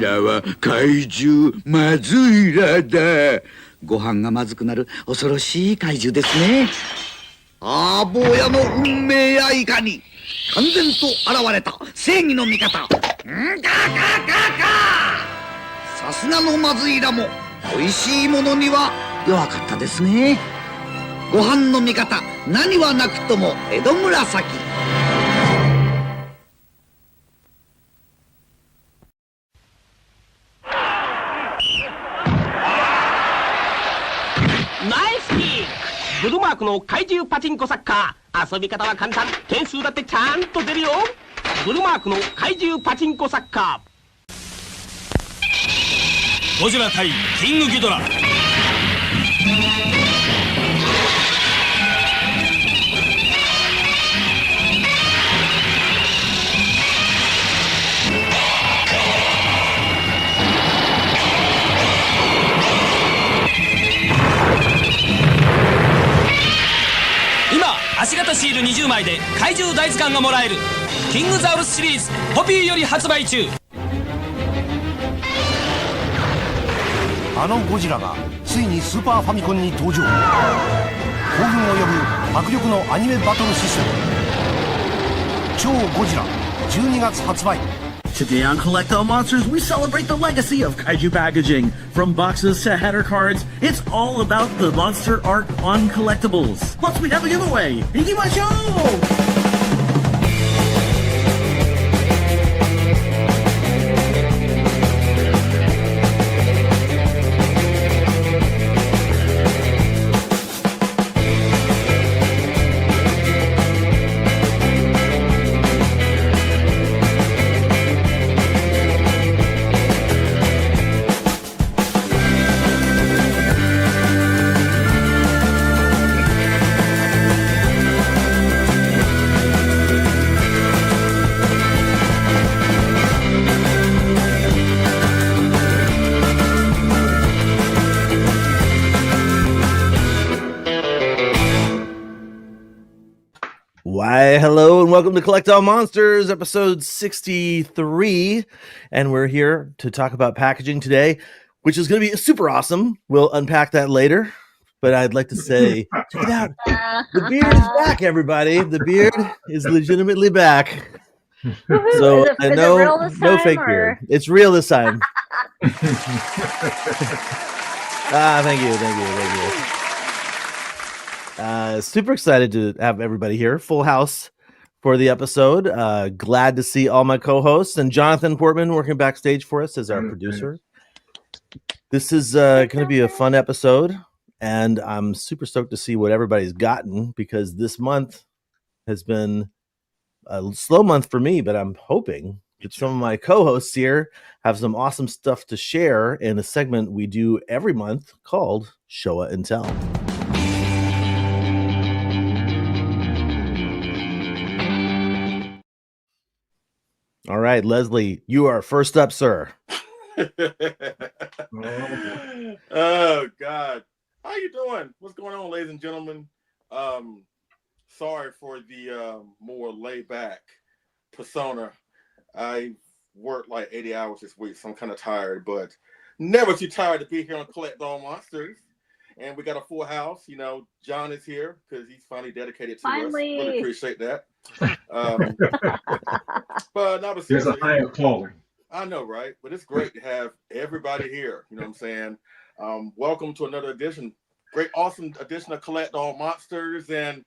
らは怪獣まずいらだ。ご飯がまずくなる恐ろしい怪獣ですね。あー坊やの運命やいかに完全と現れた正義の味方。さすがのまずいらも美味しいものには弱かったですね。ご飯の味方何はなくとも江戸紫。ブルマークの怪獣パチンコサッカー。遊び方は簡単。点数だってちゃんと出るよ。ブルマークの怪獣パチンコサッカー。ゴジラ対キングギドラ。足型シール20枚で怪獣大図鑑がもらえるキングザウルスシリーズポピーより発売中。あのゴジラがついにスーパーファミコンに登場。興奮を呼ぶ迫力のアニメバトルシステム超ゴジラ12月発売。 Today on Collectible Monsters, we celebrate the legacy of Kaiju Packaging. From boxes to header cards, it's all about the monster art on collectibles. Plus, we have a giveaway. Ikimashou! Why, hello and welcome to Collectible Monsters, episode 63. And we're here to talk about packaging today, which is going to be super awesome. We'll unpack that later. But I'd like to say, check it out. The beard is back, everybody. The beard is legitimately back. So is it real this no time, fake or? beard. It's real this time. Thank you. Super excited to have everybody here. Full house for the episode. Glad to see all my co-hosts and Jonathan Portman working backstage for us as our producer. This is going to be a fun episode, and I'm super stoked to see what everybody's gotten because this month has been a slow month for me, but I'm hoping that some of my co-hosts here have some awesome stuff to share in a segment we do every month called Showa Tell. All right, Leslie, you are first up, sir. Oh, God. How you doing? What's going on, ladies and gentlemen? Sorry for the more laid-back persona. I worked like 80 hours this week, so I'm kind of tired, but never too tired to be here on Collectible Monsters. And we got a full house. You know, John is here because he's finally dedicated to us. Really appreciate that. But not there's a higher calling. I know, right? But it's great to have everybody here. You know what I'm saying? Welcome to another edition. Great, awesome edition of Collectible Monsters. And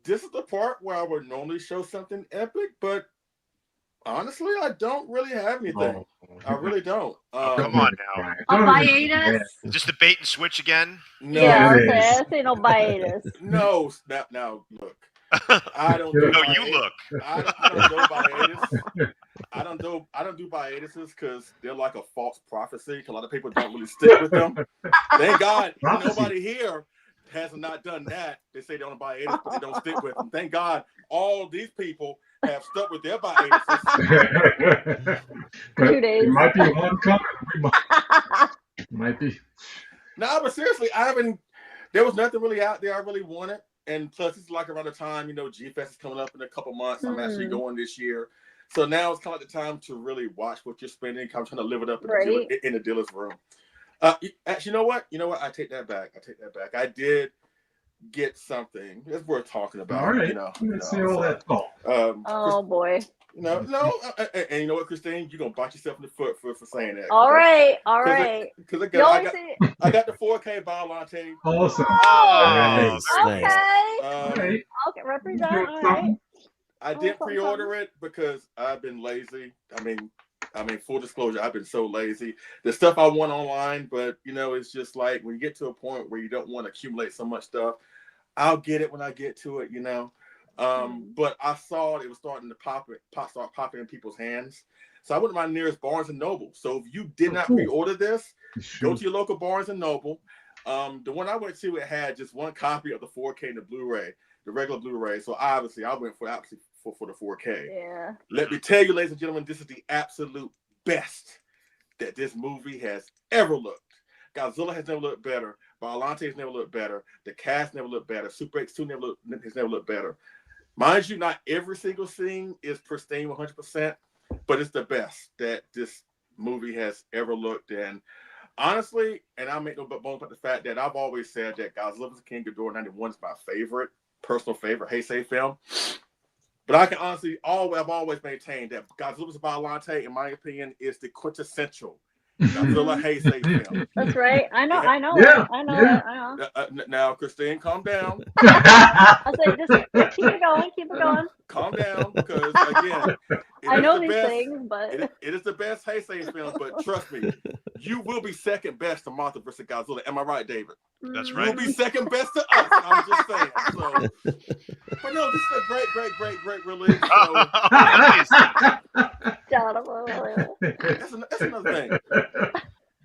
this is the part where I would normally show something epic, but honestly, I don't really have anything. I really don't. Come on now. A hiatus? Just the bait and switch again? No. Yeah, I say no hiatus. No, snap now. Look. I don't do no, you look. I don't do hiatus. I don't do hiatuses because they're like a false prophecy. A lot of people don't really stick with them. Thank God nobody here has not done that. They say they're on a hiatus, but they don't stick with them. Thank God all these people have stuck with their hiatuses. 2 days. It might be one coming. Might be. No, but seriously, there was nothing really out there I really wanted. And plus, it's like around the time, G-Fest is coming up in a couple months. I'm actually going this year. So now it's kind of like the time to really watch what you're spending. I'm trying to live it up in, Right. in the dealer's room. Actually, you know what? I take that back. I did get something that's worth talking about. All right. You know, Let's see all that talk. Oh boy. and you know what, Christine, you're gonna bite yourself in the foot for saying that. All right. All right. Because You always I got the 4K Biolante. Awesome. Nice, Okay. nice. Right. Okay. Represent. All right. I did pre-order it because I've been lazy. I mean, full disclosure, I've been so lazy. The stuff I want online, but you know, it's just like when you get to a point where you don't want to accumulate so much stuff, I'll get it when I get to it, you know. But I saw it was starting to start popping in people's hands. So I went to my nearest Barnes and Noble. So if you did not pre-order this, go to your local Barnes and Noble. The one I went to, it had just one copy of the 4K and the Blu-ray, the regular Blu-ray. So obviously I went for the 4K. Yeah. Let me tell you, ladies and gentlemen, this is the absolute best that this movie has ever looked. Godzilla has never looked better. Biolante has never looked better. The cast never looked better. Super X2 has never looked better. Mind you, not every single scene is pristine 100%, but it's the best that this movie has ever looked. And honestly, and I make no bones about the fact that I've always said that Godzilla vs. King Ghidorah 91 is my personal favorite Heisei film. But I can honestly, I've always maintained that Godzilla vs. Biolante, in my opinion, is the quintessential Godzilla Heisei film. That's right. I know. Yeah. I know. Now, Christine, calm down. I say just keep it going. Keep it going. Calm down, because again, I know these things, but it is the best Heisei film. But trust me, you will be second best to Monsterverse Godzilla. Am I right, David? That's You right. will be second best to us. I'm just saying. So, but no, this is a great release. So, that's another thing.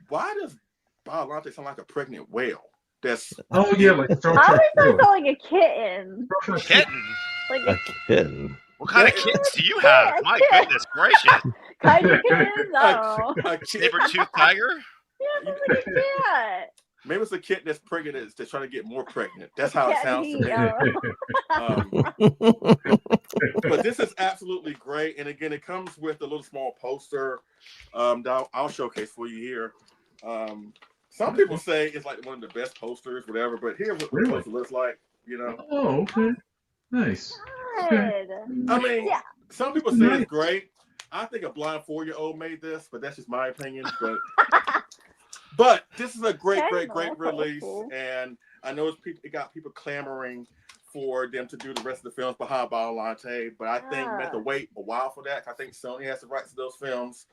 Why does Biolante sound like a pregnant whale? That's Oh yeah, like Star I Trek. always thought like a kitten. Kitten. Like A kitten. What kind of kittens do you have? My goodness gracious. Kaiju kittens. I don't know. a kitten. Saber-tooth tiger? Yeah, it's like a cat. Maybe it's a kitten that's pregnant that's trying to get more pregnant. That's how it sounds to me. But this is absolutely great. And again, it comes with a little small poster that I'll showcase for you here. Some people say it's like one of the best posters, whatever, but here's what the poster looks like, you know. Oh, okay. Nice. Good. I mean, Yeah. some people say it's great. I think a blind 4-year-old made this, but that's just my opinion. But this is a great release, and I know it got people clamoring for them to do the rest of the films behind Biolante, but I think we have to wait a while for that. I think Sony has the rights to those films.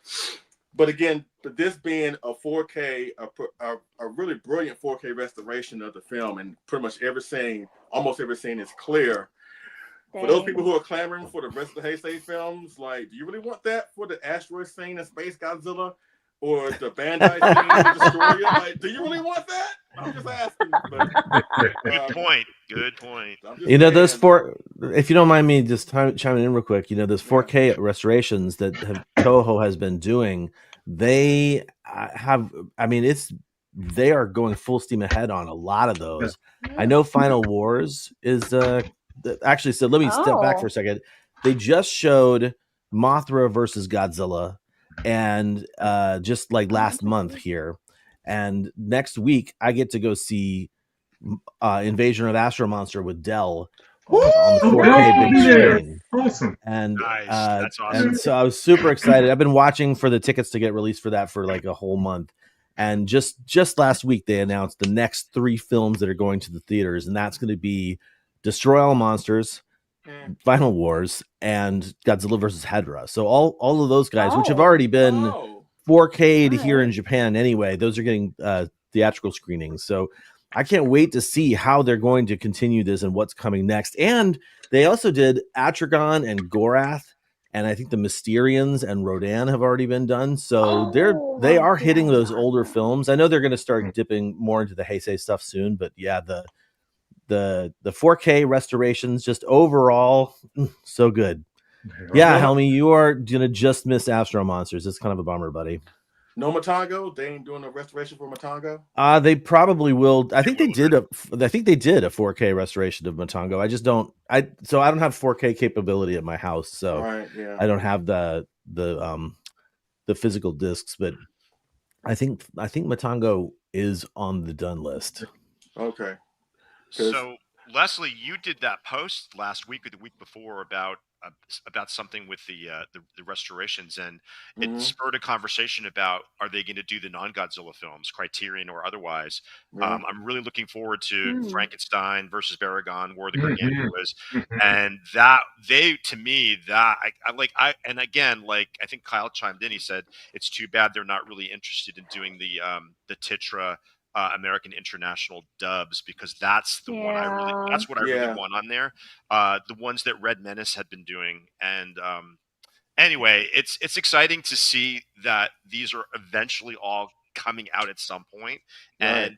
But again, this being a 4K, a really brilliant 4K restoration of the film, and pretty much almost every scene is clear. Dang. For those people who are clamoring for the rest of the Heisei films, like, do you really want that for the asteroid scene in Space Godzilla? Or the Bandai scene in Destroyer? Like, do you really want that? I'm just asking. But, Good point. Good point. You know, those if you don't mind me just chiming in real quick, you know, those 4K restorations that Toho has been doing, they they are going full steam ahead on a lot of those. I know Final Wars is actually, so let me step back for a second. They just showed Mothra versus Godzilla, and just like last month here, and next week I get to go see Invasion of Astro Monster with Dell on the 4K big screen. Awesome. And Nice. That's awesome. and so I was super excited. I've been watching for the tickets to get released for that for like a whole month, and just last week they announced the next 3 films that are going to the theaters, and that's going to be Destroy All Monsters, Final Wars, and Godzilla vs. Hedorah. So all of those guys, which have already been 4K'd here in Japan anyway, those are getting theatrical screenings. So I can't wait to see how they're going to continue this and what's coming next. And they also did Atragon and Gorath, and I think the Mysterians and Rodan have already been done. So they are hitting those older films. I know they're going to start dipping more into the Heisei stuff soon, but yeah, the 4K restorations just overall so good. Yeah, Helmy, you are gonna just miss Astro Monsters. It's kind of a bummer, buddy. No Matango? They ain't doing a restoration for Matango? They probably will. I think they did a 4K restoration of Matango. I just don't. I don't have 4K capability at my house, so Right, yeah. I don't have the physical discs. But I think Matango is on the done list. Okay. So Leslie, you did that post last week or the week before about something with the restorations, and it spurred a conversation about, are they going to do the non-Godzilla films, Criterion or otherwise? Yeah. I'm really looking forward to Frankenstein versus Baragon, War of the Gargantuas, and that and again, like I think Kyle chimed in, he said it's too bad they're not really interested in doing the Titra American International dubs, because that's the one I really want on there. The ones that Red Menace had been doing, and anyway, it's exciting to see that these are eventually all coming out at some point, and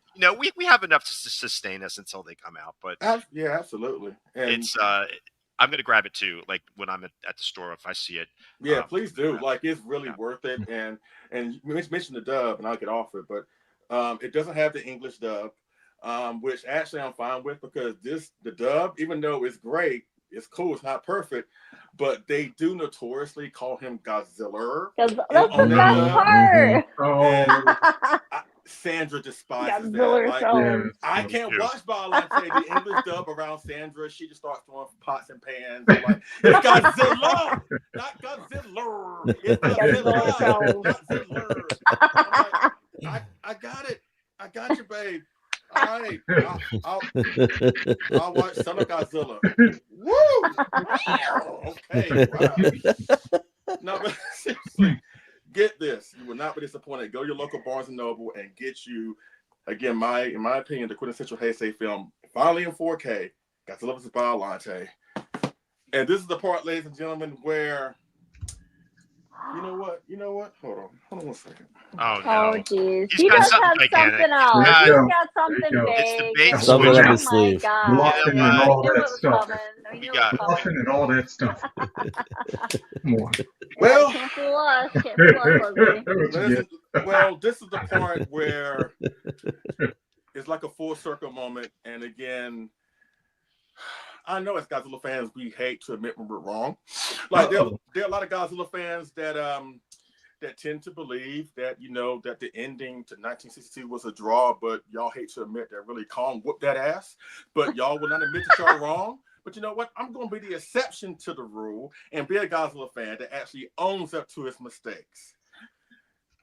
we have enough to sustain us until they come out. But yeah, absolutely. And it's I'm gonna grab it too, like when I'm at the store if I see it. Yeah, please do. Like, it's really worth it. And you mentioned the dub, and I'll get off it, but it doesn't have the English dub, which actually I'm fine with, because the dub, even though it's great, it's cool, it's not perfect, but they do notoriously call him Godzilla. That's the best part. Sandra despises Godzilla that. Like, I can't watch Violence. The English dub around Sandra, she just starts throwing pots and pans. I'm like, it's Godzilla, not Godzilla. It's Godzilla, Godzilla. I'm like, I got it. I got you, babe. All right. I'll watch Son of Godzilla. Woo! Okay. Wow. No, but seriously, get this. You will not be disappointed. Go to your local Barnes & Noble and get you, again, in my opinion, the quintessential Heisei film, finally in 4K, Godzilla vs. Biollante. And this is the part, ladies and gentlemen, where you know what? Hold on 1 second. Oh, no. Oh, jeez. He's He got does have something something else. gigantic. He's Yeah. got something It's the big. bait Something switch. up Oh his my sleeve. god. Bluffing and all that stuff. We got Bluffing and all that stuff. Come on. Well, Can't fool us. Can't fool us, Leslie. Well, this is the part where it's like a full circle moment. And again, I know as Godzilla fans, we hate to admit when we're wrong. Like, there are a lot of Godzilla fans that tend to believe that, that the ending to 1962 was a draw, but y'all hate to admit that really Kong whooped that ass. But y'all will not admit that y'all wrong. But you know what? I'm going to be the exception to the rule and be a Godzilla fan that actually owns up to his mistakes.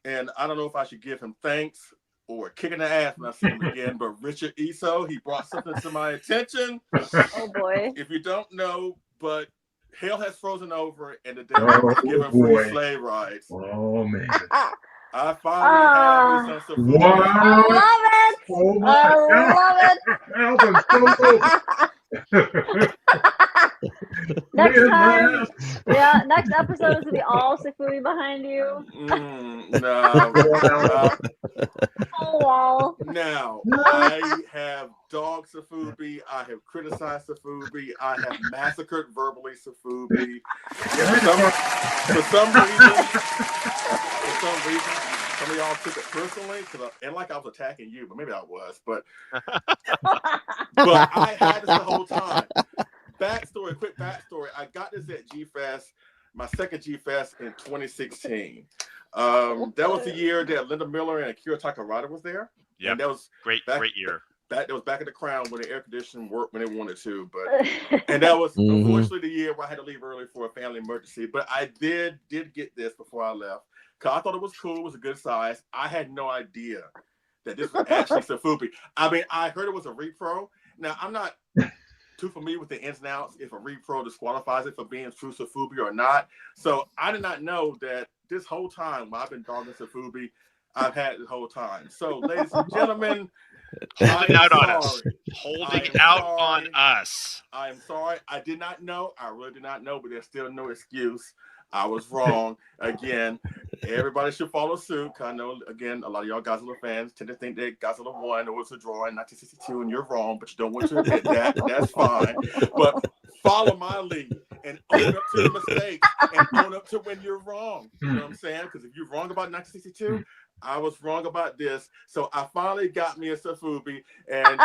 And I don't know if I should give him thanks or kicking the ass when I see him again, but Richard Iso, he brought something to my attention. Oh boy. If you don't know, but hell has frozen over and the devil is giving free sleigh rides. Oh, man. I finally have me some food. Wow. I love it. Oh, my I love it. Next time, next episode is gonna be all Sifui behind you. No. Oh wow. Now, I have dogged Safubi. I have criticized Safubi. I have massacred verbally Safubi. For some reason, some of y'all took it personally, and like I was attacking you, but maybe I was. But I had this the whole time. Quick backstory. I got this at G-Fest, my second G-Fest in 2016. That was the year that Linda Miller and Akira Takarada was there. Yeah, that was great year. That was back at the Crown when the air conditioning worked when they wanted to. And that was unfortunately the year where I had to leave early for a family emergency. But I did get this before I left, because I thought it was cool. It was a good size. I had no idea that this was actually Safubi. I mean, I heard it was a repro. Now, I'm not too familiar with the ins and outs if a repro disqualifies it for being true Safubi or not. So I did not know that this whole time while I've been dogging Safubi, I've had it this whole time. So, ladies and gentlemen, holding out on us. Holding out on us. I am sorry. I did not know. I really did not know, but there's still no excuse. I was wrong. Again, everybody should follow suit. I know, again, a lot of y'all Godzilla fans tend to think that Godzilla won or was a draw in 1962, and you're wrong, but you don't want to admit that. That's fine. But follow my lead and own up to the mistakes and own up to when you're wrong. You know what I'm saying? Because if you're wrong about 1962, I was wrong about this. So I finally got me a Sofubi, and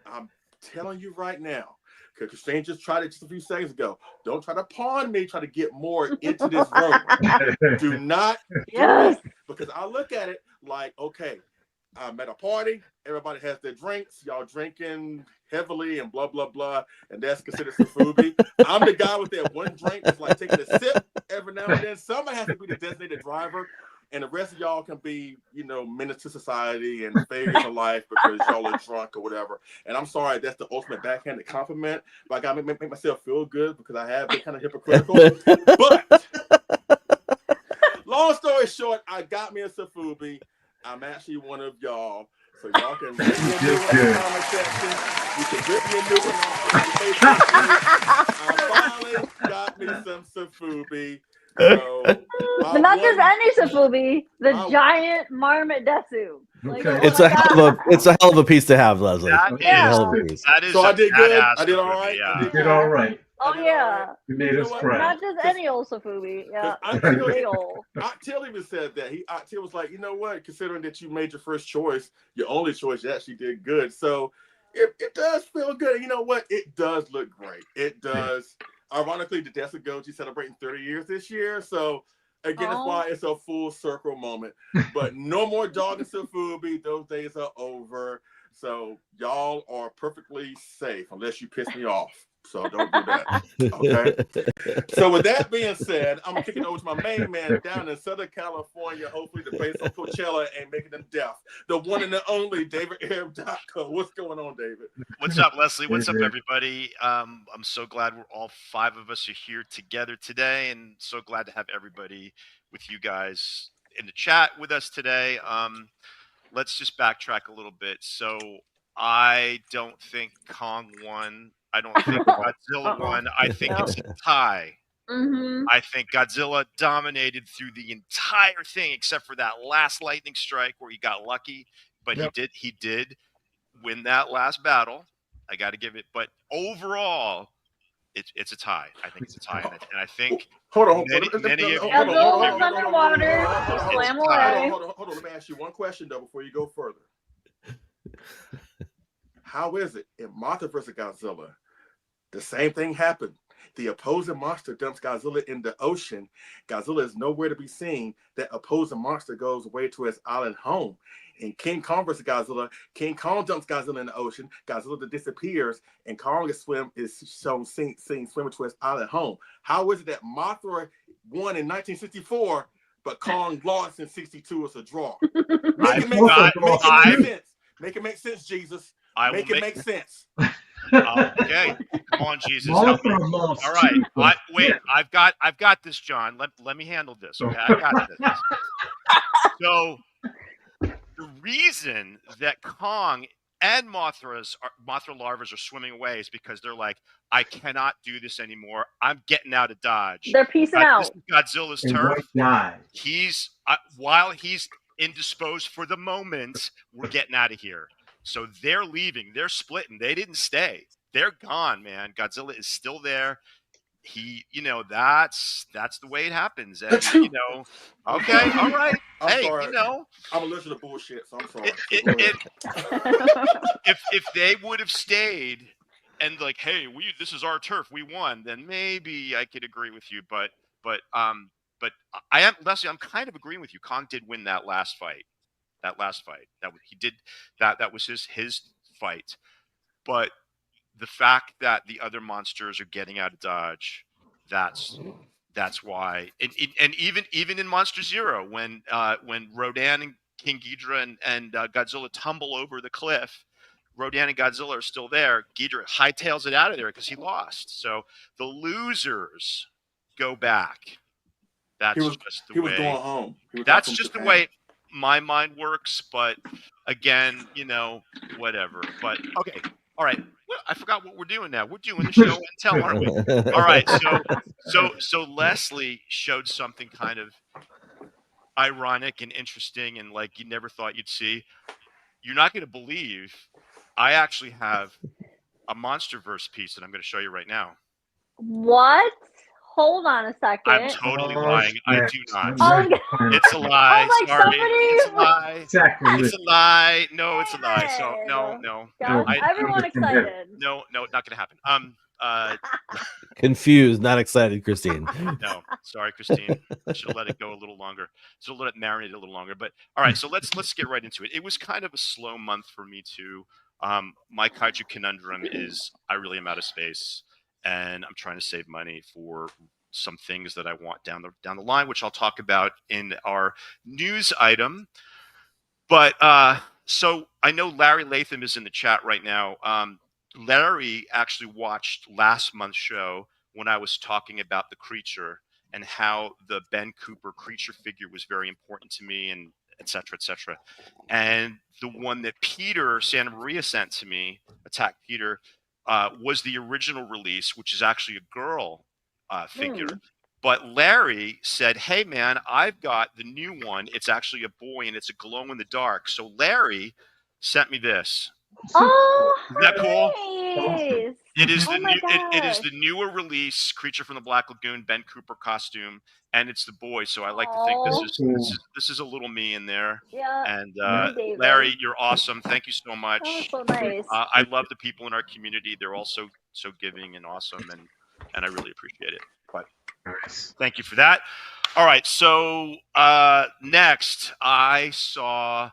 I'm telling you right now, because Christine just tried it just a few seconds ago. Don't try to pawn me, try to get more into this room. Do not do it. Because I look at it like, okay, I'm at a party, everybody has their drinks, y'all drinking heavily and blah, blah, blah, and that's considered Sofubi. I'm the guy with that one drink that's like taking a sip every now and then. Somebody has to be the designated driver, and the rest of y'all can be, menace to society and failures in life because y'all are drunk or whatever. And I'm sorry, that's the ultimate backhanded compliment, but I gotta make myself feel good because I have been kind of hypocritical. But long story short, I got me a Sofubi. I'm actually one of y'all. So y'all can rip me a new one in the comment section. You can rip me a new one on Facebook. I finally got me some Sofubi. So, but not just any Sofubi, the giant marmot Desu. Like, it's a hell of a piece to have, Leslie. So I did good. I did all right. Yeah. You did all right. Oh yeah. You made us proud. Not just any old Sofubi. Yeah. Till even said that. Till was like, you know what? Considering that you made your first choice, your only choice, you actually did good. So it does feel good. You know what? It does look great. It does. Ironically, the Desu Goji celebrating 30 years this year. So again, that's why it's a full circle moment. But no more dog and Sofubi. Those days are over. So y'all are perfectly safe unless you piss me off. So don't do that. Okay. So with that being said, I'm kicking over to my main man down in Southern California, hopefully the place on Coachella ain't making them deaf. The one and the only David Arab.co. What's going on, David? What's up, Leslie? What's up, everybody? I'm so glad we're all 5 of us are here together today, and so glad to have everybody with you guys in the chat with us today. Let's just backtrack a little bit. So I don't think Kong won. I don't think Godzilla won. I think it's a tie. I think Godzilla dominated through the entire thing, except for that last lightning strike where he got lucky. But he did win that last battle. I got to give it. But overall, it's a tie. I think it's a tie, and I think hold on. Many of you. Godzilla was underwater. He swam away. Hold on. Let me ask you one question though before you go further. How is it in Monsterverse of Godzilla? The same thing happened. The opposing monster dumps Godzilla in the ocean. Godzilla is nowhere to be seen. That opposing monster goes away to his island home. In King Kong vs. Godzilla, King Kong dumps Godzilla in the ocean. Godzilla disappears, and Kong is shown seen swimming to his island home. How is it that Mothra won in 1964, but Kong lost in 62 as a draw? Make it make sense. Make it make sense, Jesus. Make it make sense. Okay, come on, Jesus. Help me. All right, wait. I've got this, John. Let me handle this. Okay, I got this. So the reason that Kong and Mothra larvas are swimming away is because they're like, I cannot do this anymore. I'm getting out of Dodge. They're peacing out. Godzilla's turf. While he's indisposed for the moment, we're getting out of here. So they're leaving. They're splitting. They didn't stay. They're gone, man. Godzilla is still there. That's the way it happens. And, okay, all right. I'm sorry. I'm allergic to bullshit, so I'm sorry. If they would have stayed and like, hey, this is our turf, we won, then maybe I could agree with you. But I am, Leslie, I'm kind of agreeing with you. Kong did win that last fight. That was his fight. But the fact that the other monsters are getting out of Dodge, that's why. And even in Monster Zero, when Rodan and King Ghidorah and Godzilla tumble over the cliff, Rodan and Godzilla are still there. Ghidorah hightails it out of there because he lost. So the losers go back. That's just the way. He was going home. That's just the way my mind works, but again, whatever. But okay, all right. Well, I forgot what we're doing now. We're doing the show and tell, aren't we? All right. So Leslie showed something kind of ironic and interesting, and like you never thought you'd see. You're not going to believe I actually have a Monsterverse piece that I'm going to show you right now. What? Hold on a second. I'm totally lying. I do not. Oh, It's a lie. like Sorry. somebody- It's a lie. Exactly. It's a lie. No, it's a lie. So no. Got I- everyone excited. No, not gonna happen. Confused, not excited, Christine. No, sorry, Christine. I should have let it go a little longer. Should have let it marinate a little longer. But all right, so let's get right into it. It was kind of a slow month for me too. My kaiju conundrum is I really am out of space, and I'm trying to save money for some things that I want down the line, which I'll talk about in our news item. But so I know Larry Latham is in the chat right now. Larry actually watched last month's show when I was talking about the creature and how the Ben Cooper creature figure was very important to me, and et cetera, et cetera. And the one that Peter Santa Maria sent to me, Attack Peter, was the original release, which is actually a girl figure. But Larry said, hey, man, I've got the new one. It's actually a boy, and it's a glow in the dark. So Larry sent me this. Oh, Isn't that cool? nice. It is Oh the my new. It is gosh. the newer release, Creature from the Black Lagoon, Ben Cooper costume, and it's the boy. So I like to think this is a little me in there. Yeah. And David. Larry, you're awesome. Thank you so much. That was so nice. I love the people in our community. They're all so giving and awesome, and I really appreciate it. But thank you for that. All right, so next, I saw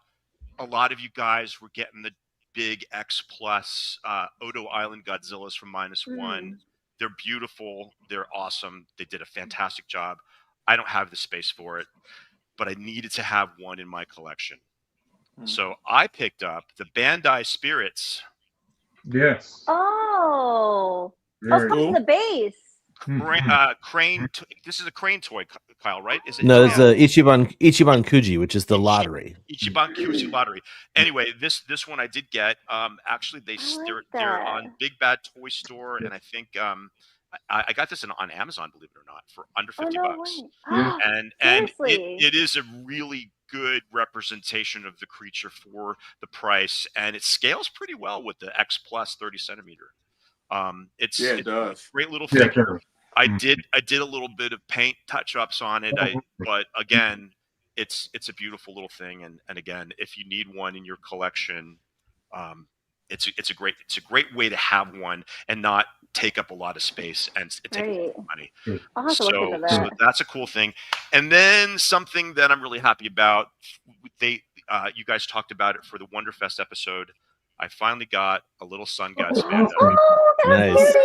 a lot of you guys were getting the big X Plus Odo Island Godzillas from -1. They're beautiful. They're awesome. They did a fantastic job. I don't have the space for it, but I needed to have one in my collection. So I picked up the Bandai Spirits. Yes. Oh. Very Comes in the base. Crane. This is a Crane toy, Kyle, right? Is it? No, it's Ichiban Kuji, which is the lottery. Ichiban Kuji lottery. Anyway, this one I did get. Actually, they're on Big Bad Toy Store, and I think I got this on Amazon, believe it or not, for under $50. And it is a really good representation of the creature for the price, and it scales pretty well with the X Plus 30 centimeter. It does. A great little figure. I did a little bit of paint touch-ups on it, but again, it's a beautiful little thing, and again, if you need one in your collection, it's a great way to have one and not take up a lot of space and take a lot of money. So that's a cool thing. And then something that I'm really happy about, you guys talked about it for the Wonderfest episode. I finally got a little Sun Gods Panda. Oh, nice.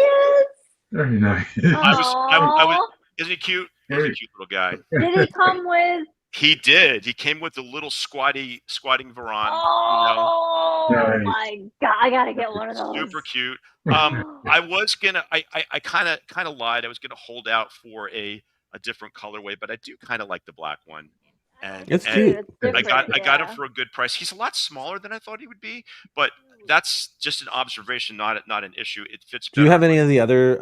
Very nice. I was. Isn't he cute? He's a cute little guy. Did he come with? He did. He came with the little squatting Varan. Oh my god! I gotta get one of those. Super cute. I was gonna. I kind of lied. I was gonna hold out for a different colorway, but I do kind of like the black one. And it's cute. I got him for a good price. He's a lot smaller than I thought he would be, but that's just an observation, not an issue. It fits. Do you have any of the other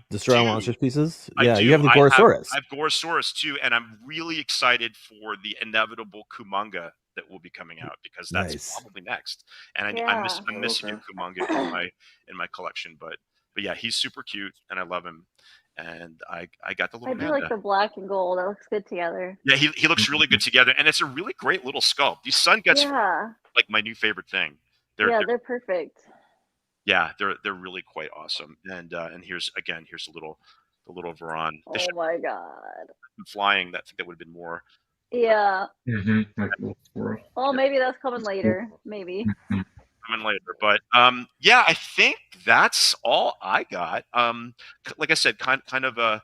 Destroy All Monsters pieces? Yeah, you have the Gorosaurus. I have Gorosaurus too, and I'm really excited for the inevitable Kumanga that will be coming out because that's probably next. And I'm missing you, Kumanga, in my collection, but yeah, he's super cute, and I love him. And I got the little. I do like the black and gold. That looks good together. Yeah, he looks really good together, and it's a really great little sculpt. These Sun Guts are like my new favorite thing. They're perfect. Yeah, they're really quite awesome. And here's the little Varan. Oh my god! Flying, that would have been more. Yeah. Well, maybe that's coming later. Maybe. Coming later, but yeah, I think that's all I got. Like I said, kind of a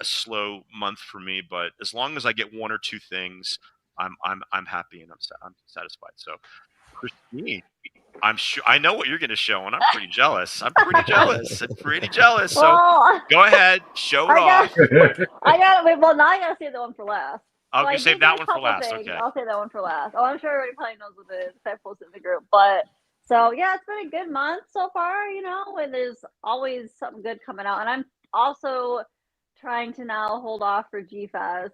slow month for me, but as long as I get one or two things, I'm happy and I'm satisfied. So, Christine, I know what you're going to show, and I'm pretty jealous. So go ahead, show it off. I got it. Well, now I got to save the one for last. I'll save that one for last. Okay. I'll save that one for last. Oh, I'm sure everybody probably knows what it is. I posted in the group. But so yeah, it's been a good month so far, and there's always something good coming out. And I'm also trying to now hold off for GFAS.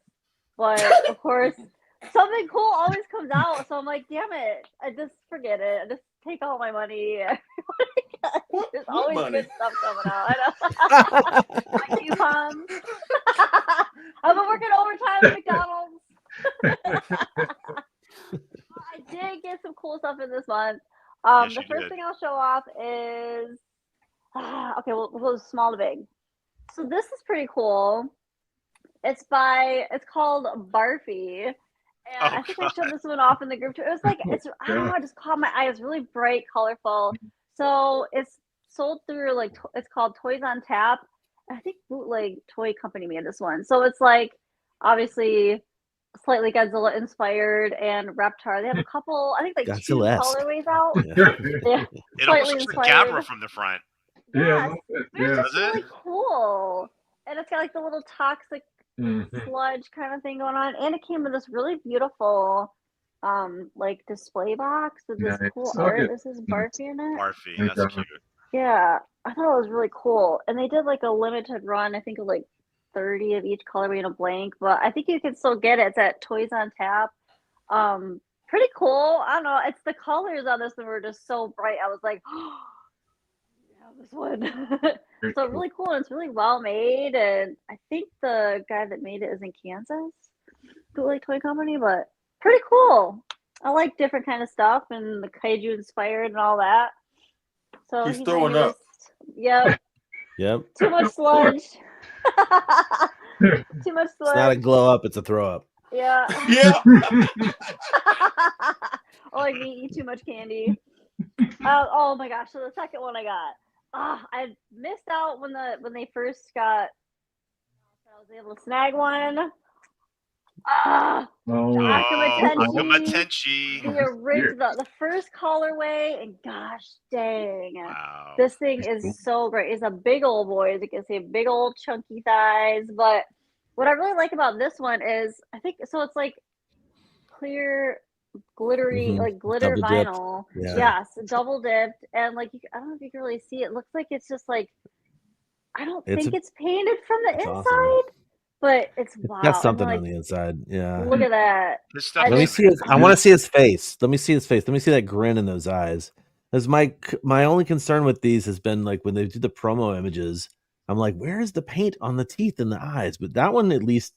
But of course, something cool always comes out. So I'm like, damn it. I just forget it. I just take all my money. There's always money? good stuff coming out. I know. My coupons. I've been working overtime at McDonald's. I did get some cool stuff in this month. Yes, The you first did. thing I'll show off is okay. We'll go small to big. So this is pretty cool. It's called Barfy. And I think I showed this one off in the group too. It was like I don't know, it just caught my eye. It's really bright, colorful. So it's sold through it's called Toys on Tap. I think Bootleg Toy Company made this one. So it's like obviously slightly Godzilla inspired and Reptar. They have a couple, I think like 2 Godzilla-esque. colorways out. Yeah. It almost looks like Gabra from the front. Yeah, Yeah. it's really cool. And it's got like the little toxic sludge kind of thing going on. And it came with this really beautiful like display box with this cool art. This is Barfy in it. Barfy, that's cute. Yeah, I thought it was really cool. And they did like a limited run, I think of like 30 of each colorway in a blank, but I think you can still get it. It's at Toys on Tap. Pretty cool. I don't know. It's the colors on this one were just so bright. I was like, oh, yeah, this one. So really cool. And it's really well made. And I think the guy that made it is in Kansas, Bootleg Toy Company, but pretty cool. I like different kind of stuff and the kaiju inspired and all that. So He's throwing up. Yep. Yep. Too much sludge. Too much sludge. It's not a glow up, it's a throw up. Yeah. Yeah. Or like me eat too much candy. Oh my gosh! So the second one I got. I missed out when they first got. I was able to snag one. Akuma Tenchi. The original, the first colorway, and gosh dang, wow. This thing is so great. It's a big old boy, as you can see, big old chunky thighs. But what I really like about this one is, I think so. It's like clear, glittery, like glitter Double vinyl. dipped. Yeah. Yes, double dipped, and like I don't know if you can really see it. It looks like it's just like I don't think it's painted from the inside. Awesome. But it's wow. Got something on the inside. Yeah. Look at that. Let me see his. I want to see his face. Let me see his face. Let me see that grin in those eyes. Because my only concern with these has been like when they do the promo images, I'm like, where is the paint on the teeth and the eyes? But that one at least.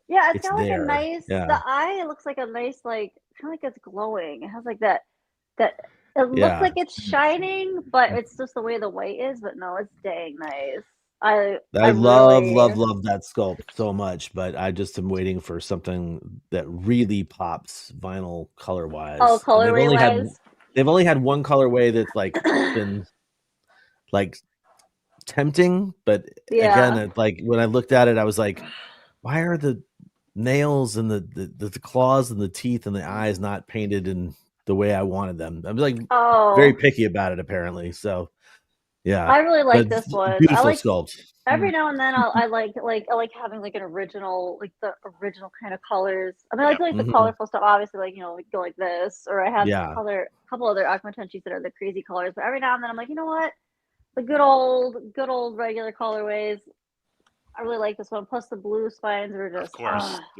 Yeah, it's got like a nice. Yeah. The eye looks like a nice, like kind of like it's glowing. It has like that. It looks like it's shining, but it's just the way the white is. But no, it's dang nice. I love that sculpt so much, but I just am waiting for something that really pops vinyl color wise. Oh, colorway wise. They've only had one colorway that's like been like tempting, but again, like when I looked at it, I was like, why are the nails and the claws and the teeth and the eyes not painted in the way I wanted them? I'm like very picky about it apparently. So yeah, I really like this one. Beautiful I like sculpt. Every now and then I like having like an original, like the original kind of colors. I mean, I like the colorful stuff. Obviously, like like go like this, or I have a couple other Akuma Tenchis that are the crazy colors. But every now and then I'm like, you know what, the good old regular colorways. I really like this one. Plus the blue spines are just blue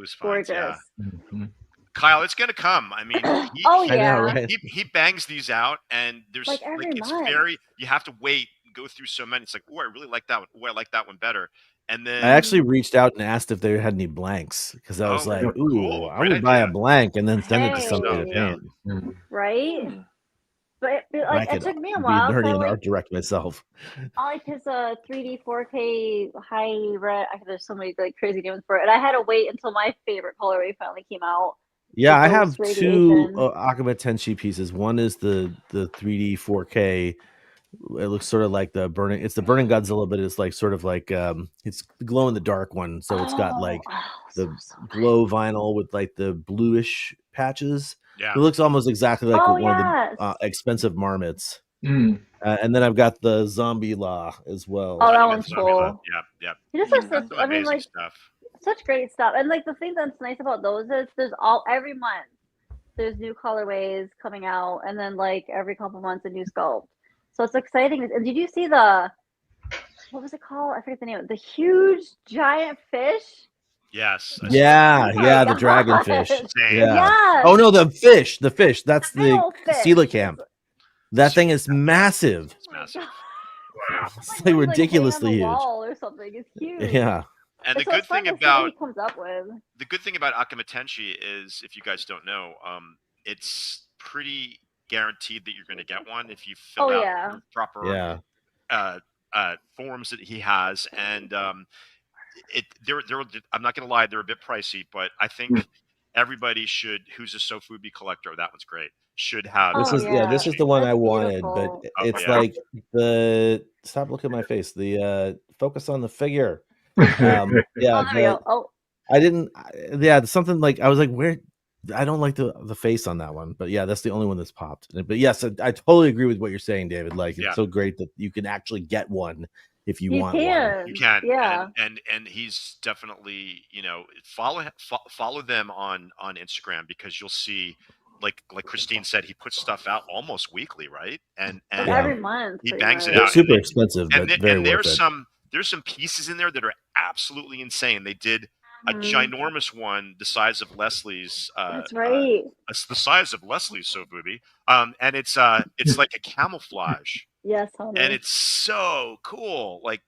spines, gorgeous. Yeah. Kyle, it's gonna come. I mean, he bangs these out, and there's like it's very. You have to wait, go through so many. It's like, oh, I really like that one. Oh, I like that one better. And then I actually reached out and asked if they had any blanks because I was like, ooh, cool. I would buy a blank and then send it to somebody to paint. Right. But like it took me a Be while. nerdy and art direct myself. I like his 3D 4K high red. There's so many like crazy names for it. And I had to wait until my favorite colorway finally came out. Yeah, I have two Akuma Tenchi pieces. One is the 3D 4K. It looks sort of like the burning. It's the burning Godzilla, but it's like sort of like it's the glow in the dark one. So it's got like the glow vinyl with like the bluish patches. Yeah, it looks almost exactly like one of the expensive marmots. And then I've got the Zombie Law as well. Oh, that one's cool. Yeah. He just has such, I mean, like such great stuff. And like the thing that's nice about those is there's every month there's new colorways coming out, and then like every couple months a new sculpt. So it's exciting. And did you see what was it called? I forget the name. The huge giant fish. Yes. Yeah, the dragonfish. Yeah. Yes. Oh no, the fish. That's the coelacanth. That thing is massive. It's massive. It's like ridiculously hanging huge. on the wall or something. It's huge. Yeah. And the So good it's fun thing to see what about he comes up with. Akuma Tenshi is, if you guys don't know, it's pretty guaranteed that you're going to get one if you fill out the proper forms that he has, and I'm not going to lie, they're a bit pricey, but I think everybody should, who's a Sofubi collector, that one's great, should have. This is the one That's I wanted, beautiful. but it's like stop looking at my face. The focus on the figure. There we go. Oh. I didn't. Something like I was like, where? I don't like the face on that one, but yeah, that's the only one that's popped. But yes, I totally agree with what you're saying, David. Like, it's so great that you can actually get one if you want one. You can, yeah. And he's definitely, follow them on Instagram, because you'll see, like Christine said, he puts stuff out almost weekly, right? And every month he bangs it It's out. super expensive, but very worth there's it. there's some pieces in there that are absolutely insane. They did a ginormous one the size of Leslie's. That's right. It's the size of Leslie's Sofubi. And it's like a camouflage. Yes, honey. And it's so cool. Like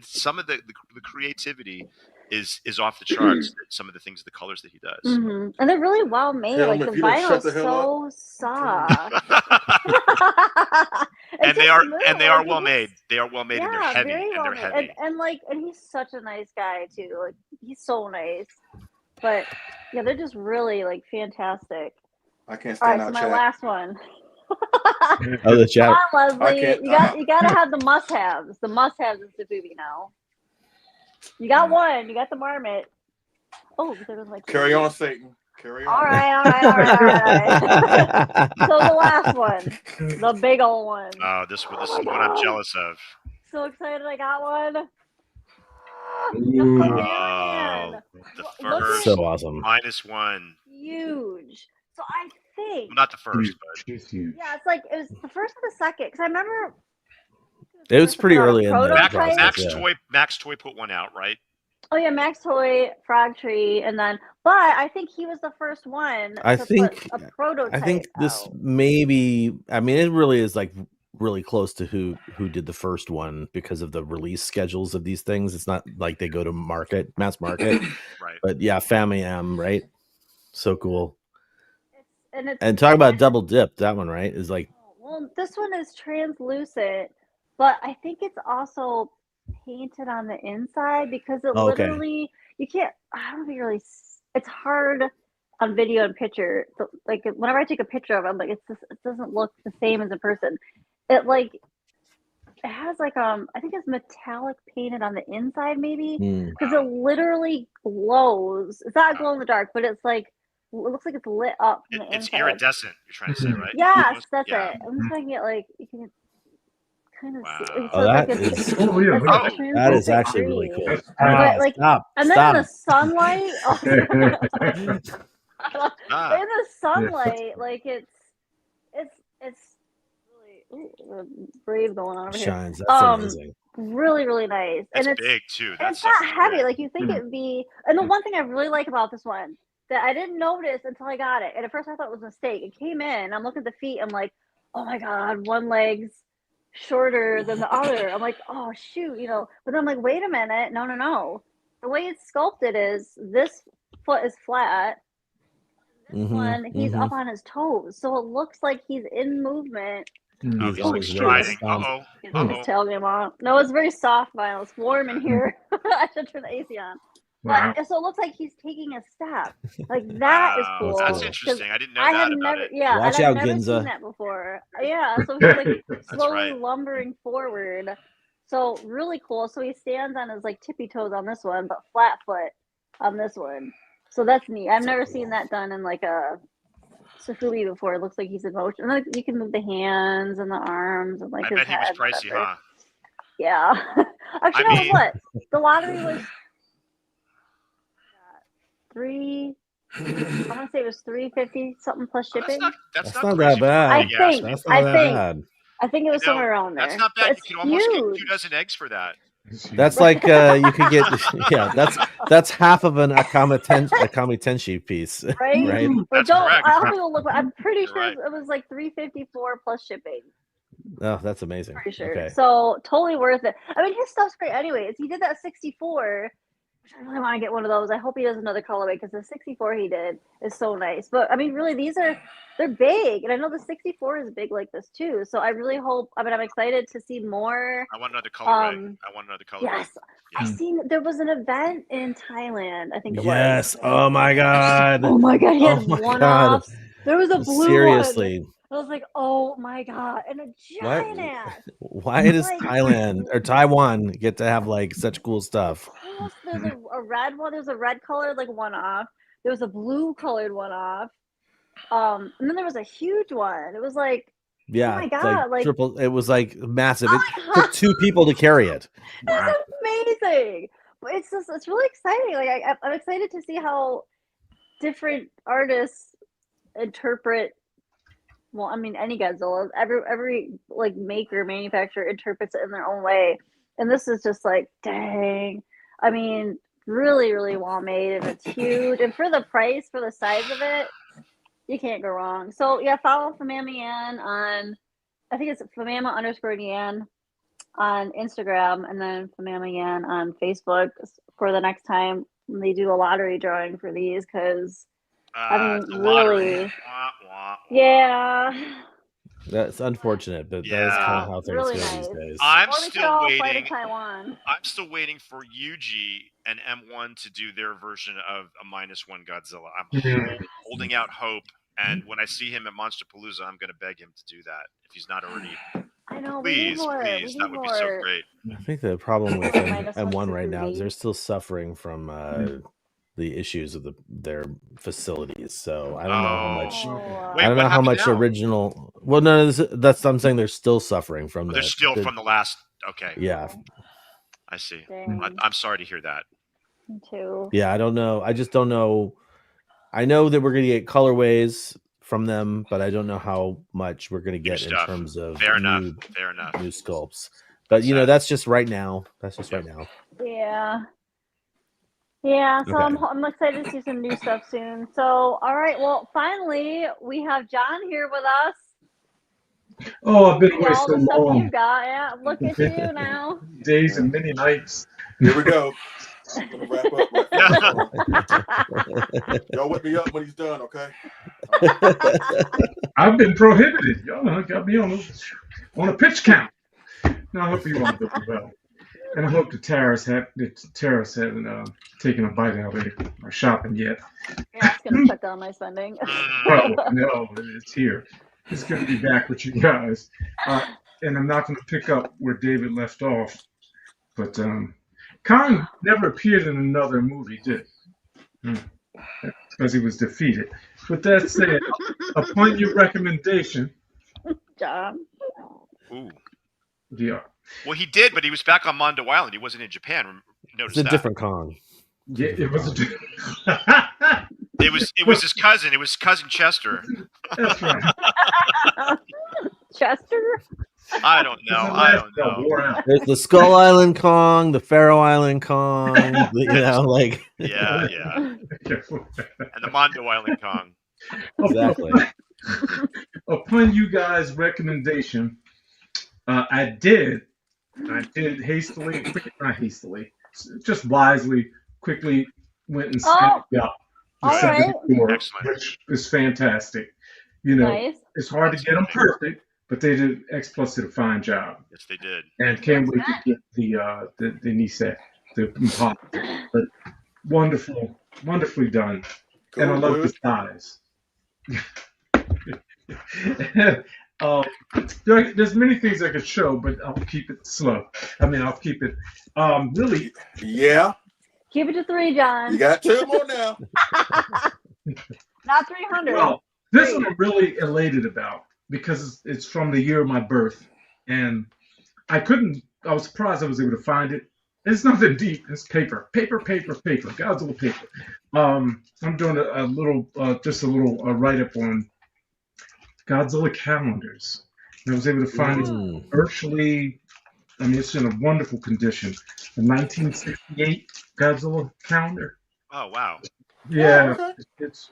some of the creativity is off the charts. Some of the things, the colors that he does. Mm-hmm. And they're really well made. Hell, like the vinyl is so soft. and they are well made. They are well made, and they're heavy. And they're heavy. And he's such a nice guy too. Like, he's so nice. But yeah, they're just really like fantastic. I can't stand All right, out so my last one. The chat. Come on, Leslie. You got to have the must-haves. The must-haves is the booby now. You got one. You got the marmot. Oh, there was like. Carry on, Satan. Carry on. All right. So the last one, the big old one. Oh, this is what I'm jealous of. So excited! I got one. The first so awesome. -1. Huge. So I think. Well, not the first, but It's huge. Yeah, it's like it was the first and the second, because I remember. It was pretty early in the process. Max Toy put one out, right? Oh yeah, Max Toy, Frog Tree, and then, but I think he was the first one. I to think put a prototype. I think this maybe. I mean, it really is like really close to who did the first one because of the release schedules of these things. It's not like they go to mass market, right? But yeah, Family M, right? So cool. And talk about double dip. That one, right, is like. Well, this one is translucent, but I think it's also painted on the inside because it literally you can't. I don't think really. It's hard on video and picture. So, like whenever I take a picture of it, I'm like, it doesn't look the same as a person. It has like I think it's metallic painted on the inside maybe because it literally glows. It's not glow in the dark, but it's like. It looks like it's lit up. From the it's inside. iridescent. You're trying to say, right? Yes, that's it. I'm just trying to get you can kind of see. So that is actually really cool. But stop. And then in the sunlight, in the sunlight, it's really brave going on over here. Shines. That's amazing. Really, really nice. It's and it's big too. It's not heavy. Like you think it'd be. And the one thing I really like about this one. That I didn't notice until I got it. And at first I thought it was a mistake. It came in, I'm looking at the feet, I'm like, oh my God, one leg's shorter than the other. I'm like, oh shoot, But then I'm like, wait a minute, no. The way it's sculpted is this foot is flat. This one, he's up on his toes. So it looks like he's in movement. He's striding. His tail game on. No, it's very soft vinyl. It's warm in here. I should turn the AC on. Wow. But, so it looks like he's taking a step. Like that is cool. That's interesting. I didn't know that about it. Yeah, watch and out, I've never Ginza. seen that before. Yeah, so he's like slowly right. lumbering forward. So really cool. So he stands on his tippy toes on this one, but flat foot on this one. So that's neat. I've never seen that done in a Sofubi before. It looks like he's in motion. And you can move the hands and the arms and I his bet head. he was pricey, huh? Yeah. Actually, you know what? The lottery was. I want to say it was $350 something plus shipping. That's not that bad. I think it was somewhere around there. That's not bad. You can almost get 2 dozen eggs for that. That's like you could get. Yeah, that's half of an Akami Tenshi piece, right? Right. But That's correct. I'll have to look. I'm pretty sure right. it was like $354 plus shipping. Oh, that's amazing. Pretty sure. Okay. So totally worth it. I mean, his stuff's great. Anyways, he did that 64, which I really want to get one of those. I hope he does another colorway because the 64 he did is so nice. But I mean, really, they're big, and I know the 64 is big like this too. So I really hope. I mean, I'm excited to see more. I want another colorway. Yes, I seen there was an event in Thailand. I think it was. Yes. Oh my god. Oh my god, he had Oh my one-offs. There was a blue Seriously. one. I was like, oh my god, and a giant ass. Why does Like- Thailand or Taiwan get to have like such cool stuff? Yes, there's a red one. There's a red colored like one-off. There was a blue colored one-off. And then there was a huge one. It was like, Yeah. oh my god, like triple. It was like massive. Oh It my took God. 2 people to carry it. it's amazing. But it's really exciting. Like I'm excited to see how different artists interpret. Well, I mean, any Godzilla, every like maker, manufacturer interprets it in their own way, and this is just like, dang. I mean, really, really well made, and it's huge. And for the price, for the size of it, you can't go wrong. So yeah, follow Famama Yan on, I think it's Famama_Yan on Instagram, and then Famama Yan on Facebook for the next time when they do a lottery drawing for these, because I mean, the really, lottery. Wah, wah. yeah. That's unfortunate, but that is kind Yeah. of how things Really go nice. these days. I'm Or we could still all fly to waiting. Taiwan. I'm still waiting for Yuji and M1 to do their version of a -1 Godzilla. I'm holding out hope, and when I see him at Monsterpalooza, I'm going to beg him to do that if he's not already. I know. We need Please, more. We please, need that would be so more. great. I think the problem with Minus M1 one, two, right now is three. they're still suffering from the issues of their facilities. So I don't know how much. Oh, Wait, I don't what know how happened much now? original. Well, no, that's I'm saying they're still suffering from They're that. still from the last. Okay, Yeah, I see. dang. I'm sorry to hear that. Me too. yeah. I don't know. I just don't know. I know that we're going to get colorways from them, but I don't know how much we're going to get in stuff. terms of Fair enough. new, Fair enough. new sculpts. But you know, Sad. that's just right now. That's just right now. Yeah. Yeah, so Okay. I'm excited to see some new stuff soon. So, all right, well, finally, we have John here with us. Oh, I've been See away all so the stuff long. you've got. Yeah, look at you now. Days and many nights. Here we go. I'm gonna wrap up. Y'all whip me up when he's done, okay? I've been prohibited. Y'all got me on a pitch count. Now I hope you want to do well. And I hope the terrorists haven't taken a bite out of our shopping yet. Yeah, it's gonna cut down my spending. Oh no, it's here. It's going to be back with you guys. And I'm not going to pick up where David left off. But Kong never appeared in another movie, did he? Because he was defeated. With that said, upon your recommendation, John. Ooh. yeah, Well, he did, but he was back on Mondo Island. He wasn't in Japan. Notice It's a that. different Kong. yeah, it was. It was his cousin. It was cousin Chester. That's right. Chester? I don't know. I don't know. Wore out. There's the Skull Island Kong, the Faroe Island Kong. You know, like Yeah, yeah. And the Mondo Island Kong. exactly. Upon you guys' recommendation, I did hastily, not hastily, just wisely, quickly went and snapped up the all right. 74, Excellent. which is fantastic. You know, Nice. it's hard to get them perfect, but they did did a fine job, Yes, they did. and can't wait to get the Nissan, the impossible, but wonderfully done, and I love the size. There's many things I could show, but I'll keep it slow. I mean, I'll keep it really. Yeah, Keep it to 3, John. you got 2 more now. Not 300. Well, this one I'm really elated about because it's from the year of my birth, and I was surprised I was able to find it. It's nothing deep. It's paper, Godzilla paper. I'm doing a little write up on Godzilla calendars. And I was able to find it virtually. I mean, it's in a wonderful condition. The 1968 Godzilla calendar. Oh, wow. Yeah, okay. it's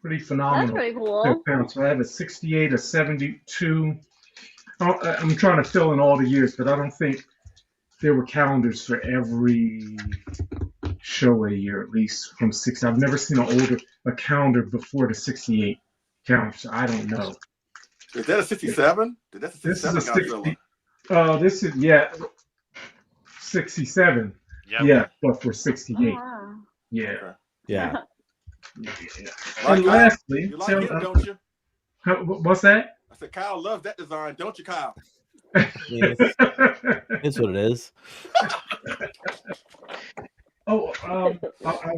pretty phenomenal. That's pretty cool. So I have a 68, a 72, I'm trying to fill in all the years, but I don't think there were calendars for every Showa year, at least from 6. I've never seen a calendar before the 68 calendar. So I don't know. Is that a 67? That's a 67 This is a 60. Godzilla. This is 67. Yep. Yeah, but for 68. wow. Yeah. Okay. Yeah. And lastly, You like him, don't you? what's that? I said, Kyle loves that design, don't you, Kyle? It's what it is. I'll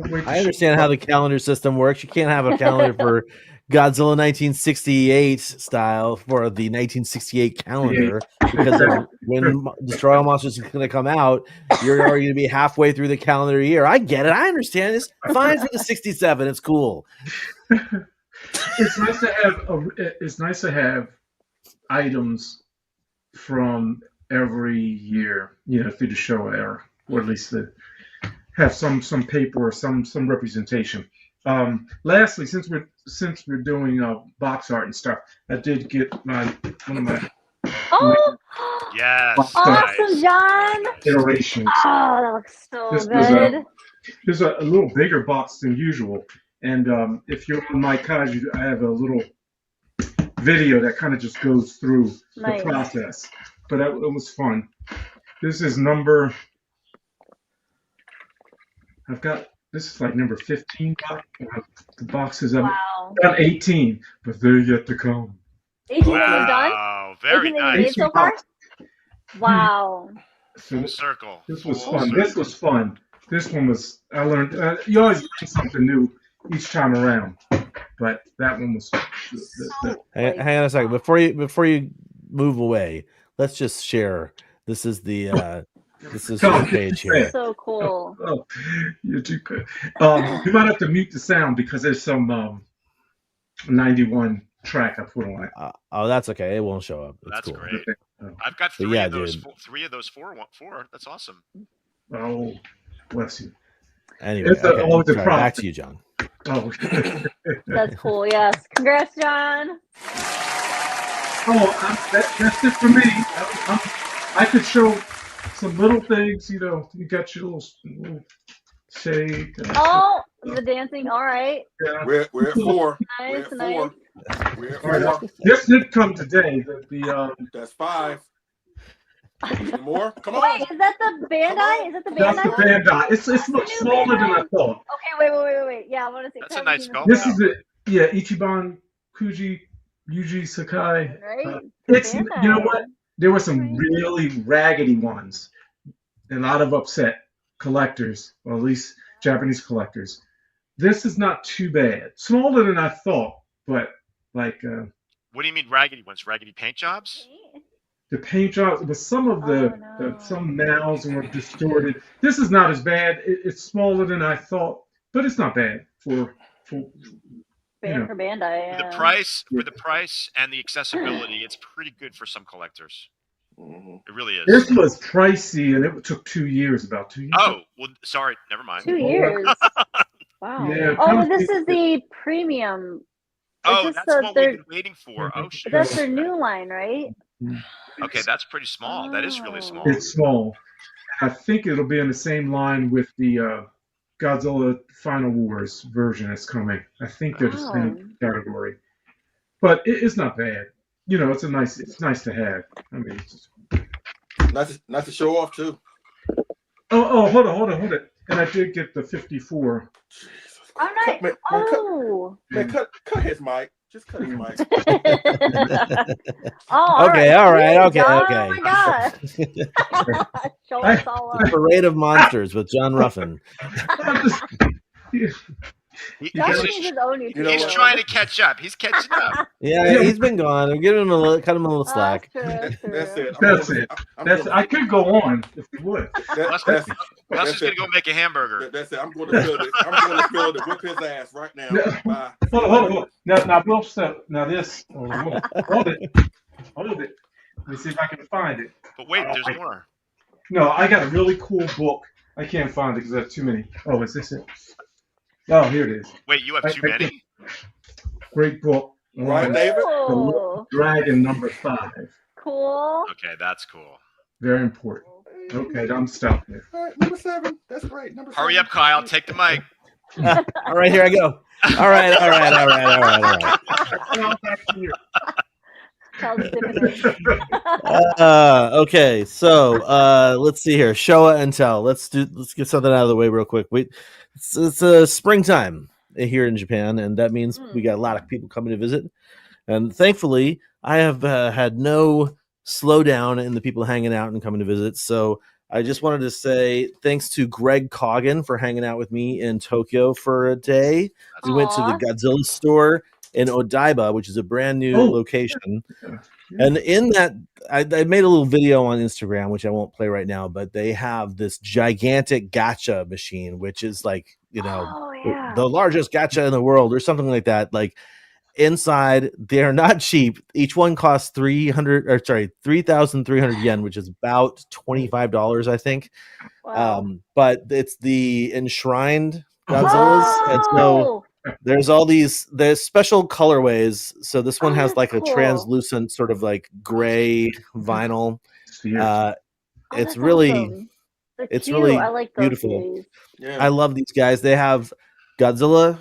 wait to I understand how the calendar system works. You can't have a calendar for Godzilla 1968 style for the 1968 calendar because of when Destroy All Monsters is going to come out. You're already going to be halfway through the calendar year. I get it. I understand. It's fine for the 67. It's cool. It's nice to have items from every year, through the Showa era, or at least have some paper or some representation. Lastly, since we're doing box art and stuff, I did get one of my Oh, Yes. awesome, nice. John. iterations. Oh, that looks so This was good. There's a little bigger box than usual, and if you're on my Kaiju, I have a little video that kind of just goes through Nice. the process. But it was fun. This is number. This is like number 15. The box is Wow. about 18, but they're yet to come. 18 you're done? Wow. Very 18 that you nice. made so far? Wow. So Full circle. this was Full fun. circle. This was fun. This one was. I learned. You always learn something new each time around, but that one was. Hang on a second. Before you move away, let's just share. This is the your page here. So cool. Oh, you're too good. You might have to mute the sound because there's some 91 track I put on it. Oh, that's okay. It won't show up. That's cool. great. Oh, I've got But three yeah, of those. dude. Three of those four. That's awesome. oh, bless you. Anyway, It's okay, always a sorry, problem. back to you, John. Oh, That's cool. Yes. Congrats, John. that's it for me. I could show some little things. You got your little shade. Oh, the dancing. All right. Yeah. We're at 4. Nice, We're at nice. 4. We're at All right, 4. this did come today. That's 5. Any more? Come on. Wait, is that the Bandai? Is that the That's the Bandai? Bandai. It's much smaller than I thought. Okay, wait. Yeah, I want to see. That's a I've nice seen sculpt. This is it. Yeah, Ichiban Yuji Sakai. Right? It's Bandai. you know what? There were some really raggedy ones. A lot of upset collectors, or at least Japanese collectors. This is not too bad. Smaller than I thought, but like What do you mean raggedy ones? Raggedy paint jobs? the paint jobs, but some of some mouths were distorted. This is not as bad. It's smaller than I thought, but it's not bad for For Bandai. For the price and the accessibility, it's pretty good for some collectors. It really is. This was pricey, and it took 2 years, about 2 years. Oh, well, sorry, never mind. 2 years. Wow. Yeah, Oh, this is the premium. Oh, Is this that's what their- we've been waiting for. Oh, shit. That's their new line, right? Okay, that's pretty small. That is really small. It's small. I think it'll be in the same line with the Godzilla Final Wars version that's coming. I think they're the same category, but it's not bad. It's nice to have. I mean, it's just... Nice to show off too. Oh, hold on. And I did get the 54. Oh, nice. Oh. Man, cut his mic. Just cut his mic. Oh, Okay, all right, okay, John, okay. Oh my god. Show us all up. Parade of Monsters with John Ruffin. John needs his own YouTube He's channel. trying to catch up. He's catching up. Yeah, he's been gone. I'm giving him cut him a little slack. That's true. That's it. That's it. I could go on if you would. Les is going to go make a hamburger. That's it. I'm going to fill it. Whip his ass right now. Bye. Hold on. Now, Will step. Now this. Hold it. Let me see if I can find it. But wait, there's more. No, I got a really cool book. I can't find it because I have too many. Oh, is this it? Oh, here it is. Wait, you have too many? Great book. Right, David? Cool. Dragon number 5. cool. Okay, that's cool. Very important. Okay, I'm stopping there. All right, number 7. That's great. Number 7. Hurry up, Kyle. Take the mic. All right, here I go. All right. Well, back to you. Kyle's dipping in. Okay, so let's see here. Showa Tell. Let's get something out of the way real quick. It's springtime here in Japan, and that means we got a lot of people coming to visit. And thankfully, I have had no slowdown in the people hanging out and coming to visit. So I just wanted to say thanks to Greg Coggin for hanging out with me in Tokyo for a day. We went to the Godzilla store in Odaiba, which is a brand new location. And in that, I made a little video on Instagram, which I won't play right now, but they have this gigantic gacha machine, which is like, the largest gacha in the world or something like that. Like inside, they're not cheap. Each one costs 3,300 yen, which is about $25, I think. Wow. But it's the enshrined Godzillas. And so there's special colorways. So this one has like a translucent sort of like gray vinyl. It's really awesome. it's cute. really I like those beautiful. series. Yeah. I love these guys. They have Godzilla,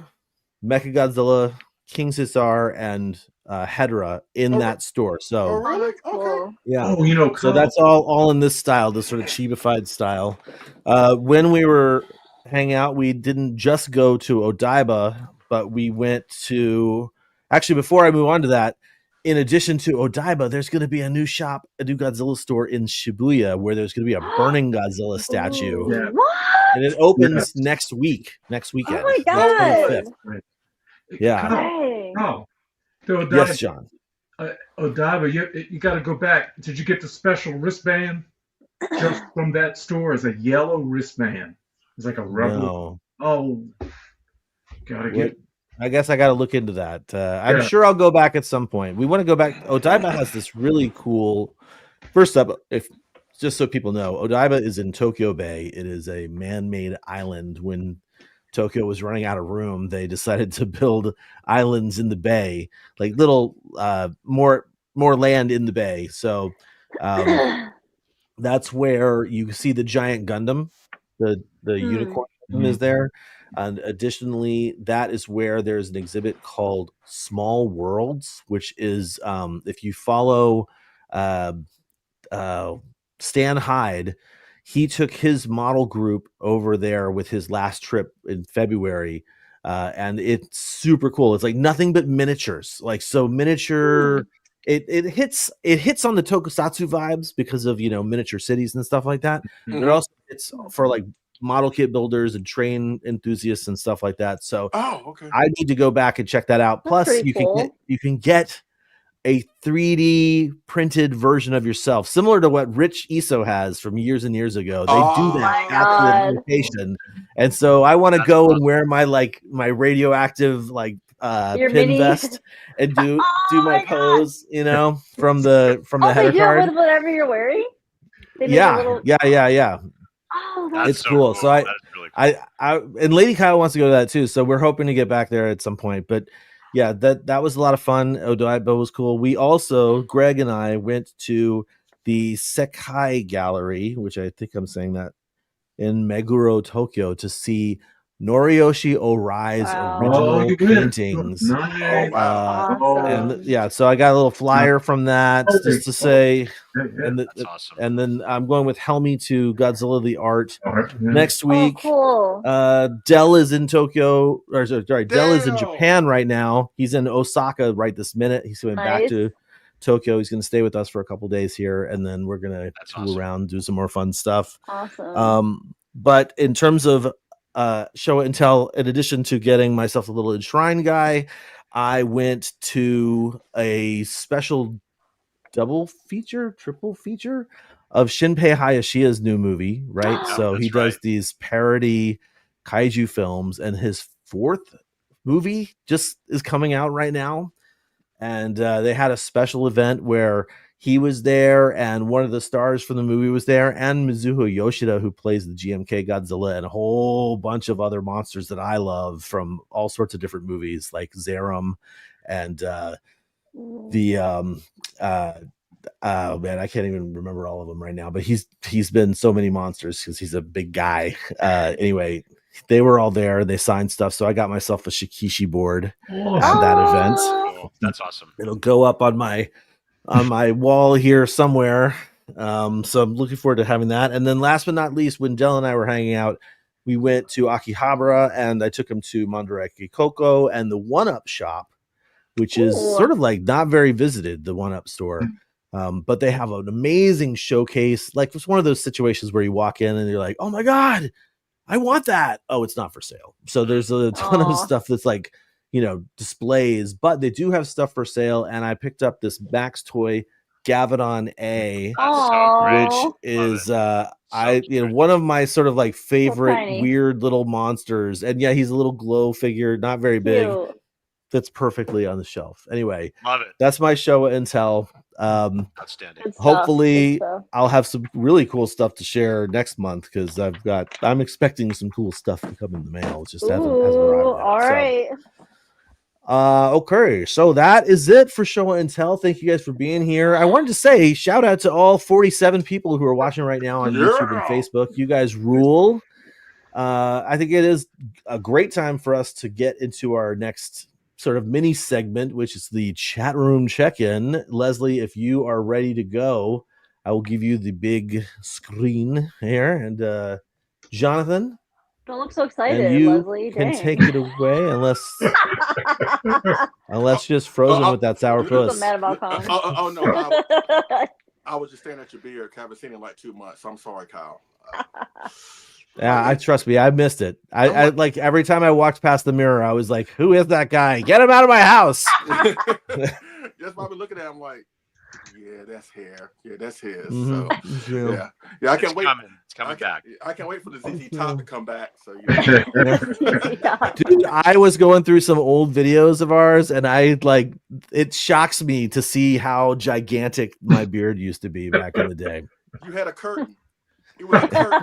Mechagodzilla, King Caesar, and Hedorah in that store. So Oh, really? Okay. Cool. yeah. Oh, So that's all in this style, this sort of chibified style. When we were hanging out, we didn't just go to Odaiba, but we went to before I move on to that, in addition to Odaiba, there's going to be a new Godzilla store in Shibuya where there's going to be a burning Godzilla statue. Yeah. What? And it opens next weekend. Oh my March 25th. god. Yeah. Dang. Oh, so Odaiba, Yes, John. Odaiba, you got to go back. Did you get the special wristband just from that store? As a yellow wristband. It's like a rubber. No. Oh, gotta get. I guess I got to look into that. I'm sure I'll go back at some point. We want to go back. Odaiba has this really cool. First up, just so people know, Odaiba is in Tokyo Bay. It is a man-made island. When Tokyo was running out of room, they decided to build islands in the bay, like little more land in the bay. So that's where you see the giant Gundam, the unicorn is there. And additionally, that is where there's an exhibit called Small Worlds, which is if you follow Stan Hyde, he took his model group over there with his last trip in February, and it's super cool. It's like nothing but miniatures, like so miniature. It hits on the tokusatsu vibes because of miniature cities and stuff like that. But it also hits for like model kit builders and train enthusiasts and stuff like that. So I need to go back and check that out. Plus, you can get a 3D printed version of yourself, similar to what Rich Iso has from years and years ago. They do that after the invitation, and so I want to go and wear my radioactive pin vest and do my pose, from the header card. With whatever you're wearing. Yeah. Oh, it's so cool. So I and Lady Kyle wants to go to that too. So we're hoping to get back there at some point. But yeah, that was a lot of fun. Odaiba was cool. We also, Greg and I, went to the Sekai Gallery, which I think I'm saying that, in Meguro, Tokyo, to see Noriyoshi Orai's original paintings. Nice. And yeah, so I got a little flyer from that just to say, That's awesome. And then I'm going with Helmy to Godzilla the Art next week. Cool. Dell is in Tokyo, Dell is in Japan right now. He's in Osaka right this minute. He's going back to Tokyo. He's going to stay with us for a couple days here, and then we're going to tool around, do some more fun stuff. Awesome. But in terms of Showa Tell, in addition to getting myself a little enshrined guy, I went to a special triple feature of Shinpei Hayashi's new movie, right? So he does these parody kaiju films, and his fourth movie just is coming out right now. And they had a special event where he was there, and one of the stars from the movie was there, and Mizuho Yoshida, who plays the GMK Godzilla, and a whole bunch of other monsters that I love from all sorts of different movies, like Zerum and oh man, I can't even remember all of them right now, but he's been so many monsters because he's a big guy. Anyway, they were all there. They signed stuff, so I got myself a Shikishi board at that event. Oh, that's awesome. It'll go up on my wall here somewhere. So I'm looking forward to having that. And then last but not least, when Dell and I were hanging out, we went to Akihabara and I took him to Mandareke Koko and the One Up shop, which is sort of like not very visited, the One Up store. But they have an amazing showcase. Like it's one of those situations where you walk in and you're like, oh my God, I want that. Oh, it's not for sale. So there's a ton of stuff that's like, you know, displays, but they do have stuff for sale. And I picked up this Max Toy Gavidon A, which is one of my sort of like favorite weird little monsters. And yeah, he's a little glow figure, not very big. Fits perfectly on the shelf. Anyway, love it. That's my Showa Intel. Outstanding. Hopefully I'll have some really cool stuff to share next month because I'm expecting some cool stuff to come in the mail. It just hasn't arrived yet. All right. Okay, so that is it for Showa Intel. Thank you guys for being here. I wanted to say shout out to all 47 people who are watching right now on YouTube and Facebook. You guys rule. I think it is a great time for us to get into our next sort of mini segment, which is the chat room check-in. Leslie, if you are ready to go, I will give you the big screen here. And Jonathan, don't look so excited, and you Leslie. can Dang. take it away unless just frozen with that sour puss. Mad about Kong. Oh no, I was just staring at your beard. I haven't seen it in like 2 months. So I'm sorry, Kyle. Yeah, I trust me. I missed it. I like every time I walked past the mirror, I was like, "Who is that guy? Get him out of my house!" That's why we looking at him like, "Yeah, that's hair. Yeah, that's his." Mm-hmm. So yeah, I can't wait. It's coming back. I can't wait for the ZZ Top to come back. So Dude, I was going through some old videos of ours, and it shocks me to see how gigantic my beard used to be back in the day. You had a curtain. It was a curtain.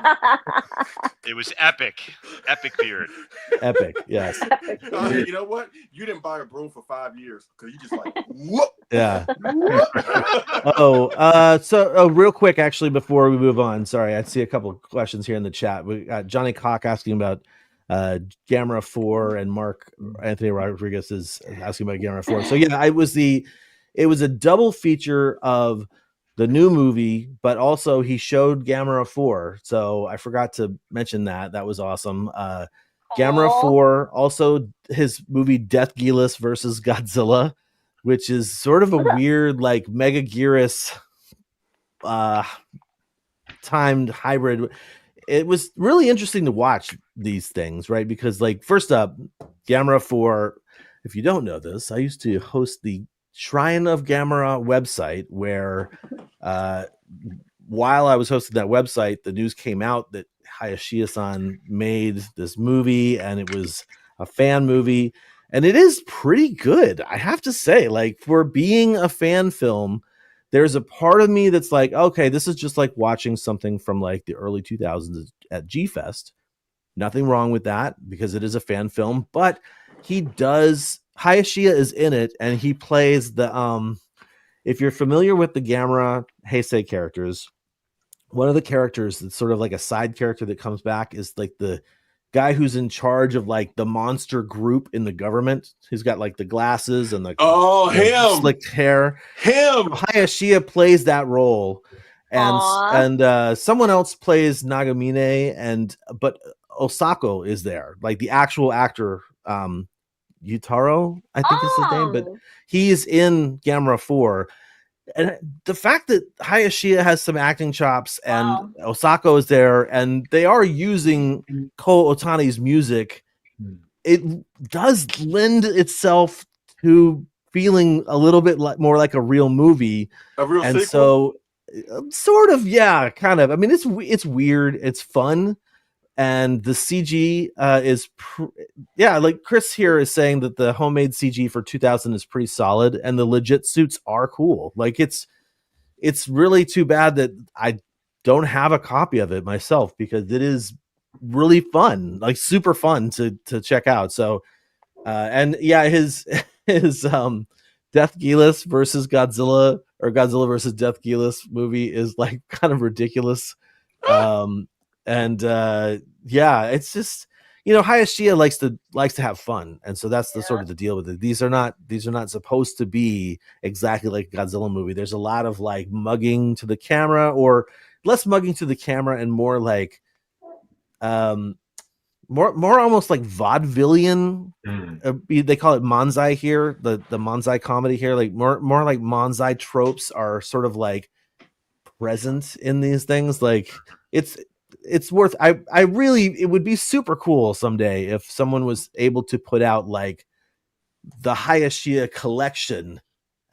It was epic. Epic beard. Epic, yes. You know what? You didn't buy a broom for 5 years because you just like whoop. Yeah. So real quick, actually, before we move on, sorry, I see a couple of questions here in the chat. We got Johnny Cock asking about Gamera 4, and Mark Anthony Rodriguez is asking about Gamera 4. So yeah, it was a double feature of the new movie, but also he showed Gamera 4. So I forgot to mention that. That was awesome. Gamera 4, also his movie Death Gearless versus Godzilla, which is sort of a weird, like Mega Gearus timed hybrid. It was really interesting to watch these things, right? Because, like, first up, Gamera 4, if you don't know this, I used to host the Shrine of Gamera website where while I was hosting that website, the news came out that Hayashiya-san made this movie, and it was a fan movie, and it is pretty good, I have to say. Like, for being a fan film, there's a part of me that's like, okay, this is just like watching something from like the early 2000s at G-Fest. Nothing wrong with that because it is a fan film, but Hayashiya is in it, and he plays the if you're familiar with the Gamera Heisei characters, one of the characters that's sort of like a side character that comes back is like the guy who's in charge of like the monster group in the government. He's got like the glasses and the slicked hair. Him. Hayashiya plays that role, and someone else plays Nagamine, but Osako is there, like the actual actor. Yutaro, I think is his name, but he's in Gamera 4. And the fact that Hayashiya has some acting chops and Osako is there, and they are using Ko Otani's music, it does lend itself to feeling a little bit more like a real movie. A real sequel? So sort of, yeah, kind of. I mean, it's weird, it's fun. And the CG is, like Chris here is saying that the homemade CG for 2000 is pretty solid, and the legit suits are cool. Like it's really too bad that I don't have a copy of it myself because it is really fun, like super fun to check out. So, and yeah, his Death Gearless versus Godzilla, or Godzilla versus Death Gillis movie is like kind of ridiculous. Yeah, it's just, Hayashiya likes to have fun, and so that's the sort of the deal with it. These are not supposed to be exactly like a Godzilla movie. There's a lot of like mugging to the camera, or less mugging to the camera and more like more almost like vaudevillian. They call it manzai here, the manzai comedy here, like more like manzai tropes are sort of like present in these things. Like it's worth, I really, it would be super cool someday if someone was able to put out like the Hayashiya collection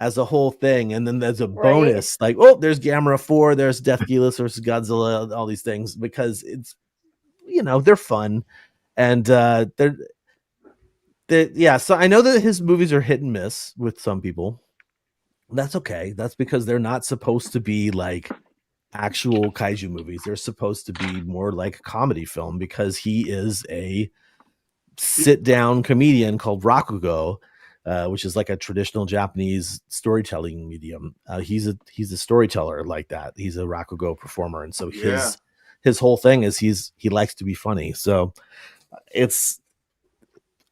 as a whole thing, and then there's a bonus, like, oh, there's Gamera 4, there's Death Gillis versus Godzilla, all these things, because it's, they're fun, and they're so I know that his movies are hit and miss with some people. That's okay. That's because they're not supposed to be like actual kaiju movies. They're supposed to be more like a comedy film, because he is a sit-down comedian called Rakugo, which is like a traditional Japanese storytelling medium. He's a storyteller like that. He's a Rakugo performer, and so his whole thing is he likes to be funny. So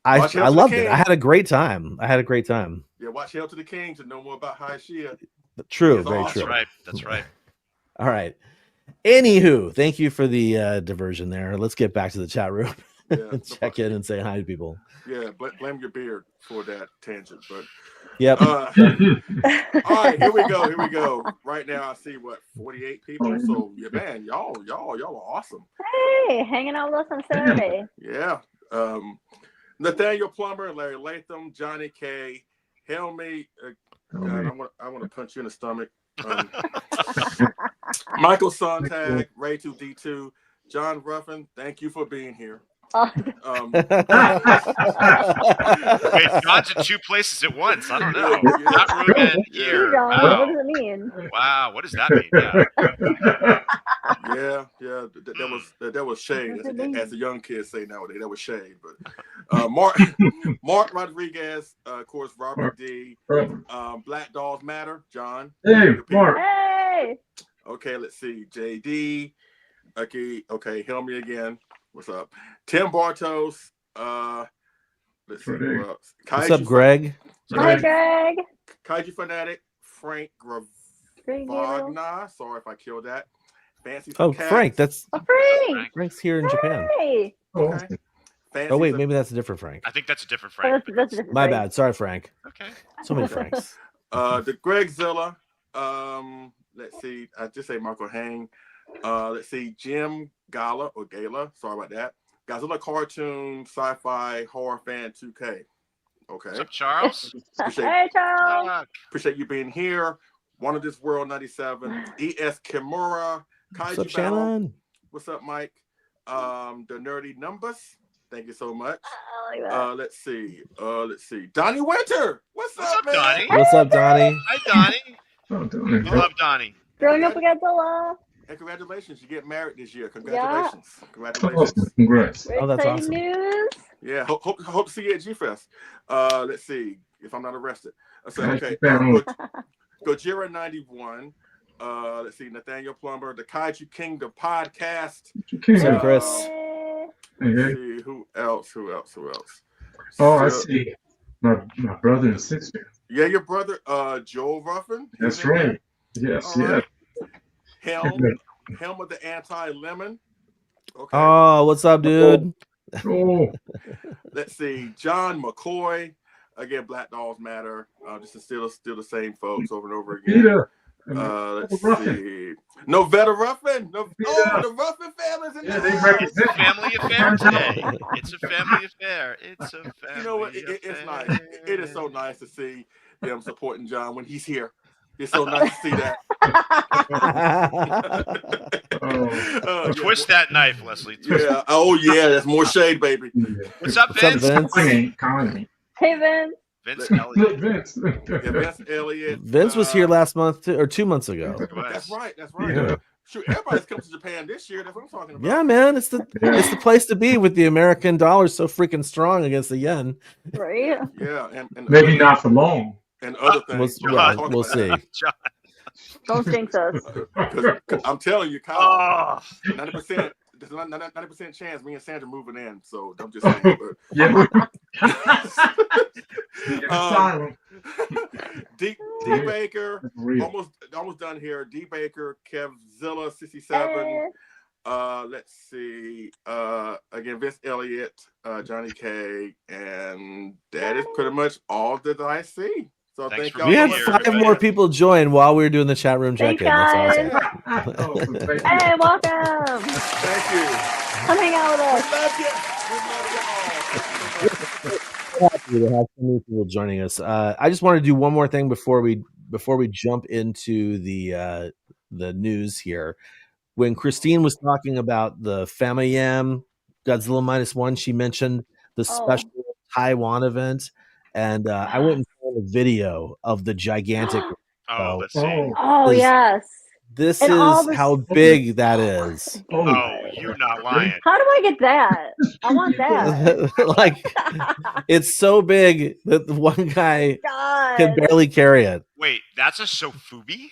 I loved it. I had a great time. Yeah, watch Hail to the King to know more about Hayashiya. True, very true. That's right. All right. Anywho, thank you for the diversion there. Let's get back to the chat room. Check in and say hi to people. Yeah, blame your beard for that tangent, but yep. All right, here we go. Right now, I see 48 people. So yeah, man, y'all are awesome. Hey, hanging out with us on Saturday. Yeah. Nathaniel Plummer, Larry Latham, Johnny K, Helmy. God, I want to punch you in the stomach. Michael Sontag, Ray2D2, John Ruffin. Thank you for being here. Wait, John's in two places at once. I don't know. Not Ruben here. Wow. What does it mean? Wow, what does that mean? That was shade, as the young kids say nowadays. That was shade. But Mark Rodriguez, of course, Robert D. Black Dolls Matter, John. Hey, Mark. Hey. Okay, let's see. JD. Okay, Helmy again. What's up? Tim Bartos. Let's see who else. What's up, Greg? Hi, Greg. Kaiju Fanatic, Frank Gravagna. Sorry if I killed that. Fancy. Oh, Cats. Frank. That's Frank. Frank's here in Japan. Hey. Okay. Oh wait, maybe that's a different Frank. I think that's a different Frank. That's a different My Frank. bad. Sorry, Frank. Okay. So many Franks. The Gregzilla. Let's see. I just say Michael Hang. Let's see. Jim Gala or Gala. Sorry about that. Godzilla cartoon, sci-fi, horror fan 2K. Okay. What's up, Charles? Hey, Charles. Appreciate you being here. One of This World 97. ES Kimura. What's up, Shannon? What's up, Mike? The Nerdy Numbers. Thank you so much. I like that. Let's see. Donnie Winter. What's up, man? Donnie? What's up, Donnie? Hi, Donnie. We love Donnie. Growing up with Godzilla. And congratulations, you get married this year. Congratulations. Yeah. Congratulations. Congrats. Oh, that's awesome. News. Yeah, hope to see you at G-Fest. Let's see if I'm not arrested. Okay. Gojira 91. Let's see, Nathaniel Plumber, the Kaiju Kingdom podcast. What's up, Chris? Let's see, who else? Oh, I see. My brother and sister. Yeah, your brother, Joel Ruffin. That's right. Yes, right. Helm of the Anti-Lemon. Okay. Oh, what's up, dude? Oh. Let's see, John McCoy. Again, Black Dolls Matter. Just to still the same folks over and over again. Let's see. Novetta Ruffin. The Ruffin family's in there. It's a family affair today. It's a family affair. You know what? It's nice. It is so nice to see them supporting John when he's here. It's so nice to see that. Twist that knife, Leslie. Yeah. Oh, yeah. That's more shade, baby. What's up, Vince? Hey, Vince. Vince Elliott. Vince Elliott. Vince was here last month or 2 months ago. That's right. Yeah. Shoot, everybody's come to Japan this year. That's what I'm talking about. Yeah, man, it's the place to be with the American dollar so freaking strong against the yen. Right. Yeah, and maybe not for long. And other things. We'll see. John, Don't jinx us. 'Cause I'm telling you, Kyle, Oh, 90%. There's a 90% chance me and Sandra moving in. So I'm just saying. But, Yeah. um, Asylum. D Yeah. Baker, That's real. almost done here. D Baker, Kevzilla 67. Let's see. Again, Vince Elliott, Johnny K, and that is pretty much all that I see. So Thanks thank for y'all. We being had so here, much. 5 more people join while we were doing the chat room Thanks, check-in. That's awesome. guys. Awesome. Thank you. Hey, welcome. Thank you. Come hang out with We us. love you. We love you all. Happy to have so many people joining us. I just want to do one more thing before we jump into the news here. When Christine was talking about the Famayam Godzilla -1, she mentioned the special Taiwan event, and I went and found a video of the gigantic. oh, let's see. Oh, Oh, Is- yes. This And all is the how big that is. oh, Oh, you're not lying. How do I get that? I want that. Like, it's so big that the one guy can God. barely carry it. Wait, that's a Sofubi?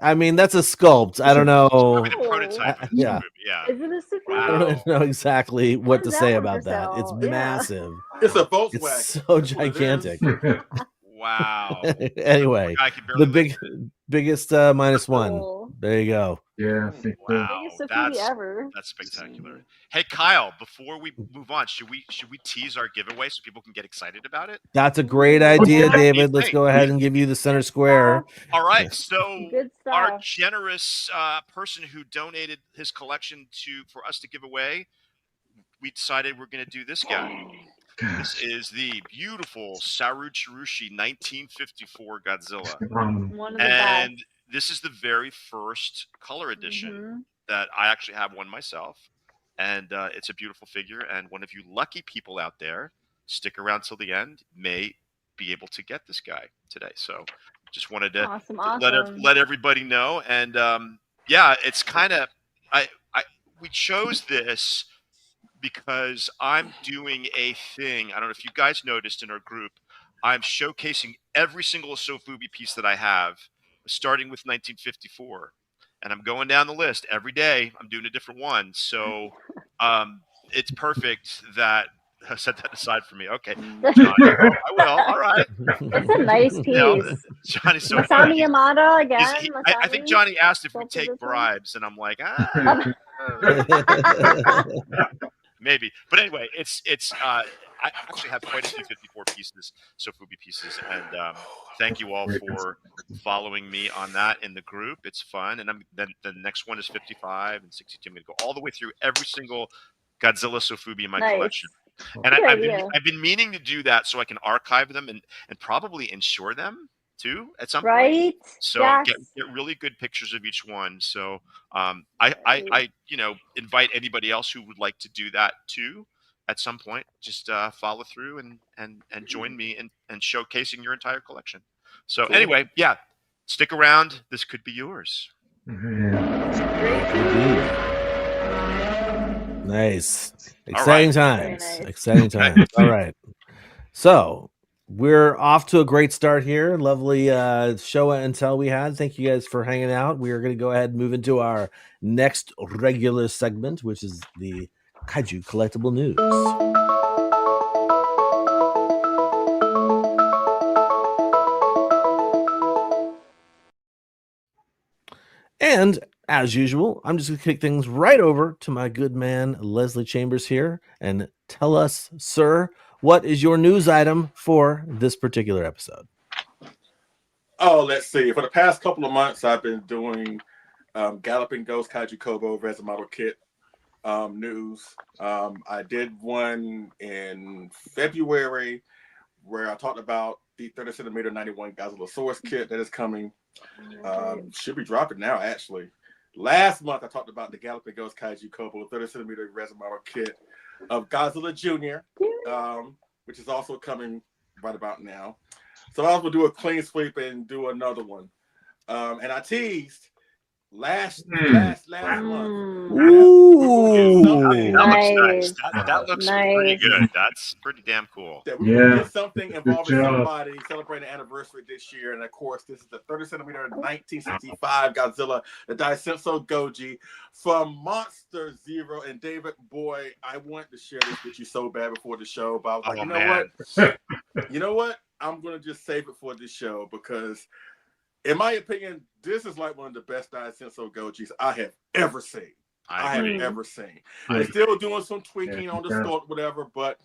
I mean, that's a sculpt. I don't know. Probably the prototype of the Yeah. Sofubi. Yeah. Is it a super? I Wow. don't know exactly what to Where's say that one about for that. It's sale? Yeah. massive. It's a Volkswagen. It's so That's what it gigantic. is. Wow. Anyway, I can barely the biggest -1. Cool. There you go. yeah. I think so. Wow, Biggest Sofubi ever. that's spectacular. Hey Kyle, before we move on, should we tease our giveaway so people can get excited about it? That's a great idea, Yeah. David. Let's go ahead and give you the center square. All right, so Good our stuff. generous person who donated his collection for us to give away, we decided we're going to do this guy. This is the beautiful Saru Chirushi 1954 Godzilla. One of the And best. this is the very first color edition Mhm. that I actually have one myself. And it's a beautiful figure. And one of you lucky people out there, stick around till the end, may be able to get this guy today. So just wanted to Awesome. let everybody know. And yeah, it's kind of we chose this because I'm doing a thing. I don't know if you guys noticed in our group. I'm showcasing every single Sofubi piece that I have, starting with 1954, and I'm going down the list every day. I'm doing a different one, so it's perfect that I set that aside for me. Okay, Johnny, I will. All right. It's a nice piece. You know, Johnny's so Masami funny. Yamada again. I think Masami? Johnny asked if we Sculpted take this one? bribes, and I'm like, maybe. But anyway, it's I actually have quite a few 54 pieces, Sofubi pieces, and thank you all for following me on that in the group. It's fun, and then the next one is 55 and 62. I'm going to go all the way through every single Godzilla Sofubi in my Nice. collection. And Good I've idea. been meaning to do that so I can archive them and probably insure them too at some point. Right? So Yes. get really good pictures of each one. So I invite anybody else who would like to do that too at some point. Just follow through and join me in showcasing your entire collection. So anyway, yeah, stick around. This could be yours. Nice. All Exciting right. times. Very nice. Exciting times. All right. So we're off to a great start here. Lovely Showa and Tell we had. Thank you guys for hanging out. We are going to go ahead and move into our next regular segment, which is the Kaiju Collectible News. And as usual, I'm just going to kick things right over to my good man, Leslie Chambers here, and tell us, sir, what is your news item for this particular episode? Oh, let's see. For the past couple of months, I've been doing Galloping Ghost Kaiju Kobo resin model kit news. I did one in February where I talked about the 30 centimeter 91 Godzilla Source kit that is coming. Should be dropping now, actually. Last month, I talked about the Galloping Ghost Kaiju Kobo 30 centimeter resin model kit of Godzilla Jr., which is also coming right about now. So I was going to do a clean sweep and do another one. And I teased last month. Ooh. That looks nice. Nice. That looks Nice. pretty good. That's pretty damn cool. That we're gonna get something Good involving job. somebody celebrating the anniversary this year, and of course, this is the 30 centimeter 1965 Godzilla, the Daisenso Goji from Monster Zero. And David, boy, I wanted to share this with you so bad before the show, but I was like, Oh, you know man. what? You know what? I'm gonna just save it for this show because, in my opinion, this is like one of the best Daisenso Gojis I have ever seen. I have ever seen. They're still doing some tweaking on the sculpt, whatever, but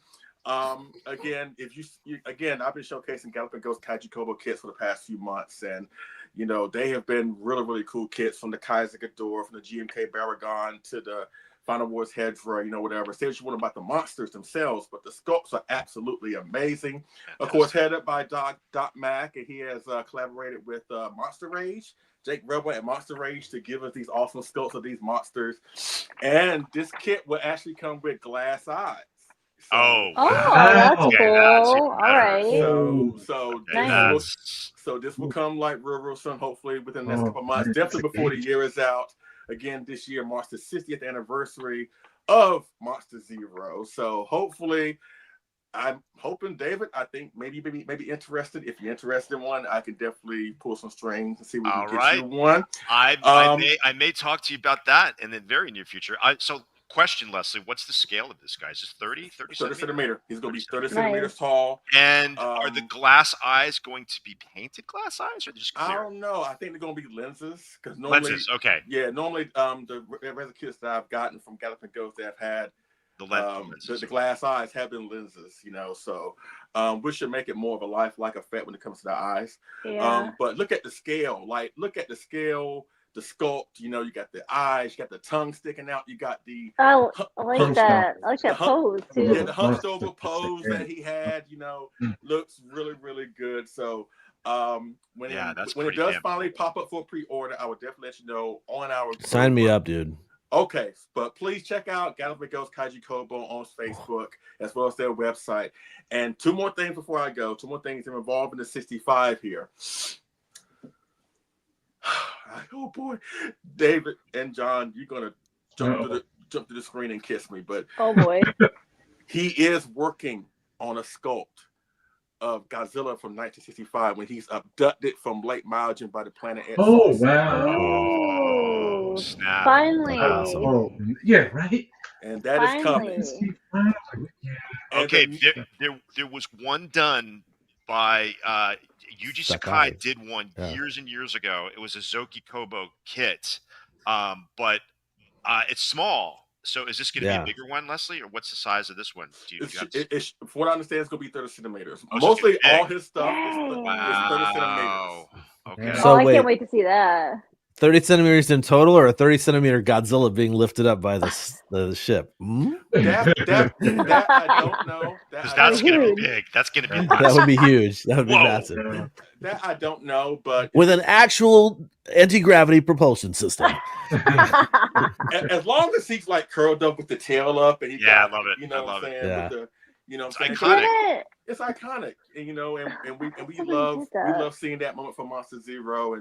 again, if you again, I've been showcasing Galloping Ghost Kaiju Kobo kits for the past few months, and you know they have been really cool kits, from the Kaiser Ghidorah, from the GMK Baragon to the Final Wars Hedra, you know, whatever. Say what you want about the monsters themselves, but the sculpts are absolutely amazing. Of course, headed by Doc Mack, and he has collaborated with Monster Rage, Jake Rebel at Monster Rage, to give us these awesome sculpts of these monsters. And this kit will actually come with glass eyes. So, that's cool. That's All right. So this will come like real soon, hopefully within the next couple of months, definitely before the year is out. Again, this year marks the 60th anniversary of Monster Zero. So hopefully, I'm hoping, David, I think maybe interested. If you're interested in one, I can definitely pull some strings and see if we can get you one. I may talk to you about that in the very near future. So question, Leslie, what's the scale of this guy? Is this 30 centimeter? He's going to be 30 centimeters tall. And are the glass eyes going to be painted glass eyes, or just clear? I don't know. I think they're going to be lenses, because lenses. Okay. Yeah, normally the resin kits that I've gotten from Galloping Ghost that have had the glass eyes have been lenses, you know, so which should make it more of a lifelike effect when it comes to the eyes. Yeah. But look at the scale, the sculpt, you know, you got the eyes, you got the tongue sticking out, you got the I like that. I like that pose too. Yeah, the hunched over pose that he had, you know, looks really good. So when it does finally pop up for pre-order, I would definitely let you know on our Sign me up, dude. Okay, but please check out Galloping Ghost Kaiju Kobo on Facebook, as well as their website. And two more things before I go. Two more things that are involved in the 65 here. Oh boy, David and John, you're gonna jump to the screen and kiss me, but oh boy, he is working on a sculpt of Godzilla from 1965 when he's abducted from Lake Maijin by the planet X. Oh wow! Oh snap! Finally! Oh yeah, right. And that is coming. Okay, there was one done by Yuji Sakai. Did one years and years ago. It was a Zoki Kobo kit, but it's small. So is this going to be a bigger one, Leslie, or what's the size of this one? It's from what I understand, it's going to be 30 centimeters. Mostly all his stuff is 30 centimeters. Okay. So I can't wait to see that. 30 centimeters in total, or a 30 centimeter Godzilla being lifted up by the ship? That I don't know. Because that's going to be big. That's going to be that would be huge. That would be massive. That I don't know, but with an actual anti-gravity propulsion system. As long as he's like curled up with the tail up, and I love it. You know what I'm saying? Yeah. With the, you know, it's iconic. It's iconic, and you know, and we love seeing that moment from Monster Zero,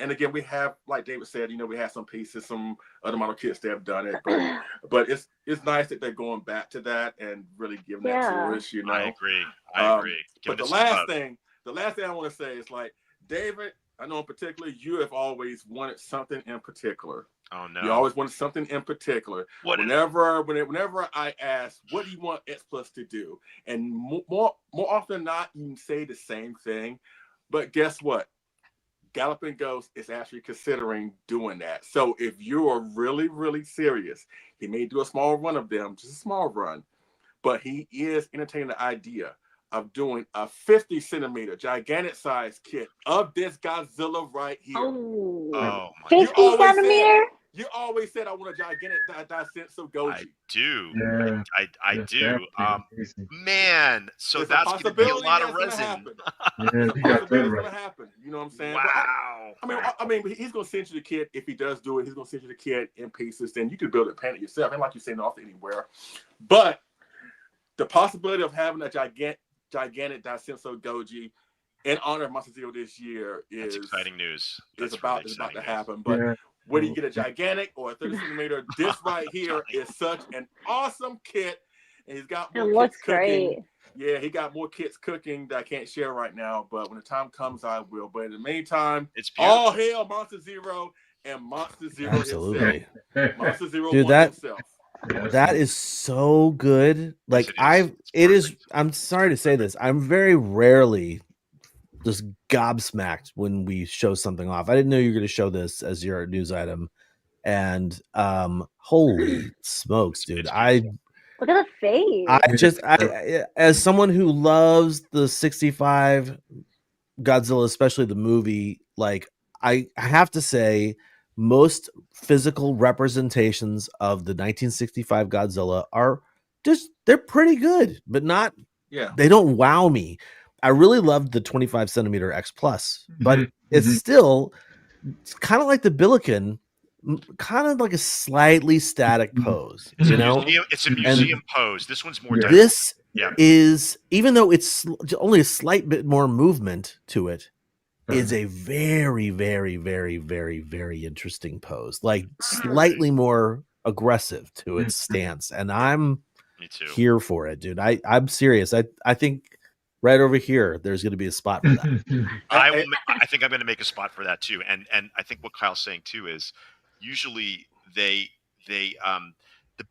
and again, we have, like David said, you know, we have some pieces, some other model kits that have done it, but it's nice that they're going back to that and really giving that to us. You know, I agree. But the last thing I want to say is, like, David, I know in particular you have always wanted something in particular. Oh no! You always wanted something in particular. Whenever I ask, what do you want X Plus to do, and more often than not, you can say the same thing. But guess what? Galloping Ghost is actually considering doing that. So if you are really serious, he may do a small run of them, just a small run, but he is entertaining the idea of doing a 50 centimeter gigantic size kit of this Godzilla right here. Oh, 50 centimeter? You always said I want a gigantic Daisenso Goji. I do. Yeah. I do. Man, so that's going to be a lot of resin. It's going to happen. You know what I'm saying? Wow. I mean, he's going to send you the kit. If he does do it, he's going to send you the kit in pieces. Then you can build it, paint it yourself. And like you say, not anywhere. But the possibility of having a gigantic Daisenso Goji in honor of Monster Zero this year That's is exciting news. is That's about really is about to exciting news. happen. But Yeah. whether you get a gigantic or a 30 centimeter, this right here Johnny. is such an awesome kit, and he's got It more looks kits cooking. great. Yeah, he got more kits cooking that I can't share right now, but when the time comes, I will. But in the meantime, It's beautiful. all hail Monster Zero and Monster Zero Absolutely. himself. Monster Zero Dude, won that- himself. That is so good. Like Yes, it is. It's I'm sorry to say this. I'm very rarely just gobsmacked when we show something off. I didn't know you were going to show this as your news item. And holy smokes, dude. It's I beautiful. Look at the face. I as someone who loves the 65 Godzilla, especially the movie, like I have to say most physical representations of the 1965 Godzilla are they're pretty good, but not Yeah. they don't wow me. I really loved the 25 centimeter X plus, but it's still it's kind of like the Billiken, kind of like a slightly static pose, you know? It's a museum pose. This one's more dynamic. This Yeah. is, even though it's only a slight bit more movement to it, is a very, very, very, very, very interesting pose. Like slightly more aggressive to its stance. And I'm Me too. here for it, dude. I'm serious. I think right over here, there's going to be a spot for that. I think I'm going to make a spot for that too. And I think what Kyle's saying too is usually the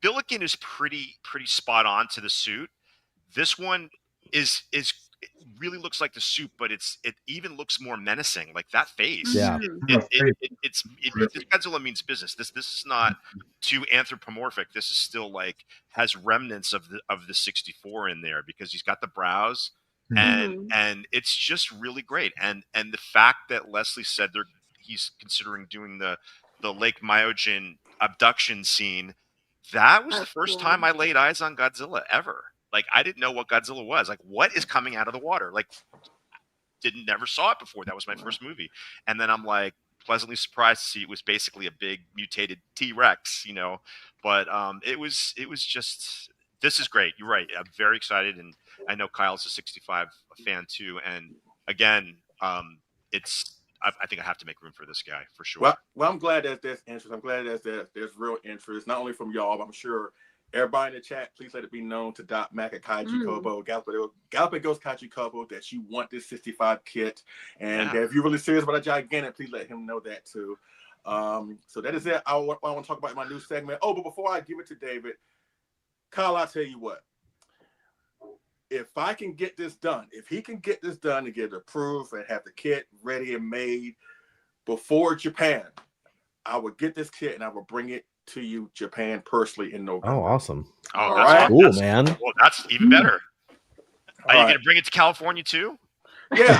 Billiken is pretty spot on to the suit. This one is it really looks like the suit, but it even looks more menacing. Like that face. Yeah. This Godzilla means business. This is not too anthropomorphic. This is still like has remnants of the 64 in there because he's got the brows. And it's just really great. And the fact that Leslie said he's considering doing the Lake Myojin abduction scene, that was the first time I laid eyes on Godzilla ever. Like I didn't know what Godzilla was. Like what is coming out of the water? Like never saw it before. That was my first movie. And then I'm like pleasantly surprised to see it was basically a big mutated T-Rex, you know. But it was just, this is great. You're right. I'm very excited, and I know Kyle's a 65 fan too. And again, I think I have to make room for this guy for sure. Well, I'm glad that there's interest. I'm glad that there's real interest, not only from y'all, but I'm sure everybody in the chat, please let it be known to Mac at Kaiju Kobo, Galloping Ghost Kaiju Kobo, that you want this 65 kit. And if you're really serious about a gigantic, please let him know that too. So that is it. I want to talk about my new segment. Oh, but before I give it to David, Kyle, I'll tell you what. If I can get this done, if he can get this done and get it approved and have the kit ready and made before Japan, I would get this kit and I will bring it to you, Japan, personally in November. Oh, awesome. Oh, that's cool, man. Well, that's even better. Are you going to bring it to California too? Yeah.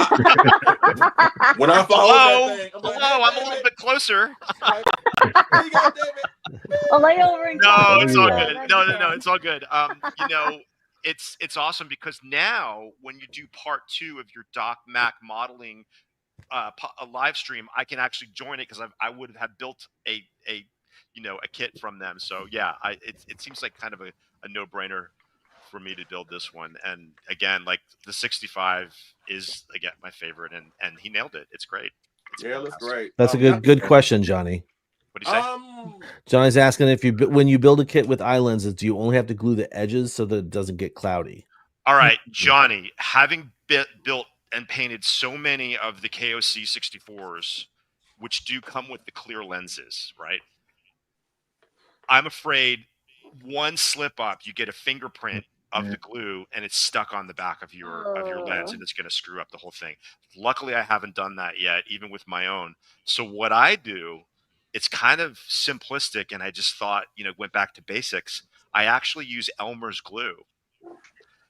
When I follow that thing, I'm a little bit closer. There you go, David. A layover in No, it's all California. good. No, it's all good. You know, it's awesome because now when you do part 2 of your Doc Mac modeling a live stream, I can actually join it because I would have built a kit from them. So yeah, it seems like kind of a no-brainer for me to build this one. And again, like the 65 is again my favorite, and he nailed it. It's great. It looks great. That's a good question, Johnny. What do you say? Johnny's asking if when you build a kit with eye lenses, do you only have to glue the edges so that it doesn't get cloudy? All right, Johnny, having built and painted so many of the KOC 64s, which do come with the clear lenses, right? I'm afraid one slip up, you get a fingerprint of the glue and it's stuck on the back of your lens, and it's going to screw up the whole thing. Luckily, I haven't done that yet, even with my own. So what I do, it's kind of simplistic, and I just thought, went back to basics. I actually use Elmer's glue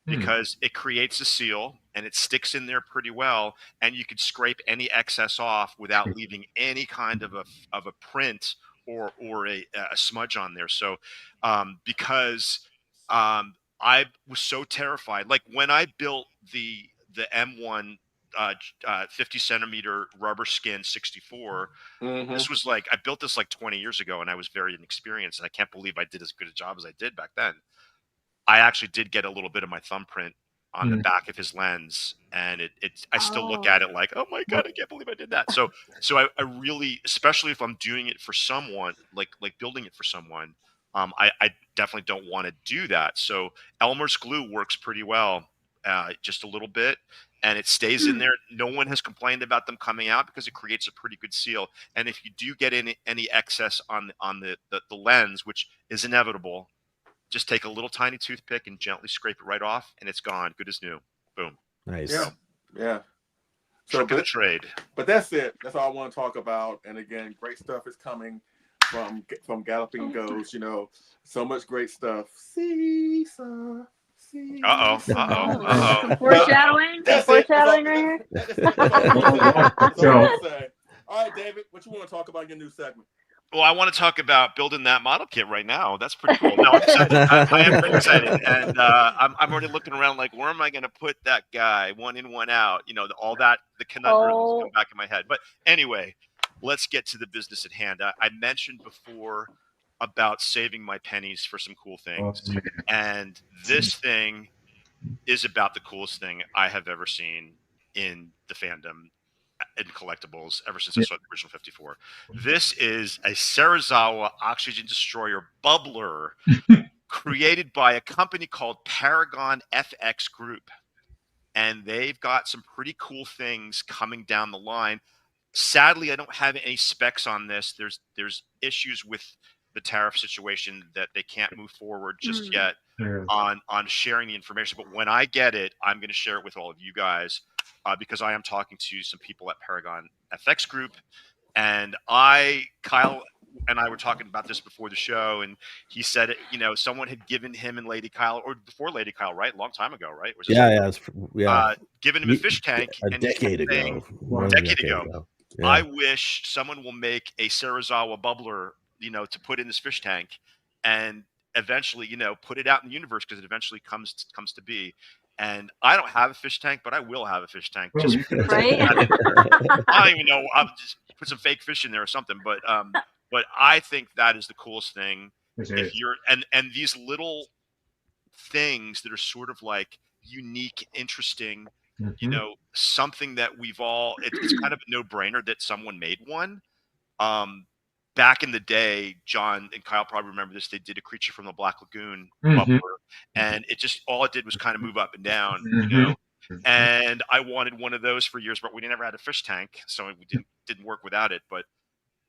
because it creates a seal and it sticks in there pretty well, and you could scrape any excess off without leaving any kind of a print or a smudge on there. So because I was so terrified, like when I built the M1 50 centimeter rubber skin 64, this was like, I built this like 20 years ago, and I was very inexperienced, and I can't believe I did as good a job as I did back then. I actually did get a little bit of my thumbprint on the back of his lens, and I still look at it like, oh my god, I can't believe I did that. So I really, especially if I'm doing it for someone, like building it for someone, I definitely don't want to do that. So Elmer's glue works pretty well, just a little bit, and it stays in there. No one has complained about them coming out because it creates a pretty good seal. And if you do get any excess on the lens, which is inevitable, just take a little tiny toothpick and gently scrape it right off, and it's gone, good as new. Boom. Nice. Yeah. So Trick of the trade. But that's it. That's all I want to talk about. And again, great stuff is coming from Galloping Ghost. You know, so much great stuff. Seesaw. Foreshadowing. Foreshadowing right here. That's all I'm gonna say. All right, David, what you want to talk about in your new segment? Well, I want to talk about building that model kit right now. That's pretty cool. No, I'm excited. I am pretty excited, and I'm already looking around like, where am I going to put that guy? One in, one out. You know, all that, the conundrums come back in my head. But anyway, let's get to the business at hand. I mentioned before about saving my pennies for some cool things, and this thing is about the coolest thing I have ever seen in the fandom. In collectibles ever since I saw the original 54. This is a Serizawa oxygen destroyer bubbler created by a company called Paragon FX Group. And they've got some pretty cool things coming down the line. Sadly, I don't have any specs on this. There's issues with the tariff situation that they can't move forward just yet on sharing the information. But when I get it, I'm going to share it with all of you guys. Because I am talking to some people at Paragon FX Group, and Kyle and I were talking about this before the show, and he said, someone had given him and Lady Kyle, or before Lady Kyle, right? A long time ago, right? Was given him a fish tank a decade ago. A decade ago. Yeah. I wish someone will make a Serizawa bubbler, to put in this fish tank, and eventually, put it out in the universe because it eventually comes to be. And I don't have a fish tank, but I will have a fish tank. Just right? I don't even know. I'll just put some fake fish in there or something. But I think that is the coolest thing. If you're and these little things that are sort of like unique, interesting, something that we've all. It's kind of a no-brainer that someone made one. Back in the day, John and Kyle probably remember this. They did a Creature from the Black Lagoon bubbler, and all it did was kind of move up and down, And I wanted one of those for years, but we never had a fish tank, so we didn't work without it. But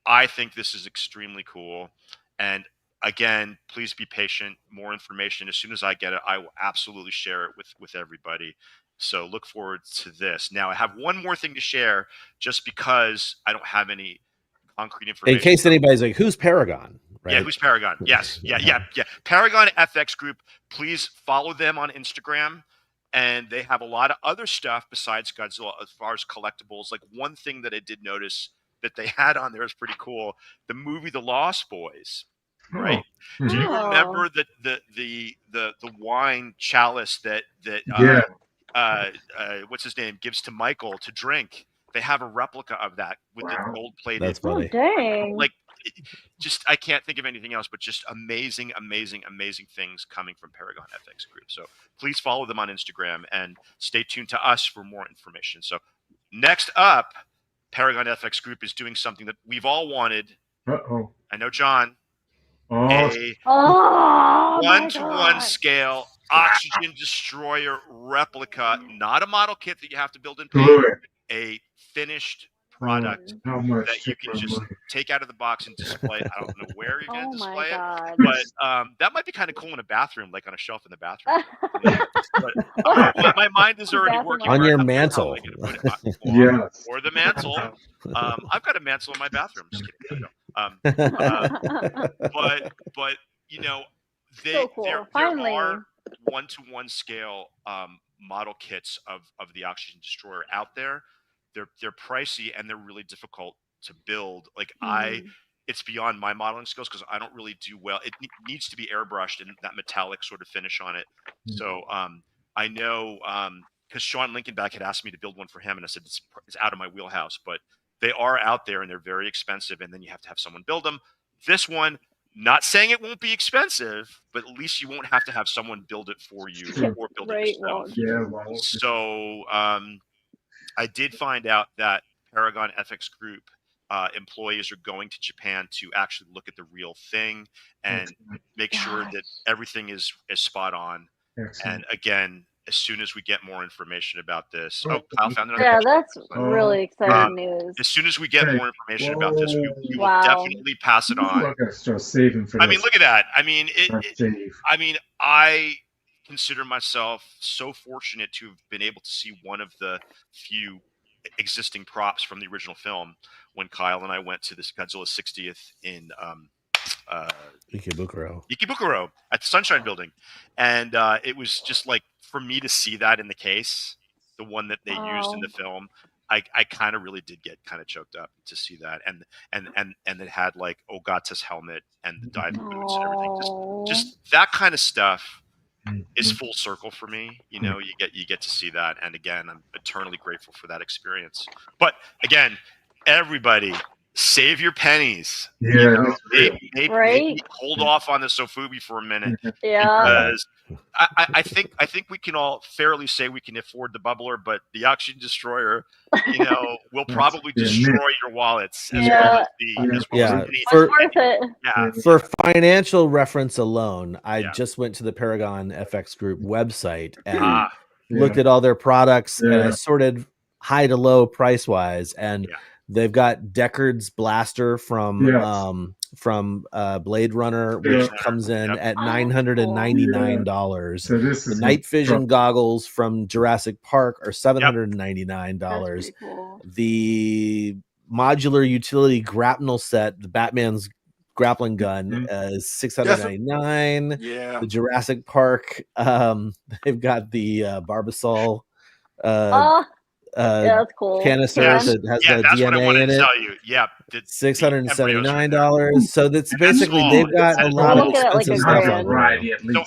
I think this is extremely cool. And again, please be patient. More information as soon as I get it, I will absolutely share it with everybody. So look forward to this. Now I have one more thing to share, just because I don't have any concrete information. In case anybody's like, who's Paragon? Right? Yeah, who's Paragon? Yes. Yeah. Paragon FX Group. Please follow them on Instagram. And they have a lot of other stuff besides Godzilla as far as collectibles. Like, one thing that I did notice that they had on there is pretty cool. The movie The Lost Boys. Right? Do you remember the wine chalice that what's his name gives to Michael to drink? They have a replica of that with the gold plated. That's funny. Oh, dang. Like, I can't think of anything else, but just amazing things coming from Paragon FX Group. So please follow them on Instagram and stay tuned to us for more information. So next up, Paragon FX Group is doing something that we've all wanted. I know, John. A one-to-one scale oxygen destroyer replica, not a model kit that you have to build in paint, a finished product that you can just take out of the box and display. I don't know where you're going to display it, but that might be kind of cool in a bathroom, like on a shelf in the bathroom. But my mind is already working on your mantle. Or the mantle. I've got a mantle in my bathroom. Just kidding. But there are one-to-one scale model kits of the oxygen destroyer out there. They're pricey and they're really difficult to build. Like, it's beyond my modeling skills because I don't really do well. It needs to be airbrushed and that metallic sort of finish on it. So I know because Sean Lincolnback had asked me to build one for him, and I said it's out of my wheelhouse. But they are out there and they're very expensive, and then you have to have someone build them. This one, Not saying it won't be expensive, but at least you won't have to have someone build it for you or build it yourself. Yeah, well, So I did find out that Paragon FX Group employees are going to Japan to actually look at the real thing and make sure that everything is spot on. excellent. And again, as soon as we get more information about this, Kyle found another Yeah, picture. that's really exciting news. As soon as we get more information about this, we will Wow. definitely pass it Ooh, on. I gotta start saving for I this. mean, look at that. I mean, Save. I consider myself so fortunate to have been able to see one of the few existing props from the original film when Kyle and I went to this Godzilla 60th in Ikebukuro at the Sunshine Building, and it was just like for me to see that in the case, the one that they used in the film. I kind of really did get kind of choked up to see that, and it had like Ogata's helmet and the diving boots and everything. Just that kind of stuff is full circle for me. You know, you get to see that, and again, I'm eternally grateful for that experience. But again, everybody, save your pennies. Yeah, Maybe hold off on the Sofubi for a minute. Because I think we can all fairly say we can afford the bubbler, but the Oxygen Destroyer, you know, will probably destroy your wallets as well as the For financial reference alone, I just went to the Paragon FX Group website and looked at all their products, and I sorted high to low price wise, and they've got Deckard's blaster from Blade Runner, which comes in at $999. So this is the night vision goggles from Jurassic Park are $799. Cool. The modular utility grapnel set, the Batman's grappling gun, is $699. Yeah. The Jurassic Park, they've got the Barbasol that's cool. canister that has the that's what I DNA wanted in to it. tell you. Yeah, $679. So that's basically they've got a lot of expensive stuff on there. So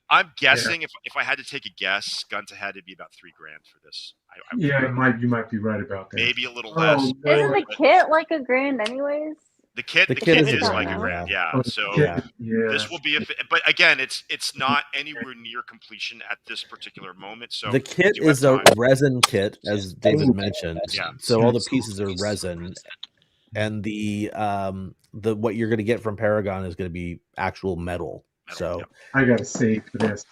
I'm guessing if I had to take a guess, Gunta had to be about $3,000 for this. You might be right about that. Maybe a little less. Isn't the kit like $1,000 anyways? The kit is like $1,000. Yeah. So this will be but again, it's not anywhere near completion at this particular moment. So the kit is a resin kit, as David mentioned. So all the pieces are resin, and the what you're going to get from Paragon is going to be actual metal. So I gotta save for this.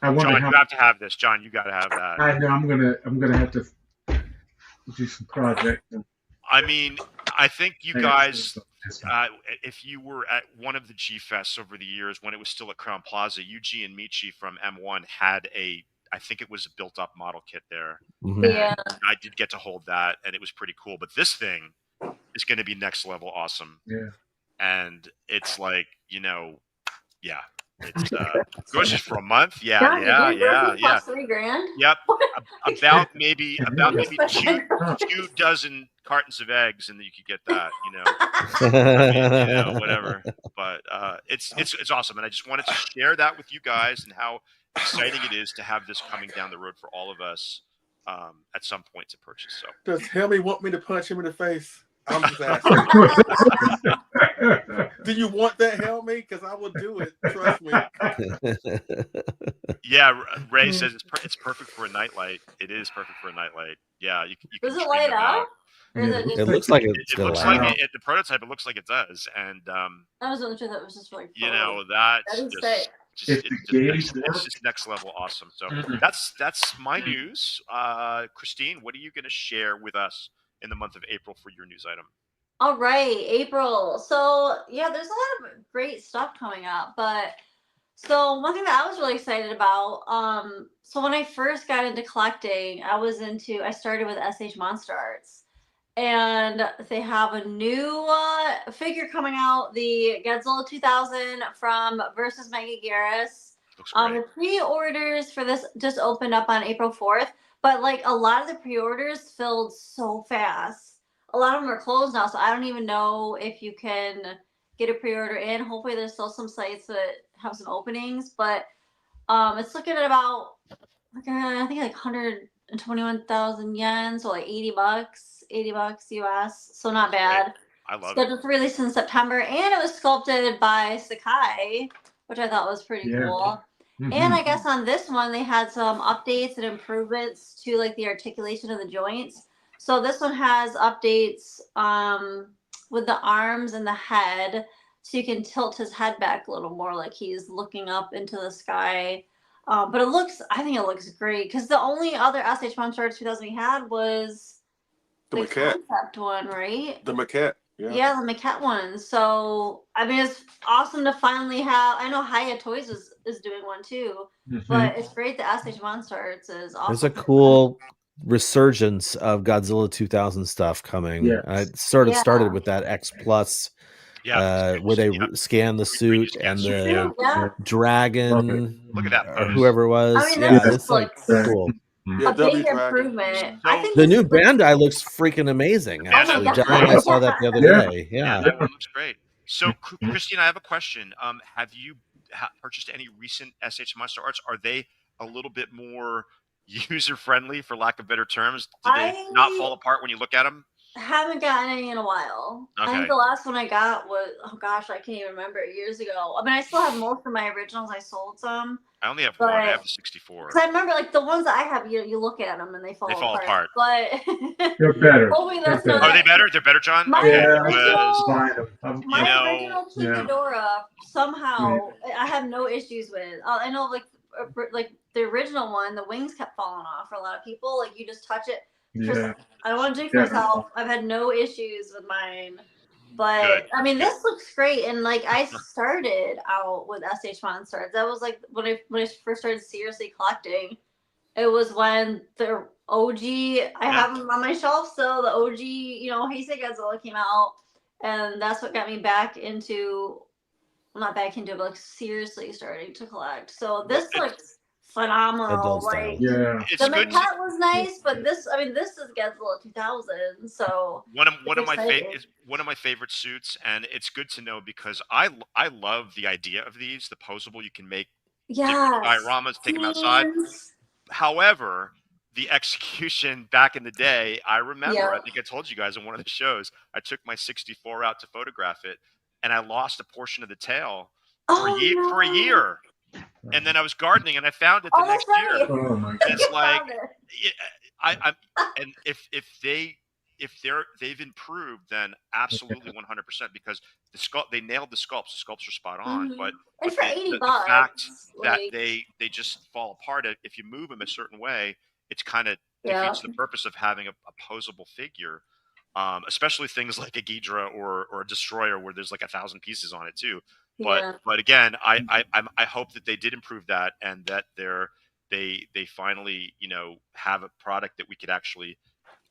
John, you have to have this. John, you got to have that. I know. I'm gonna have to do some projects. I mean, I think you guys, if you were at one of the G Fests over the years when it was still at Crown Plaza, Yuji and Michi from M1 had I think it was a built-up model kit there. Yeah. I did get to hold that, and it was pretty cool. But this thing is going to be next level awesome. Yeah. And it's like, you know, it's groceries for a month. Yeah. Plus $3,000. Yep. About maybe 2 dozen cartons of eggs, and you could get that, you know. I mean, whatever. But it's awesome, and I just wanted to share that with you guys and how exciting it is to have this coming down the road for all of us at some point to purchase. So does Helmy want me to punch him in the face? I'm just asking. Do you want that, Helmy? Because I will do it. Trust me. Yeah, Ray says it's perfect for a nightlight. It is perfect for a nightlight. Yeah, you Does it light up? It looks like it looks like the prototype. It looks like it does, and I was really sure that was just like you know that's it's just next level awesome. So that's my news. Christine, what are you going to share with us in the month of April for your news item? All right, April. So yeah, there's a lot of great stuff coming up, but so one thing that I was really excited about, so when I first got into collecting, I started with SH Monster Arts, and they have a new figure coming out, the Godzilla 2000 from versus Megaguirus. The pre-orders for this just opened up on April 4th, but like a lot of the pre-orders filled so fast. A lot of them are closed now, so I don't even know if you can get a pre-order in. Hopefully there's still some sites that have some openings, but it's looking at about I think like 121,000 yen, so like $80 US, so not bad. I love it. Scheduled for release in September, and it was sculpted by Sakai, which I thought was pretty Yeah. cool. And I guess on this one they had some updates and improvements to like the articulation of the joints. So this one has updates with the arms and the head, so you can tilt his head back a little more, like he's looking up into the sky. But I think it looks great, because the only other SH Monsterverse 2000 we had was The the maquette. concept one, right? The maquette. Yeah, the maquette one. So I mean, it's awesome to finally have. I know Hiya Toys is doing one too, but it's great that SH Monsterverse is awesome. There's a cool resurgence of Godzilla 2000 stuff coming. Yes. It sort of Yeah. started with that X Plus, where they scan the suit and the dragon, Look at that or pose. whoever it was. I mean, Yeah, this it's like looks cool. Yeah, a big W Dragon. improvement. I think The this new looks- Bandai looks freaking amazing. Yeah, Actually, my John and I God. saw that the other Yeah. day. Yeah, Yeah. that one looks great. So, Christine, I have a question. Have you purchased any recent SH Monster Arts? Are they a little bit more user friendly, for lack of better terms? Do they not fall apart when you look at them? Haven't gotten any in a while. I Okay. think the last one I got was, oh gosh, I can't even remember, years ago. I mean, I still have most of my originals. I sold some. I only have one. I But- have the 64. Because I remember, like, the ones that I have, you look at them and they fall apart. But They're better. hopefully that's They're not. Are they better? They're better, John? My Okay. original- Find them. My You know, original King Ghidorah, somehow I have no issues with. I know, like the original one, the wings kept falling off for a lot of people. Like, you just touch it. Yeah. I don't want to jinx Yeah. myself. I've had no issues with mine. But Good. I mean, this looks great, and like I started out with SH Monsters. That was like when I first started seriously collecting. It was when the OG, I have them on my shelf still. The OG, Heisei Godzilla came out, and that's what got me back into, not back into, but like seriously starting to collect. So this looks phenomenal. Adult style. Like, Yeah. It's the good. maquette was nice, but this is Godzilla 2000. So One of my exciting. one of my favorite suits, and it's good to know because I love the idea of these. The posable, you can make yeah, dioramas, take them outside. However, the execution back in the day, I remember, Yeah. I think I told you guys in one of the shows, I took my 64 out to photograph it, and I lost a portion of the tail for a year. And then I was gardening, and I found it the next year. Oh my And God. it's like, and if they've improved, then absolutely 100%, because they nailed the sculpts. The sculpts are spot on, Mhm. but And for the- $80, the fact that like, they just fall apart if you move them a certain way, it's kind of Yeah. defeats the purpose of having a posable figure, especially things like a Ghidra or a Destroyer, where there's like 1,000 pieces on it too. yeah. But again, I hope that they did improve that, and that they finally have a product that we could actually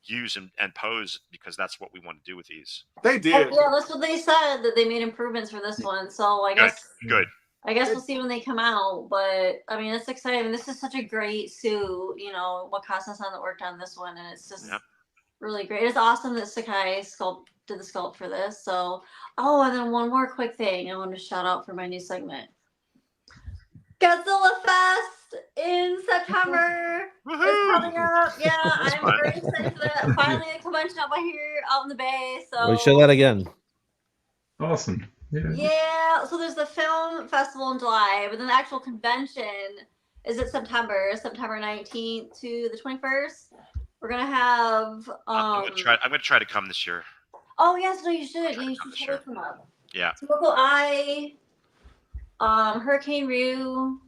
use and pose, because that's what we want to do with these. They did. Yeah, that's what they said, that they made improvements for this one. So I guess Good. we'll see when they come out. But I mean, it's exciting. This is such a great suit. Wakasa-san that worked on this one, and it's just really great. It's awesome that Sakai did the sculpt for this. So, and then one more quick thing I want to shout out for my new segment. Godzilla Fest in September is coming up. Yeah, I'm fun. very excited for that. Finally, a convention out here out in the Bay. So We show that again. Awesome. Yeah. yeah, so there's the film festival in July, but then the actual convention is in September 19th to the 21st. We're gonna have I'm gonna try to come this year. Oh yes, no, you should. Yeah, you should Sure. totally come up. Yeah. Local Eye, Hurricane Ryu,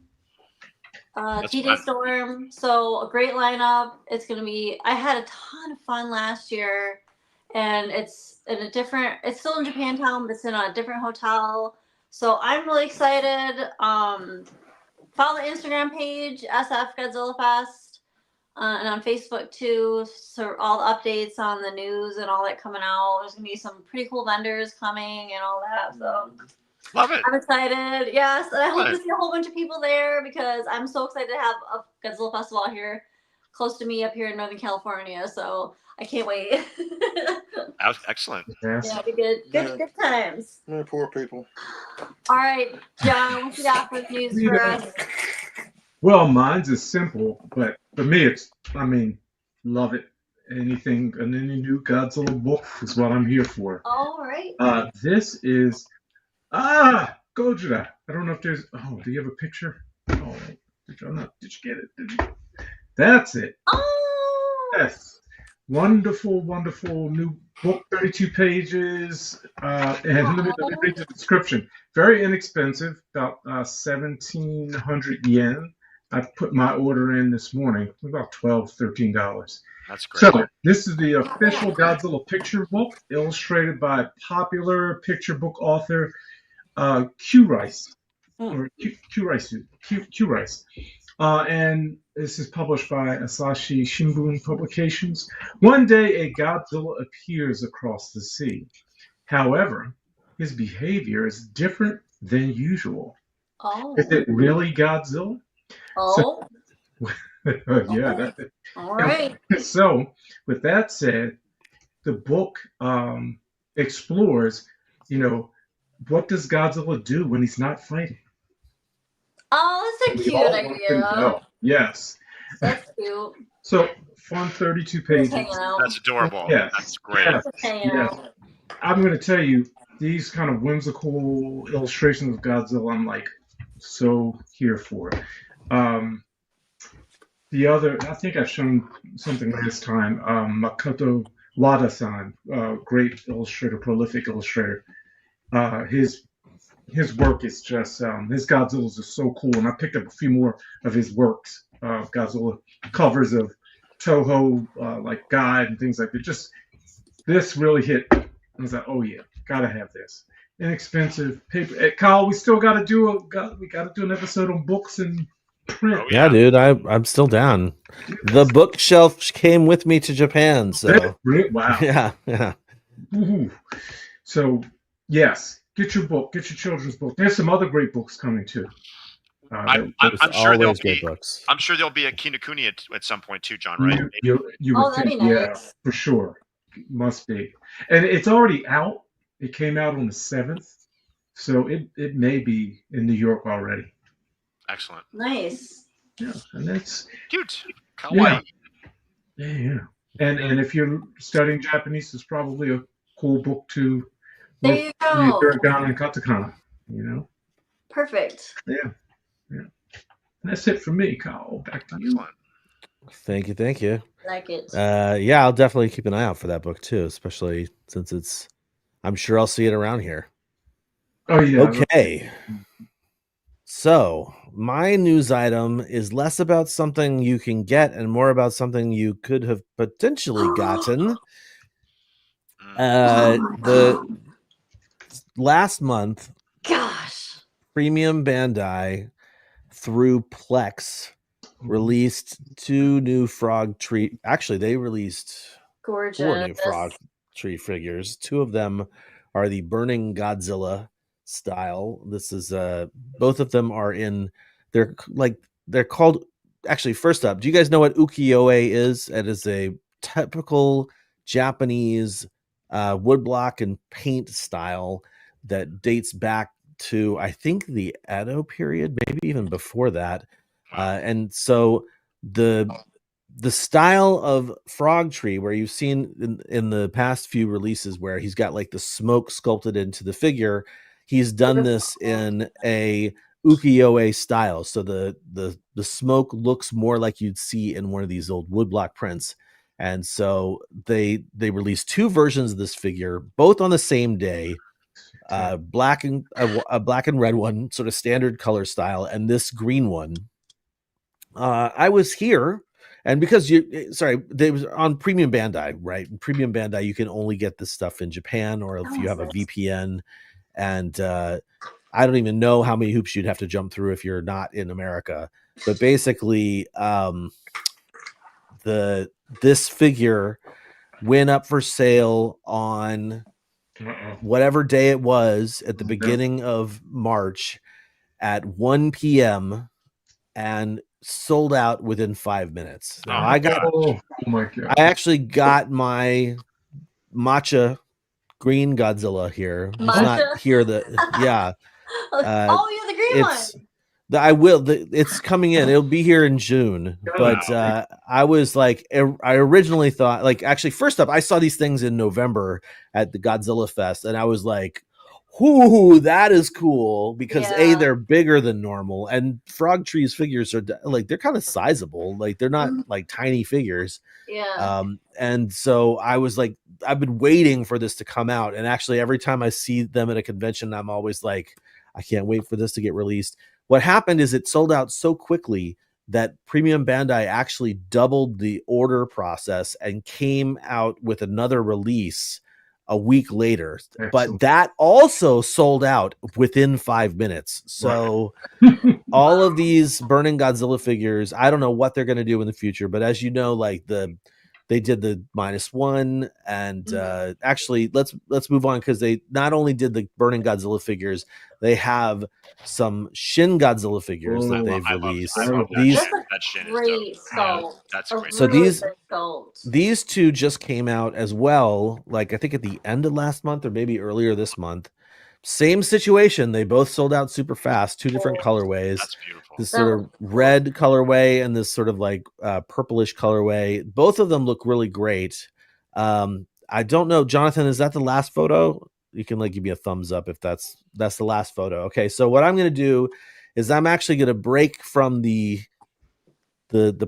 TJ fun. Storm. So a great lineup. It's gonna be. I had a ton of fun last year, and it's in a different. It's still in Japantown, but it's in a different hotel. So I'm really excited. Follow the Instagram page SF Godzilla Fest, and on Facebook too. So all the updates on the news and all that coming out. There's gonna be some pretty cool vendors coming and all that. So. Love it. I'm excited. Yes, and I hope to Good. see a whole bunch of people there, because I'm so excited to have a Godzilla festival out here close to me up here in Northern California. So I can't wait. That was excellent. Yes. Yeah, it'll be good times. Man, poor people. All right, John, what you got for news for us? Well, mine's is simple, but for me, love it. anything, any new Godzilla book is what I'm here for. All right. This is Gojira. I don't know if there's. Oh, do you have a picture? Oh, did you get it? Did you? That's it. Oh. Yes. Wonderful, wonderful new book, 32 pages. And let me read the description. Very inexpensive, about 1,700 yen. I put my order in this morning, about $12, $13. That's great. So this is the official Godzilla picture book, illustrated by popular picture book author Q Rice, or Q Rice. And this is published by Asahi Shimbun Publications. One day, a Godzilla appears across the sea. However, his behavior is different than usual. Oh. Is it really Godzilla? Oh. Yeah. All right. So, with that said, the book explores, what does Godzilla do when he's not fighting? Oh, that's a We cute all want to know. idea. Yes. That's cute. So, fun 32 Just pages. hanging out. That's adorable. Yes. That's great. Yes. Just hanging Yes. out. I'm going to tell you, these kind of whimsical illustrations of Godzilla, I'm like so here for. The other, I think I've shown something last time, Makoto Wada-san, great illustrator, prolific illustrator. His work is just, his Godzillas are so cool, and I picked up a few more of his works, Godzilla covers of Toho, like Guide and things like that. Just, this really hit. I was like, oh yeah, gotta have this. Inexpensive paper. Hey, Kyle, we still gotta do an episode on books and print. Oh, Yeah, dude, I'm still down. The bookshelf came with me to Japan, so Wow. yeah. Woohoo. So yes, get your book, get your children's book. There's some other great books coming too. I'm There's sure there'll always great be. books. I'm sure there'll be a Kinokuni at some point too, John. Right? You Oh, would that'd think, be yeah, nice. for sure. Must be. And it's already out. It came out on the 7th. So it may be in New York already. Excellent. Nice. Yeah. And that's Cute. Kawaii. yeah. And if you're studying Japanese, it's probably a cool book to There work you through go. hiragana and katakana, Perfect. Yeah. That's it for me, Kyle. Back to you. Excellent. Thank you. Like it. Yeah, I'll definitely keep an eye out for that book too, especially since I'm sure I'll see it around here. Oh yeah. Okay. So my news item is less about something you can get and more about something you could have potentially gotten. The last month, Gosh. Premium Bandai through Plex released 2 new frog tree. Actually, they released 4 new Gorgeous. frog tree figures. 2 of them are the Burning Godzilla style. This is both of them are in. They're called. Actually, first up, do you guys know what ukiyo-e is? It is a typical Japanese woodblock and paint style that dates back to, I think, the Edo period, maybe even before that. And so the style of Frog Tree, where you've seen in the past few releases where he's got like the smoke sculpted into the figure, he's done this in a ukiyo-e style. So the smoke looks more like you'd see in one of these old woodblock prints. And so they released 2 versions of this figure, both on the same day. A black and red one, sort of standard color style, and this green one. I was here, and because they was on Premium Bandai, right? Premium Bandai, you can only get this stuff in Japan, or if you have a VPN. And I don't even know how many hoops you'd have to jump through if you're not in America. But basically, this figure went up for sale on whatever day it was at the beginning of March at 1 p.m. and sold out within 5 minutes. Now, oh my God. I actually got my matcha green Godzilla here. It's not here. Yeah. Oh, you're the green one. I will. It's coming in. It'll be here in June. But I was like, I originally thought, like, actually, first up, I saw these things in November at the Godzilla Fest, and I was like, "Whoo, that is cool!" Because they're bigger than normal, and Frog Tree's figures are like they're kind of sizable. Like they're not like tiny figures. Yeah. And so I was like, I've been waiting for this to come out, and actually, every time I see them at a convention, I'm always like, I can't wait for this to get released. What happened is it sold out so quickly that Premium Bandai actually doubled the order process and came out with another release a week later. Excellent. But that also sold out within 5 minutes. So all of these Burning Godzilla figures, I don't know what they're going to do in the future, but as you know, like they did the -1, and actually let's move on, because they not only did the Burning Godzilla figures, they have some Shin Godzilla figures that they've released. That Shin is dope. That's great. So these two just came out as well, like I think at the end of last month or maybe earlier this month. Same situation. They both sold out super fast. 2 different colorways. That's beautiful. This sort of red colorway and this sort of like purplish colorway. Both of them look really great. I don't know, Jonathan, is that the last photo? You can like give me a thumbs up if that's the last photo. Okay, so what I'm going to do is I'm actually going to break from the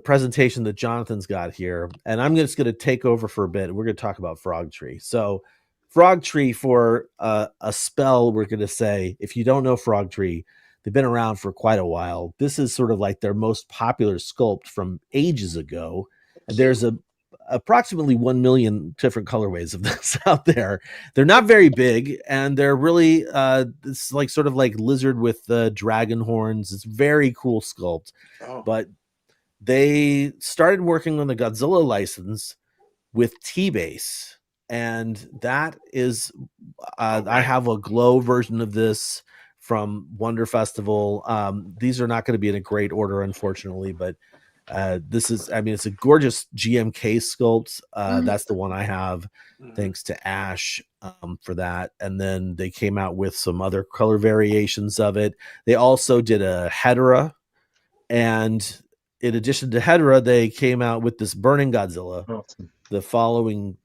presentation that Jonathan's got here, and I'm just going to take over for a bit. We're going to talk about Frog Tree. So Frog Tree, for a spell, we're going to say, if you don't know Frog Tree, they've been around for quite a while. This is sort of like their most popular sculpt from ages ago. There's approximately 1 million different colorways of this out there. They're not very big, and they're really it's like sort of like lizard with dragon horns. It's very cool sculpt. But they started working on the Godzilla license with T-Base, and that is I have a glow version of this from Wonder Festival. These are not going to be in a great order, unfortunately, but this is, I mean, it's a gorgeous GMK sculpt. That's the one I have, thanks to Ash for that. And then they came out with some other color variations of it. They also did a Hedorah, and in addition to Hedorah, they came out with this Burning Godzilla the following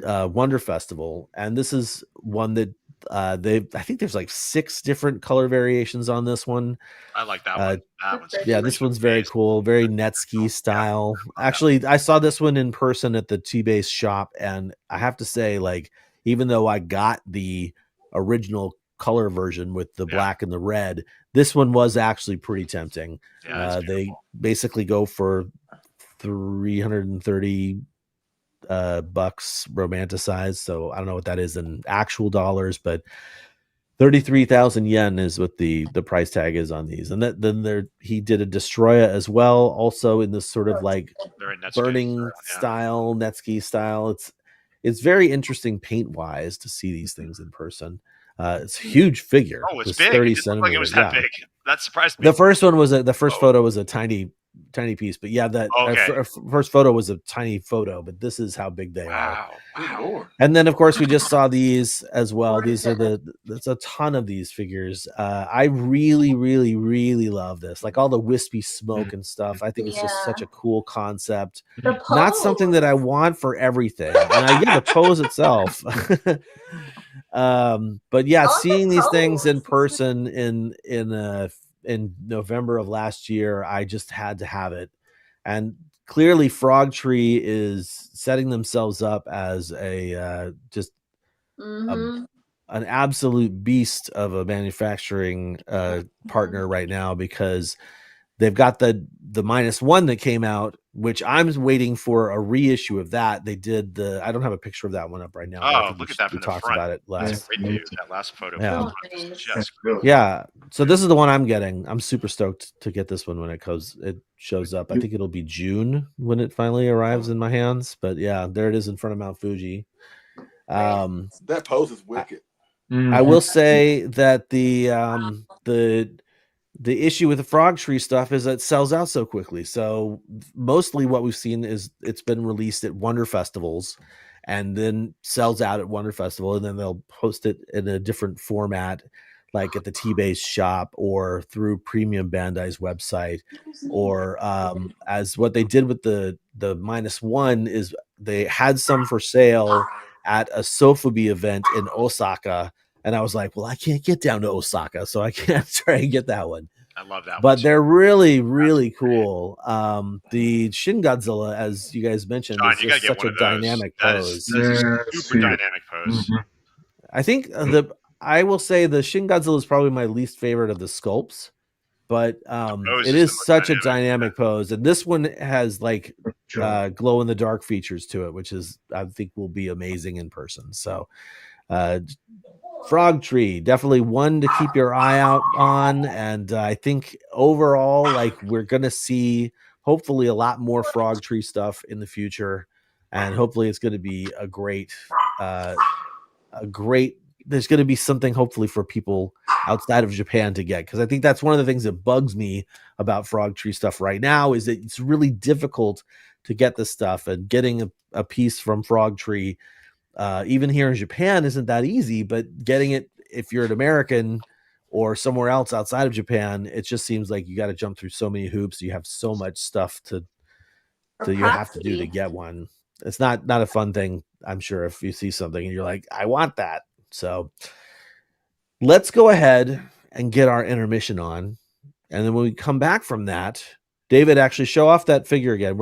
Wonder Festival. And this is one that I think there's like 6 different color variations on this one. I like that one. This one's very cool, very Netski style. Actually, I saw this one in person at the T-Base shop, and I have to say, like, even though I got the original color version with the black and the red, this one was actually pretty tempting. They basically go for $330 bucks romanticized, so I don't know what that is in actual dollars, but 33,000 yen is what the price tag is on these. And then he did a Destroya as well, also in this sort of like burning style, Netski style. It's very interesting paint wise to see these things in person. It's a huge figure. Oh, it's big. 30 it centimeters. Like it was that big. That surprised me. The first one was the first photo was a tiny piece, but first photo was a tiny photo, but this is how big they are. Wow. And then of course we just saw these as well. These are there's a ton of these figures. I really, really, really love this. Like all the wispy smoke and stuff. I think it's just such a cool concept. Not something that I want for everything. And I get the pose itself. But yeah, seeing these things in person in November of last year, I just had to have it. And clearly Frog Tree is setting themselves up as an absolute beast of a manufacturing partner right now, because they've got the -1 that came out, which I'm waiting for a reissue of that. They did I don't have a picture of that one up right now. Oh, look at that from we the talked front. about it last. That last photo. Yeah. Really Yeah. So this is the one I'm getting. I'm super stoked to get this one when it shows up. I think it'll be June when it finally arrives in my hands. But yeah, there it is in front of Mount Fuji. That pose is wicked. I will say that the issue with the Frog Tree stuff is that it sells out so quickly. So mostly what we've seen is it's been released at Wonder Festivals and then sells out at Wonder Festival, and then they'll post it in a different format like at the T-Base shop or through Premium Bandai's website, or as what they did with the -1 is they had some for sale at a Sofubi event in Osaka, and I was like, well, I can't get down to Osaka, so I can't try and get that one. I love that one. But they're really, really cool. The Shin Godzilla, as you guys mentioned, John, is you just gotta get such one a of those. dynamic That pose. is a super dynamic pose. I think I will say the Shin Godzilla is probably my least favorite of the sculpts, but it is such a dynamic pose, and this one has like glow in the dark features to it, which is I think will be amazing in person. So, Frog Tree, definitely one to keep your eye out on, and I think overall, like we're gonna see hopefully a lot more Frog Tree stuff in the future, and hopefully it's going to be a great. There's going to be something hopefully for people outside of Japan to get, because I think that's one of the things that bugs me about Frog Tree stuff right now is that it's really difficult to get this stuff, and getting a piece from Frog Tree even here in Japan isn't that easy, but getting it if you're an American or somewhere else outside of Japan, it just seems like you got to jump through so many hoops. You have so much stuff to you have to do to get one. It's not a fun thing, I'm sure, if you see something and you're like, I want that. So let's go ahead and get our intermission on. And then when we come back from that, David, actually show off that figure again.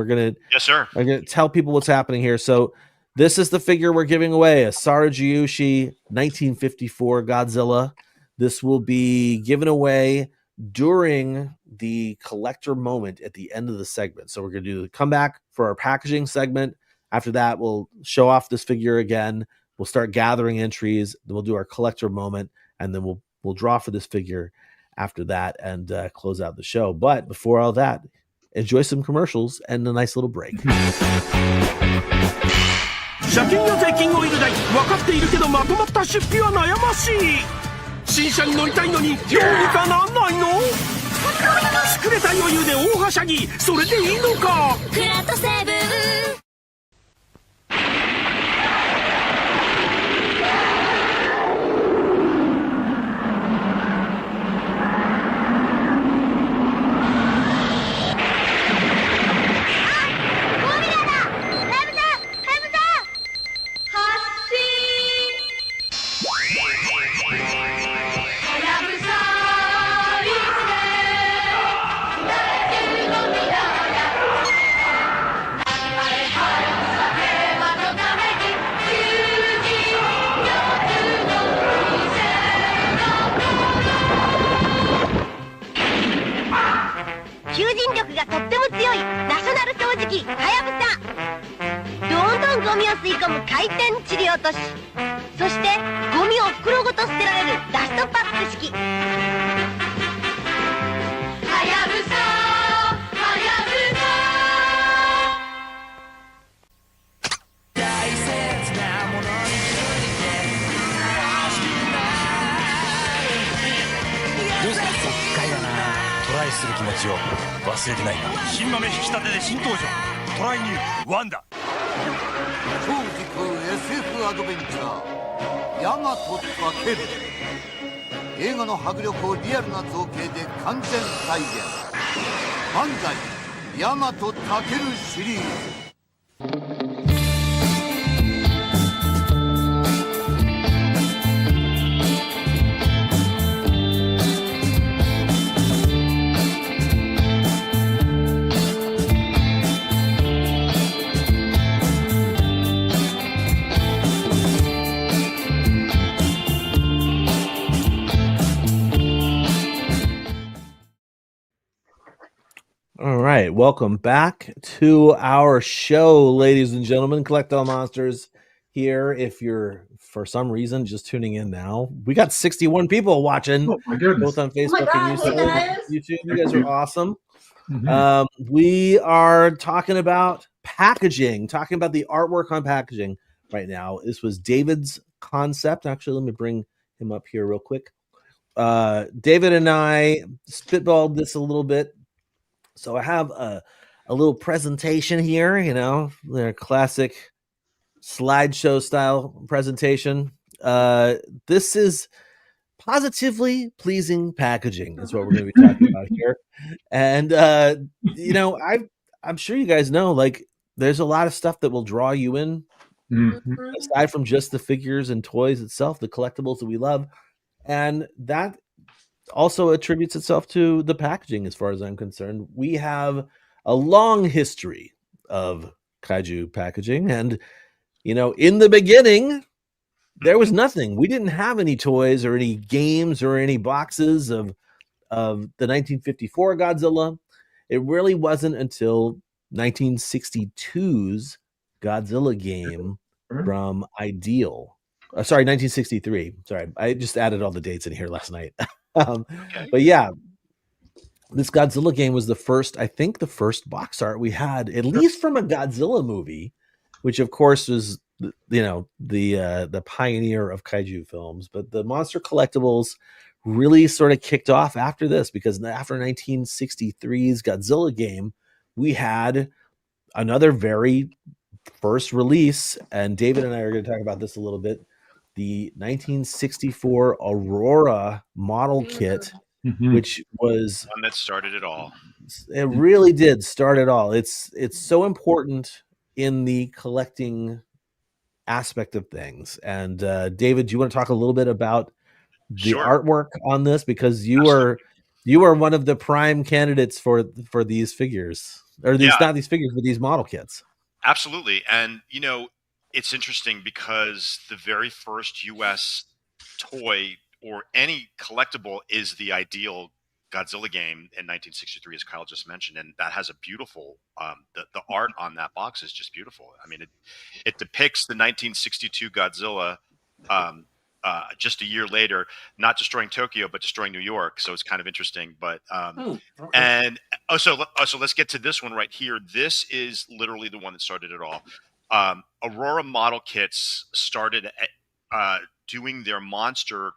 Yes, sir. I'm going to tell people what's happening here. So this is the figure we're giving away, a Sarajiushi 1954 Godzilla. This will be given away during the collector moment at the end of the segment. So we're going to do the comeback for our packaging segment. After that, we'll show off this figure again. We'll start gathering entries. Then we'll do our collector moment, and then we'll draw for this figure after that and close out the show. But before all that, enjoy some commercials and a nice little break. 車検や税金オイル代分かっているけどまとまった出費は悩ましい。新車に乗りたいのにどうにかなんないの？作れた余裕で大はしゃぎ、それでいいのか？フラットセブン。そしてゴミを袋ごと捨てられるダストパック式。はやぶさはやぶさ。大切なものについて楽しくなる。どうした？かいだな。トライする気持ちを忘れてないな。新豆引き立てで新登場。トライニューワンダ。超時空 SF アドベンチャーヤマトタケル。映画の迫力をリアルな造形で完全再現。バンダイヤマトタケルシリーズ。All right, welcome back to our show, ladies and gentlemen. Collectible Monsters here. If you're, for some reason, just tuning in now, we got 61 people watching, both on Facebook and YouTube. You guys are awesome. We are talking about packaging, talking about the artwork on packaging right now. This was David's concept. Actually, let me bring him up here real quick. David and I spitballed this a little bit. So I have a little presentation here, you know, their classic slideshow style presentation. This is positively pleasing packaging is what we're going to be talking about here. And I'm sure you guys know, like, there's a lot of stuff that will draw you in, aside from just the figures and toys itself, the collectibles that we love, and that also attributes itself to the packaging. As far as I'm concerned, we have a long history of kaiju packaging, and in the beginning, there was nothing. We didn't have any toys or any games or any boxes of the 1954 Godzilla. It really wasn't until 1962's Godzilla game from Ideal. Sorry, 1963. Sorry, I just added all the dates in here last night. But yeah, this Godzilla game was the first box art we had, at least from a Godzilla movie, which of course was the pioneer of kaiju films. But the Monster Collectibles really sort of kicked off after this, because after 1963's Godzilla game, we had another very first release, and David and I are going to talk about this a little bit, the 1964 Aurora model kit, which was one that started it all. It really did start it all. It's so important in the collecting aspect of things. And David, do you want to talk a little bit about the artwork on this, because you are one of the prime candidates for these figures, or these not these figures, but these model kits? Absolutely. And it's interesting because the very first US toy or any collectible is the Ideal Godzilla game in 1963, as Kyle just mentioned, and that has a beautiful the art on that box is just beautiful. I mean, it depicts the 1962 Godzilla just a year later, not destroying Tokyo but destroying New York, so it's kind of interesting. But and so let's get to this one right here. This is literally the one that started it all. Aurora model kits started doing their monsters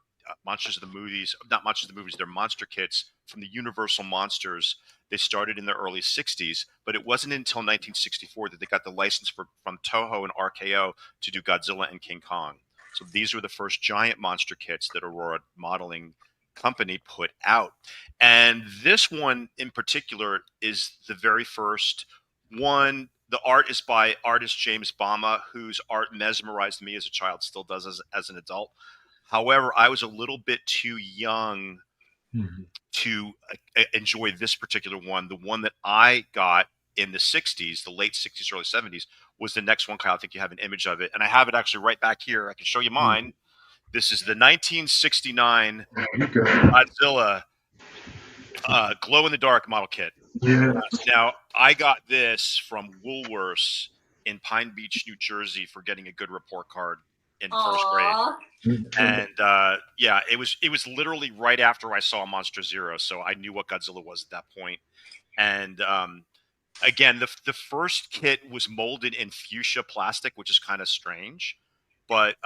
of the movies, not monsters of the movies, their monster kits from the Universal Monsters. They started in the early 60s, but it wasn't until 1964 that they got the license from Toho and RKO to do Godzilla and King Kong. So these were the first giant monster kits that Aurora Modeling Company put out. And this one in particular is the very first one. The art is by artist James Bama, whose art mesmerized me as a child, still does as an adult. However, I was a little bit too young to enjoy this particular one. The one that I got in the 60s, the late 60s, early 70s, was the next one, Kyle. I think you have an image of it. And I have it actually right back here. I can show you mine. This is the 1969 Godzilla glow-in-the-dark model kit. Now, I got this from Woolworths in Pine Beach, New Jersey, for getting a good report card in first grade. And it was literally right after I saw Monster Zero, so I knew what Godzilla was at that point. And again, the first kit was molded in fuchsia plastic, which is kind of strange. But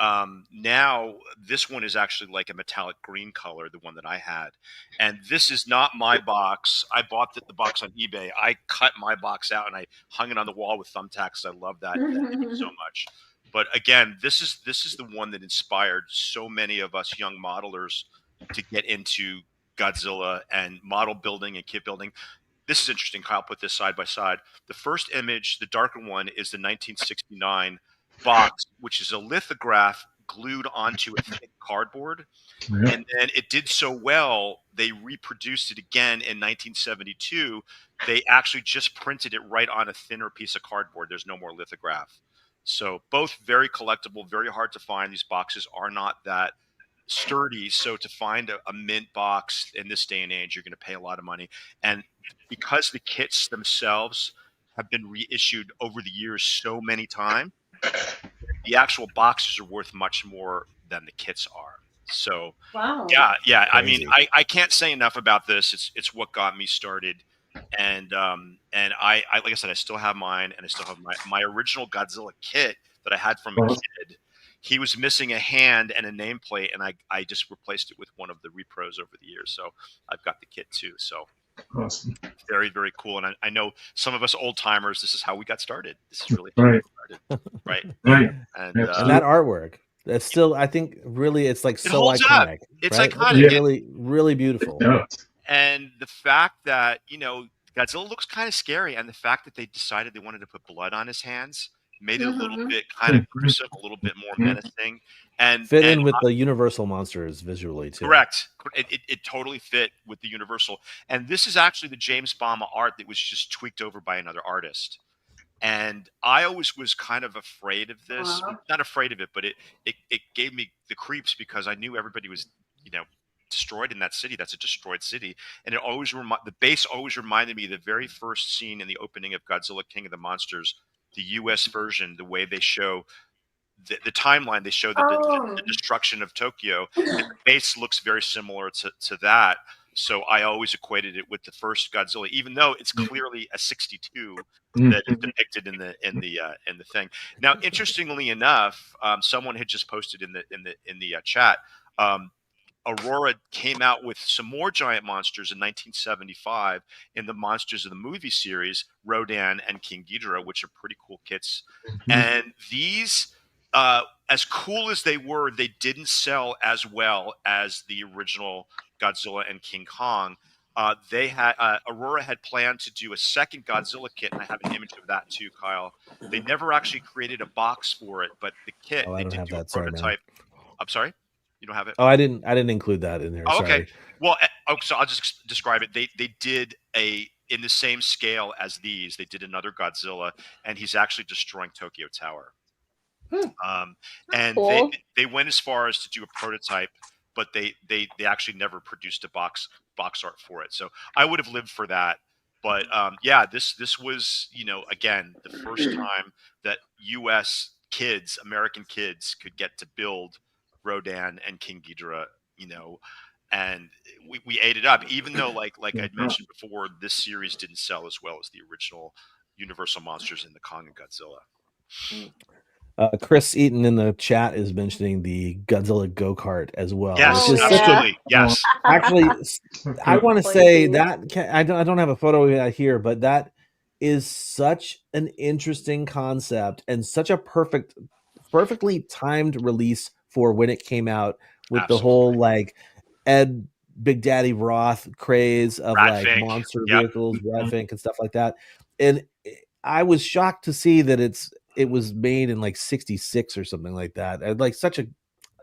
now this one is actually like a metallic green color, the one that I had. And this is not my box. I bought the box on eBay. I cut my box out and I hung it on the wall with thumbtacks. I love that so much. But again, this is the one that inspired so many of us young modelers to get into Godzilla and model building and kit building. This is interesting. Kyle put this side by side. The first image, the darker one, is the 1969 box, which is a lithograph glued onto a thick cardboard. And then it did so well, they reproduced it again in 1972. They actually just printed it right on a thinner piece of cardboard. There's no more lithograph. So both very collectible, very hard to find. These boxes are not that sturdy. So to find a mint box in this day and age, you're going to pay a lot of money. And because the kits themselves have been reissued over the years so many times, the actual boxes are worth much more than the kits are. So yeah. Crazy. I mean, I can't say enough about this. It's what got me started. And I like I said, I still have mine, and I still have my original Godzilla kit that I had from a kid. He was missing a hand and a nameplate, and I just replaced it with one of the repros over the years. So I've got the kit too. So awesome. Very, very cool. And I know some of us old timers, this is how we got started. This is really how we got started. Right. And that artwork. That's still, I think, really, it's like so holds up. iconic. It's right? iconic. It's really, really beautiful. And the fact that, Godzilla looks kind of scary, and the fact that they decided they wanted to put blood on his hands made it a little bit kind of gruesome, a little bit more menacing, and Fit in with the Universal monsters visually too. correct. It totally fit with the Universal, and this is actually the James Bama art that was just tweaked over by another artist. And I always was kind of afraid of this. Not afraid of it, but it gave me the creeps because I knew everybody was, destroyed in that city. That's a destroyed city. And it always the base always reminded me of the very first scene in the opening of Godzilla King of the Monsters, the US version, the way they show the timeline, they show the destruction of Tokyo. And the base looks very similar to that. So I always equated it with the first Godzilla, even though it's clearly a 62 that is depicted in the thing. Now, interestingly enough, someone had just posted in the chat. Aurora came out with some more giant monsters in 1975 in the Monsters of the Movie series, Rodan and King Ghidorah, which are pretty cool kits. And these, as cool as they were, they didn't sell as well as the original Godzilla and King Kong. Aurora had planned to do a second Godzilla kit, and I have an image of that too, Kyle. They never actually created a box for it, but the kit, they did do a prototype. I'm sorry? You don't have it? Oh, I didn't include that in there. Oh, sorry. okay. Well, so I'll just describe it. They did in the same scale as these. They did another Godzilla, and he's actually destroying Tokyo Tower. And cool. they went as far as to do a prototype, but they actually never produced a box art for it. So I would have lived for that. But yeah, this was, again, the first time that U.S. kids, American kids, could get to build Rodan and King Ghidorah, and we ate it up. Even though, like I'd mentioned before, this series didn't sell as well as the original Universal monsters in the Kong and Godzilla. Chris Eaton in the chat is mentioning the Godzilla go-kart as well. Yes, absolutely. Yes. Actually, I want to say that I don't have a photo of that here, but that is such an interesting concept and such a perfectly timed release for when it came out with the whole like Ed Big Daddy Roth craze of Ratfink. monster vehicles, Ratfink and stuff like that. And I was shocked to see that it was made in like 66 or something like that. And like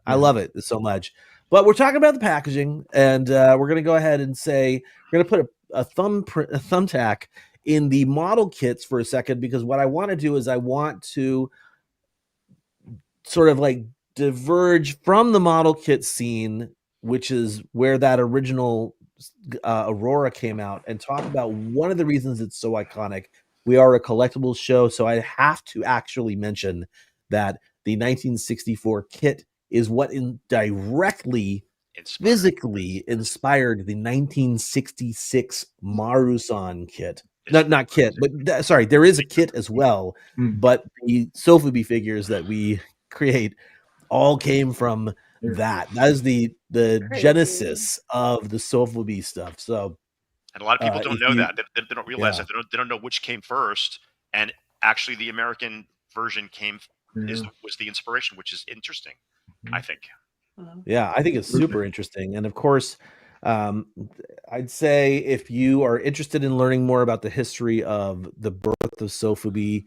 I love it so much. But we're talking about the packaging, and we're going to go ahead and say we're going to put a thumbtack in the model kits for a second, because what I want to do is I want to sort of like diverge from the model kit scene, which is where that original Aurora came out, and talk about one of the reasons it's so iconic. We are a collectibles show, so I have to actually mention that the 1964 kit is what directly physically inspired the 1966 Marusan kit. Not kit, but sorry, there is a kit as well, but the Sofubi figures that we create all came from that. That is the genesis of the Sofubi stuff. So, and a lot of people don't know that. They don't realize that. They don't know which came first. And actually, the American version was the inspiration, which is interesting, I think. Yeah, I think it's super interesting. And of course, I'd say if you are interested in learning more about the history of the birth of Sofubi,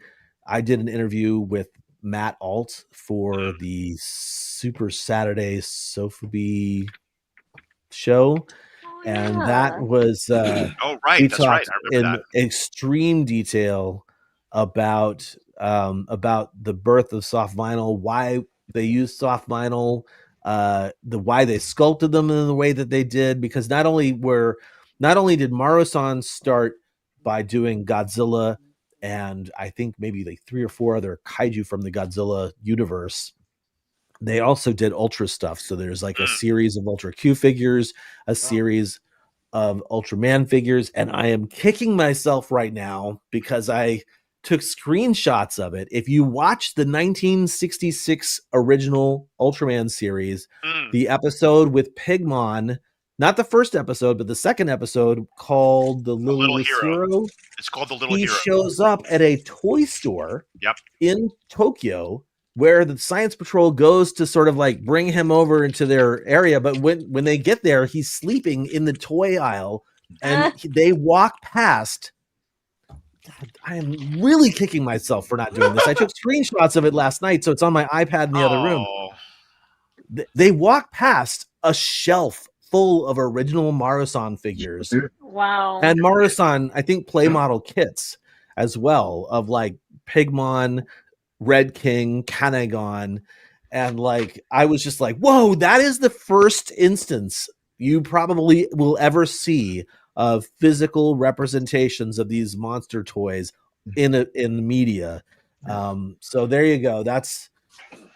I did an interview with Matt Alt for the Super Saturday Sofubi show. And that was we that's right. talked I remember in that. extreme detail about the birth of soft vinyl, why they used soft vinyl, why they sculpted them in the way that they did, because not only did Marusan start by doing Godzilla and I think maybe like 3 or 4 other kaiju from the Godzilla universe, they also did Ultra stuff. So there's like a series of Ultra Q figures, a series of Ultraman figures, and I am kicking myself right now because I took screenshots of it. If you watch the 1966 original Ultraman series, the episode with Pigmon, not the first episode, but the second episode called The Little Hero. It's called The Little He Hero. shows up at a toy store Yep. in Tokyo where the science patrol goes to sort of like bring him over into their area. But when they get there, he's sleeping in the toy aisle, and they walk past. God, I am really kicking myself for not doing this. I took screenshots of it last night, so it's on my iPad in the other room. They walk past a shelf full of original Marusan figures. Wow. And Marusan, I think, play model kits as well of like Pigmon, Red King, Kanagon. And like, I was just like, whoa, that is the first instance you probably will ever see of physical representations of these monster toys in media. So there you go. That's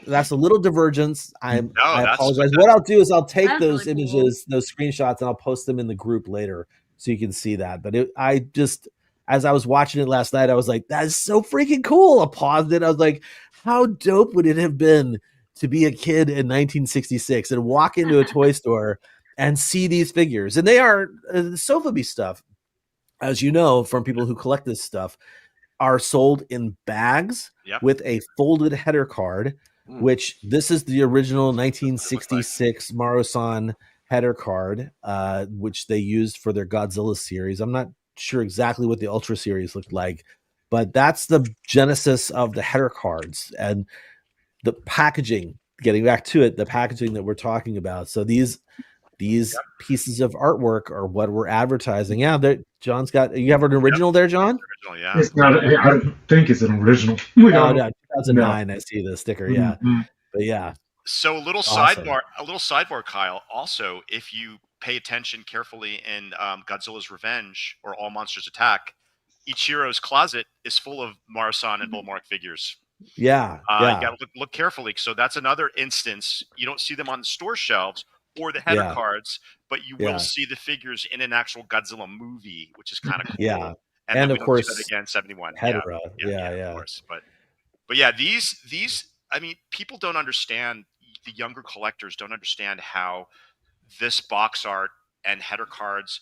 a little divergence. I apologize. What I'll do is I'll take those images, those screenshots, and I'll post them in the group later so you can see that. But I just, as I was watching it last night, I was like, that is so freaking cool. I paused it. I was like, how dope would it have been to be a kid in 1966 and walk into a toy store and see these figures? And they are the Sotheby stuff, as you know, from people who collect this stuff, are sold in bags with a folded header card, which this is the original 1966 Marusan header card, which they used for their Godzilla series. I'm not sure exactly what the Ultra series looked like, but that's the genesis of the header cards and the packaging. Getting back to it, the packaging that we're talking about. So these pieces of artwork are what we're advertising. Yeah, John's got. You have an original there, John? Original, yeah. It's not. I don't think it's an original. No, 2009. I see the sticker. Yeah, but yeah. So a little sidebar, Kyle. Also, if you pay attention carefully in Godzilla's Revenge or All Monsters Attack, Ichiro's closet is full of Marusan and Bullmark figures. Yeah, you got to look carefully. So that's another instance. You don't see them on the store shelves or the header cards, but you will see the figures in an actual Godzilla movie, which is kind of cool. Yeah, and of course, that again, 71. Hedera. Yeah, of course. But yeah, these. I mean, people don't understand. The younger collectors don't understand how this box art and header cards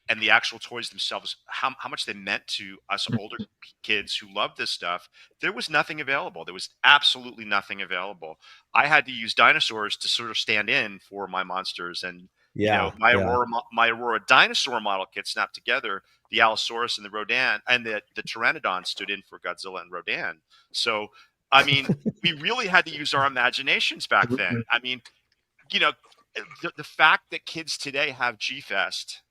and the actual toys themselves, how much they meant to us older kids who love this stuff. There was nothing available. There was absolutely nothing available. I had to use dinosaurs to sort of stand in for my monsters. And my Aurora dinosaur model kit snapped together. The Allosaurus and the Rodan and the Pteranodon stood in for Godzilla and Rodan. So, I mean, we really had to use our imaginations back then. I mean, the fact that kids today have G-Fest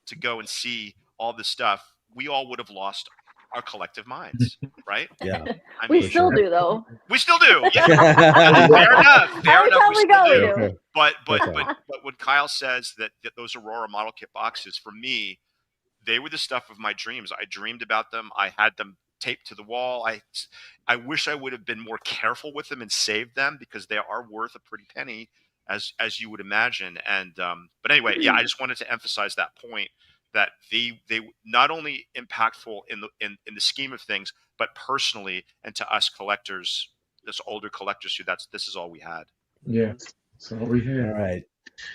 to go and see all this stuff, we all would have lost our collective minds, right? Yeah. We still do, though. We still do. Yeah. Fair enough. We do. But when Kyle says that those Aurora model kit boxes, for me, they were the stuff of my dreams. I dreamed about them. I had them taped to the wall. I wish I would have been more careful with them and saved them, because they are worth a pretty penny, as you would imagine. And but anyway, yeah, I just wanted to emphasize that point, that they not only impactful in the scheme of things, but personally, and to us collectors, this older collectors who this is all we had. Yeah, that's all we had. All right.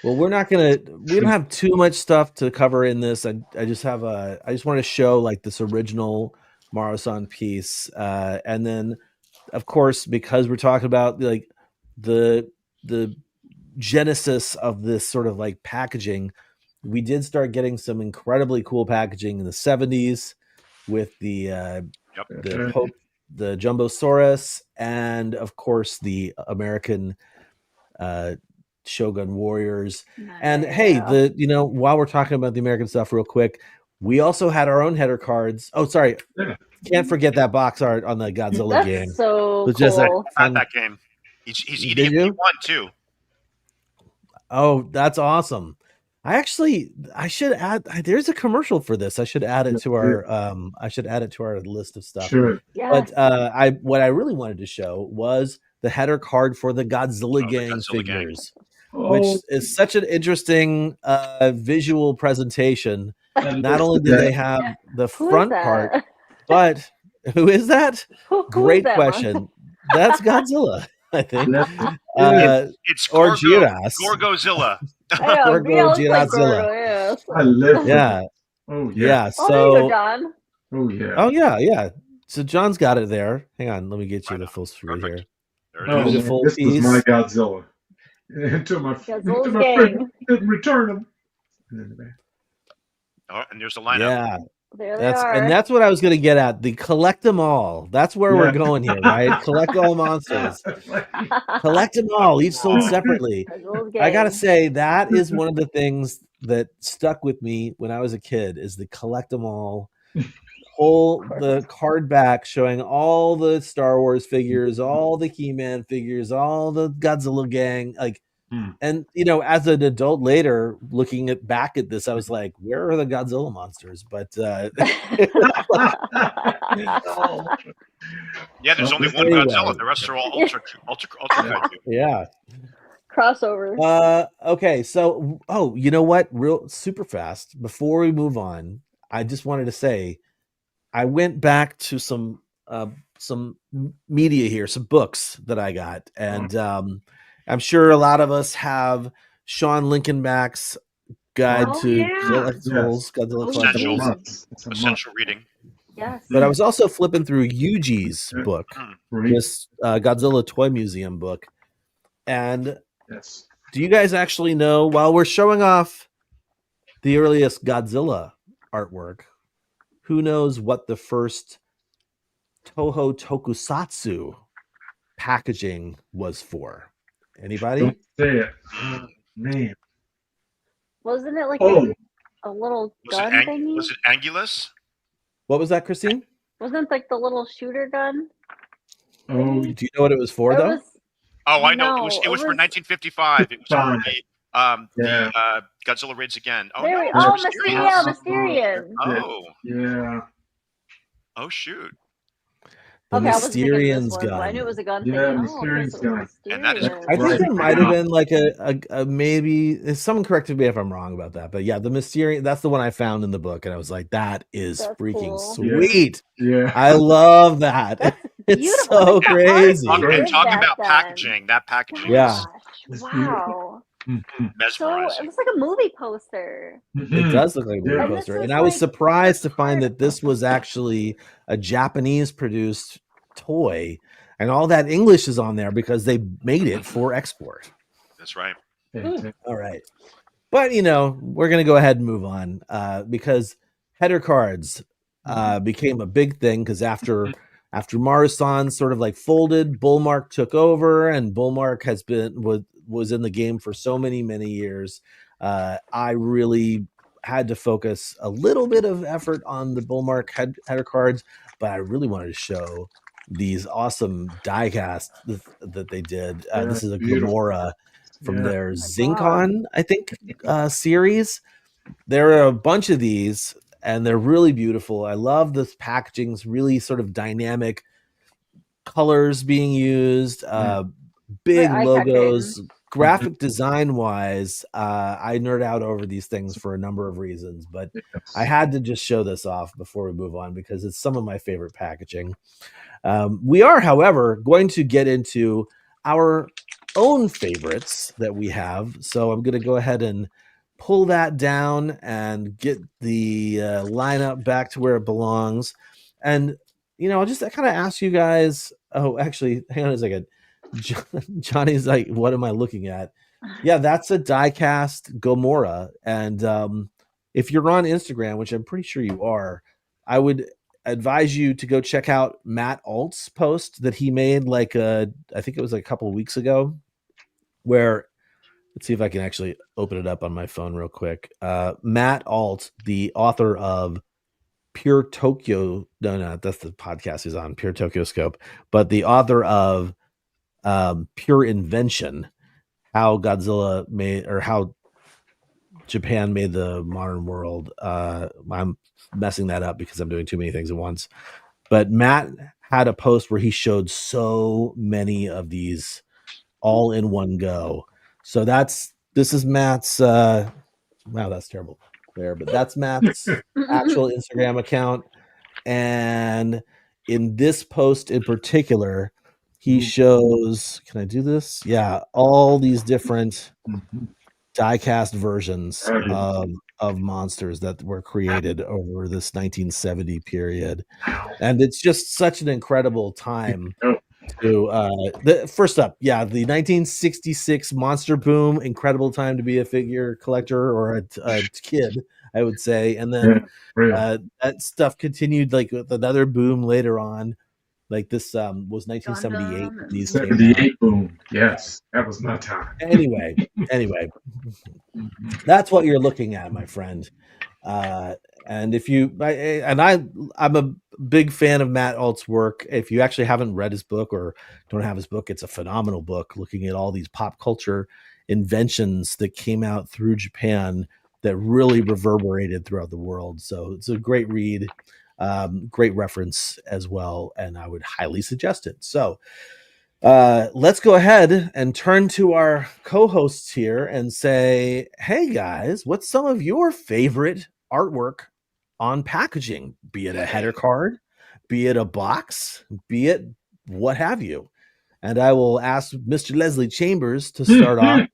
Well, we don't have too much stuff to cover in this. I just want to show like this original Marusan piece, and then of course, because we're talking about like the genesis of this sort of like packaging, we did start getting some incredibly cool packaging in the 70s with the Jumbosaurus, and of course the American Shogun Warriors. And hey, while we're talking about the American stuff real quick, we also had our own header cards. Oh, sorry. Can't forget that box art on the Godzilla game. So cool. Just that game. He's eating it. He won too. Oh, that's awesome. I should add, there's a commercial for this. I should add it to our list of stuff. Sure. Yeah. But what I really wanted to show was the header card for the Godzilla gang figures, which is such an interesting visual presentation. Not only do they have the front part, but who is that? Great question. That's Godzilla, I think. It's Gorgozilla. Gorgozilla. I live. Yeah. Oh yeah. So. There you go, John. Oh yeah. Oh yeah. So John's got it there. Hang on, let me get you the full screen here. Oh, Beautiful man, this was my piece. Godzilla. Until my Godzilla's friend gang. didn't return him. And then the back. Oh, and there's a lineup. Yeah. There they are. And that's what I was going to get at. The collect them all. That's where we're going here, right? Collect all monsters. Collect them all, each sold separately. I got to say, that is one of the things that stuck with me when I was a kid is the collect them all. The card back showing all the Star Wars figures, all the He-Man figures, all the Godzilla gang. And as an adult later, looking back at this, I was like, "Where are the Godzilla monsters?" But yeah, there's only one Godzilla. The rest are all ultra kaiju. Yeah, crossover. Okay, so you know what? Real super fast before we move on, I just wanted to say, I went back to some media here, some books that I got, and I'm sure a lot of us have Sean Lincolnback's Guide to Collectibles, Godzilla Collectibles. Essential reading. Yes. But I was also flipping through Yuji's book, this Godzilla Toy Museum book. And do you guys actually know, while we're showing off the earliest Godzilla artwork, who knows what the first Toho Tokusatsu packaging was for? Anybody? Don't say it. Oh, man. Wasn't it like a little gun thingy? Was it Angulus? What was that, Christine? Wasn't it like the little shooter gun? Oh, do you know what it was for, though? I know. It was for 1955. It was for the Godzilla Raids Again. Mysterian. Oh. Yeah. Oh, shoot. The Mysterian's gun. I knew it was a gun. Yeah, Mysterian's gun. And that is I think there might have been like a maybe. Someone corrected me if I'm wrong about that, but yeah, the Mysterian. That's the one I found in the book, and I was like, "That is freaking sweet." Yeah, I love that. It's so crazy. And talking about packaging, that packaging. Yeah. Wow. Mesmerizing. So it looks like a movie poster. It does look like a movie poster, and I was surprised to find that this was actually a Japanese-produced toy, and all that English is on there because they made it for export. That's right. All right, but we're gonna go ahead and move on because header cards became a big thing because after Marusan sort of like folded, Bullmark took over, and Bullmark was in the game for so many years. I really had to focus a little bit of effort on the Bullmark header cards, but I really wanted to show these awesome die casts that they did. This is a Gamora from their Zincon, I think, series. There are a bunch of these, and they're really beautiful. I love this packaging's really sort of dynamic colors being used, big logos, graphic design wise. I nerd out over these things for a number of reasons, but I had to just show this off before we move on because it's some of my favorite packaging. We are, however, going to get into our own favorites that we have. So I'm going to go ahead and pull that down and get the lineup back to where it belongs. And, I'll just kind of ask you guys. Oh, actually, hang on a second. Johnny's like, what am I looking at? Yeah, that's a die-cast Gamora. And if you're on Instagram, which I'm pretty sure you are, I would advise you to go check out Matt Alt's post that he made I think it was like a couple of weeks ago, where, let's see if I can actually open it up on my phone real quick. Matt Alt, the author of Pure Tokyo, no, that's the podcast he's on, Pure Tokyo Scope, but the author of Pure Invention, how Godzilla made, or how Japan made the modern world. I'm messing that up because I'm doing too many things at once. But Matt had a post where he showed so many of these all in one go. So this is Matt's. Wow, that's terrible there, but that's Matt's actual Instagram account. And in this post in particular, he shows, can I do this? Yeah, all these different die-cast versions of monsters that were created over this 1970 period. And it's just such an incredible time to to first up, the 1966 monster boom, incredible time to be a figure collector or a kid, I would say. And then that stuff continued like with another boom later on. Like this was 1978. These came out. 78 boom. Yes, that was my time. Anyway, that's what you're looking at, my friend. And if you I'm a big fan of Matt Alt's work. If you actually haven't read his book or don't have his book, it's a phenomenal book looking at all these pop culture inventions that came out through Japan that really reverberated throughout the world. So it's a great read, great reference as well, and I would highly suggest it. So let's go ahead and turn to our co-hosts here and say, hey guys, what's some of your favorite artwork on packaging? Be it a header card, be it a box, be it what have you. And I will ask Mr. Leslie Chambers to start off,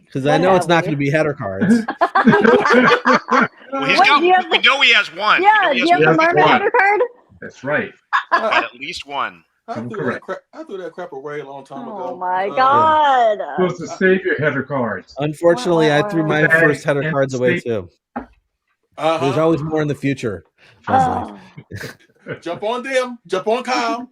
because I know it's not going to be header cards. Well, we know he has one. Yeah, do you have the mermaid header card? That's right. At least one. I threw that crap away a long time ago. Oh my god! Supposed to save your header cards. Unfortunately, I threw my first header cards away too. There's always more in the future. Jump on them. Jump on Kyle.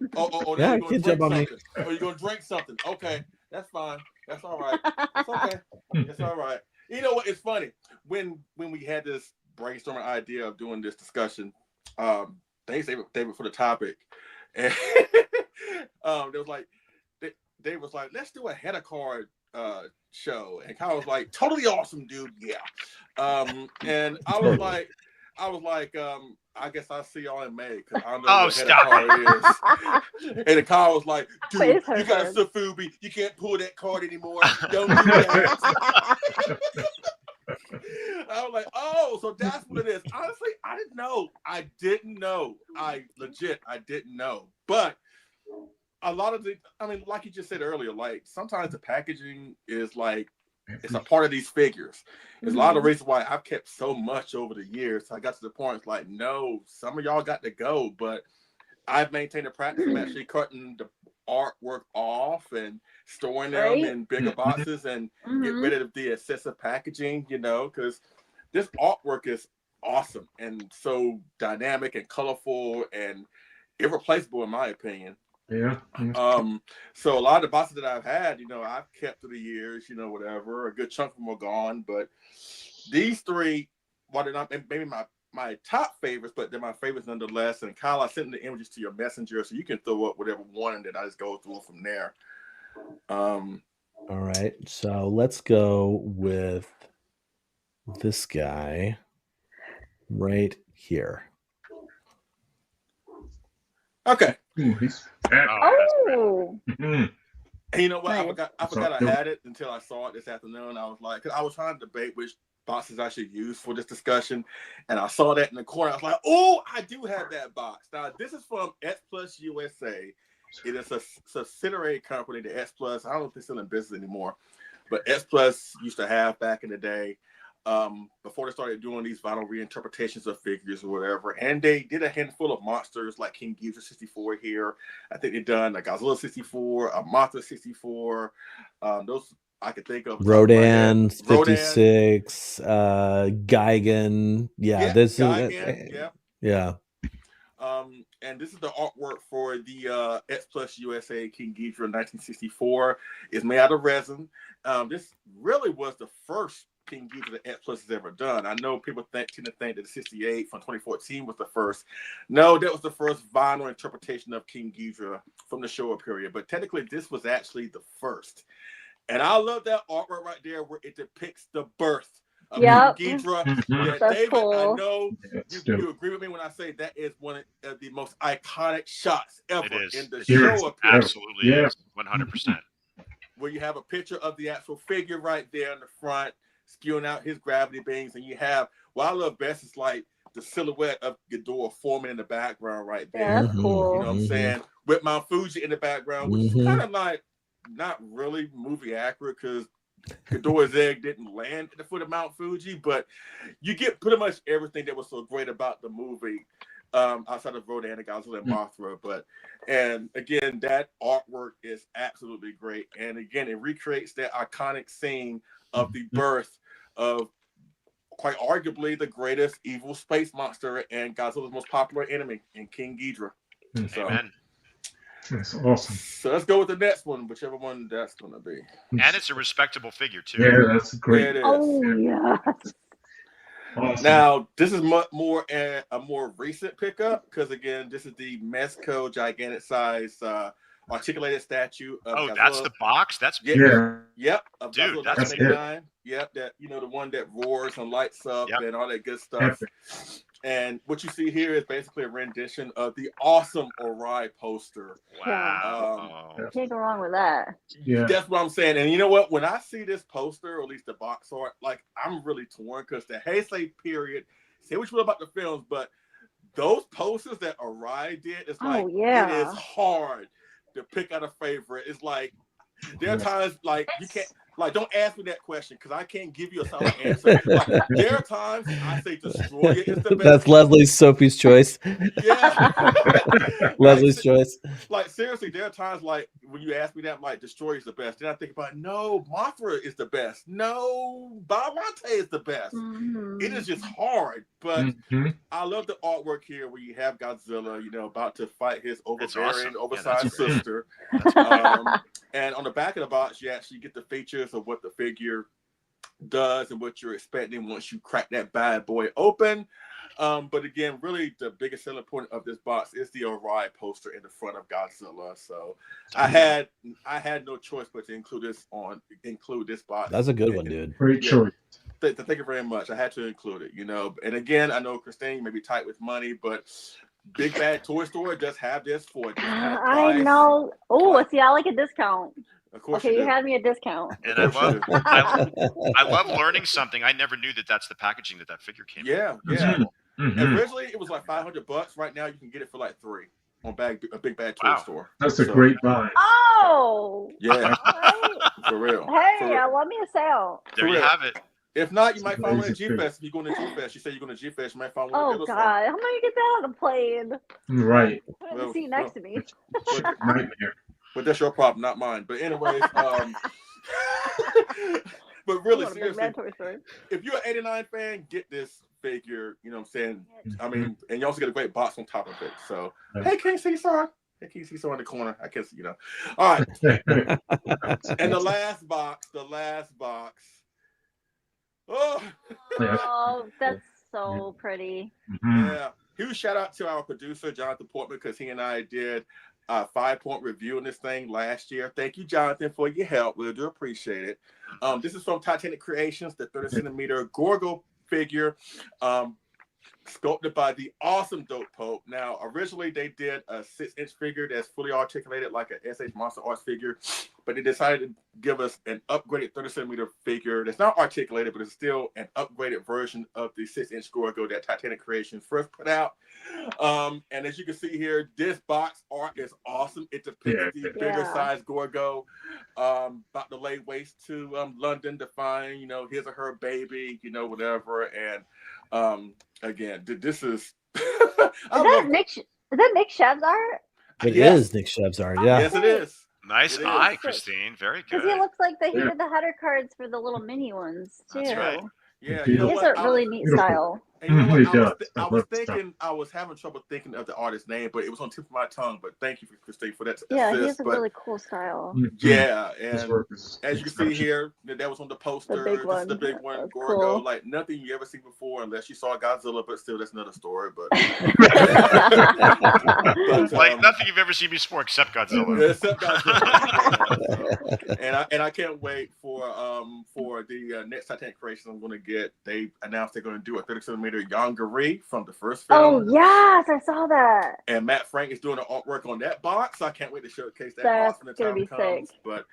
Yeah, you can jump on me. Or you're gonna drink something. Okay, that's fine. That's all right. That's okay. It's all right. You know what? It's funny when we had this brainstorming idea of doing this discussion. They saved it for the topic, and they was like, let's do a header card show, and Kyle was like, totally awesome, dude. Yeah. And I was like, I guess I'll see y'all in May because I don't know what header card is. And Kyle was like, dude, you got a Safubi. You can't pull that card anymore. Don't do that. I was like, oh, so that's what it is. Honestly, I didn't know. I didn't know. But a lot of like you just said earlier, like sometimes the packaging is like, it's a part of these figures. There's a lot of reasons why I've kept so much over the years. So I got to the point, it's like, no, some of y'all got to go. But I've maintained a practice of actually cutting the artwork off and storing them in bigger boxes and get rid of the excessive packaging, because this artwork is awesome and so dynamic and colorful and irreplaceable in my opinion. Yeah. So a lot of the boxes that I've had, I've kept through the years, whatever. A good chunk of them are gone, but these three, while they're not maybe my top favorites, but they're my favorites nonetheless. And Kyle, I sent the images to your messenger, so you can throw up whatever one, and then I just go through from there. All right, so let's go with this guy right here. Okay. Oh. And you know what? I forgot I had it until I saw it this afternoon. I was like, because I was trying to debate which boxes I should use for this discussion, and I saw that in the corner. I was like, oh, I do have that box. Now, this is from S Plus USA. It is a subsidiary company to S Plus. I don't know if they're still in business anymore, but S Plus used to have back in the day. Before they started doing these vinyl reinterpretations of figures or whatever, and they did a handful of monsters like King Ghidorah 64 here. I think they've done a Godzilla 64, a Mothra 64. Those I could think of. Rodan 56, Gigan. Yeah, this Gigan, is yeah. And this is the artwork for the S Plus USA King Ghidorah 1964. It's made out of resin. This really was the first King Ghidorah that S Plus has ever done. I know people tend to think that the 68 from 2014 was the first. No, that was the first vinyl interpretation of King Ghidorah from the Showa period. But technically, this was actually the first. And I love that artwork right there where it depicts the birth of King Ghidorah. Yeah, That's David, cool. I know you agree with me when I say that is one of the most iconic shots ever in the Showa period. Absolutely, 100%. Where you have a picture of the actual figure right there in the front, spewing out his gravity beams, and you have what I love best is like the silhouette of Ghidorah forming in the background right there. Yeah, that's cool. You know what I'm saying? With Mount Fuji in the background, which is kind of like not really movie accurate because Ghidorah's egg didn't land at the foot of Mount Fuji, but you get pretty much everything that was so great about the movie outside of Rodan and Godzilla and Mothra. And again, that artwork is absolutely great. And again, it recreates that iconic scene of the birth of quite arguably the greatest evil space monster and Godzilla's most popular enemy in King Ghidorah. So, Amen. That's awesome. So let's go with the next one, whichever one that's going to be. And it's a respectable figure too. Yeah, that's great. Yeah, it is. Oh yeah. Awesome. Now, this is much more a more recent pickup because, again, this is the Mezco gigantic size articulated statue of Godzilla. That's the box? That's Yeah. Yep. Of Dude, Godzilla that's 1989. Yep. That, the one that roars and lights up and all that good stuff. Epic. And what you see here is basically a rendition of the awesome Orion poster. Wow. Can't go wrong with that. Yeah. That's what I'm saying. And you know what? When I see this poster, or at least the box art, like, I'm really torn because the Heisei period, say what you will about the films, but those posters that Arai did, it's like, it is hard to pick out a favorite. It's like, there are times, like, you can't, like, don't ask me that question because I can't give you a solid answer. Like, there are times I say Destroyer is the best. That's Leslie's Sophie's choice. Yeah. Leslie's choice. Like, seriously, there are times, like, when you ask me that, I'm like, Destroyer is the best. Then I think about, no, Mothra is the best. No, Bavante is the best. It is just hard. But I love the artwork here where you have Godzilla, about to fight his overbearing, oversized sister. And on the back of the box, you actually get the features of what the figure does and what you're expecting once you crack that bad boy open. But again, really the biggest selling point of this box is the Orion poster in the front of Godzilla. So I had no choice but to include this box. That's a good one, dude. Great choice. Thank you very much. I had to include it, And again, I know Christine may be tight with money, but Big Bad Toy Store does have this for a discount I price. know. Oh, see, I like a discount. Of course, okay, you had me a discount. And I love learning something. I never knew that that's the packaging that figure came in. Yeah. Originally, it was like $500. Right now, you can get it for like $3 on a Big Bad Toy Store. That's a great buy. Oh. Yeah. For real. Hey, let me a sale. There you have it. If not, you might find one at G-Fest. If you go to G-Fest, you say you're going to G-Fest, you might find one. Oh, God. How am I going to get that on a plane? Right. Put it in the seat next to me. Nightmare. But that's your problem, not mine. But anyways, but really, seriously, if you're an 89 fan, get this figure, you know what I'm saying? I mean, and you also get a great box on top of it. So, hey, King Caesar. Hey, King Caesar in the corner. I guess, All right. And the last box. Oh, that's so pretty. Yeah. Huge shout out to our producer, Jonathan Portman, because he and I did a 5-point review on this thing last year. Thank you, Jonathan, for your help. We do appreciate it. This is from Titanic Creations, the 30 centimeter Gorgo figure, sculpted by the awesome Dope Pope. Now, originally they did a 6-inch figure that's fully articulated like a SH Monster Arts figure, but they decided to give us an upgraded 30 centimeter figure that's not articulated, but it's still an upgraded version of the 6-inch Gorgo that Titanic Creations first put out. And as you can see here, this box art is awesome. It depicts the bigger size Gorgo about to lay waste to London to find, his or her baby, whatever. And again, this is Is that Nick Shev's art? It is Nick Shev's art, yeah. Yes, it is. Nice eye, Christine. Very good. Because he looks like he did the header cards for the little mini ones too. That's right. Yeah, he has a really neat style. And you know what? I was having trouble thinking of the artist's name, but it was on the tip of my tongue. But thank you, Christine, for that. Yeah, he has a really cool style. Yeah, and as you can see here, that was on the poster. This is the big one, Gorgo. Cool. Like nothing you ever seen before, unless you saw Godzilla. But still, that's another story. But, like nothing you've ever seen before, except Godzilla. Except Godzilla. And I can't wait for the next Titanic creation I'm going to get. They announced they're going to do a 30 centimeter Yonggary from the first film. Oh yes, I saw that. And Matt Frank is doing the artwork on that box. I can't wait to showcase that box when the time comes. But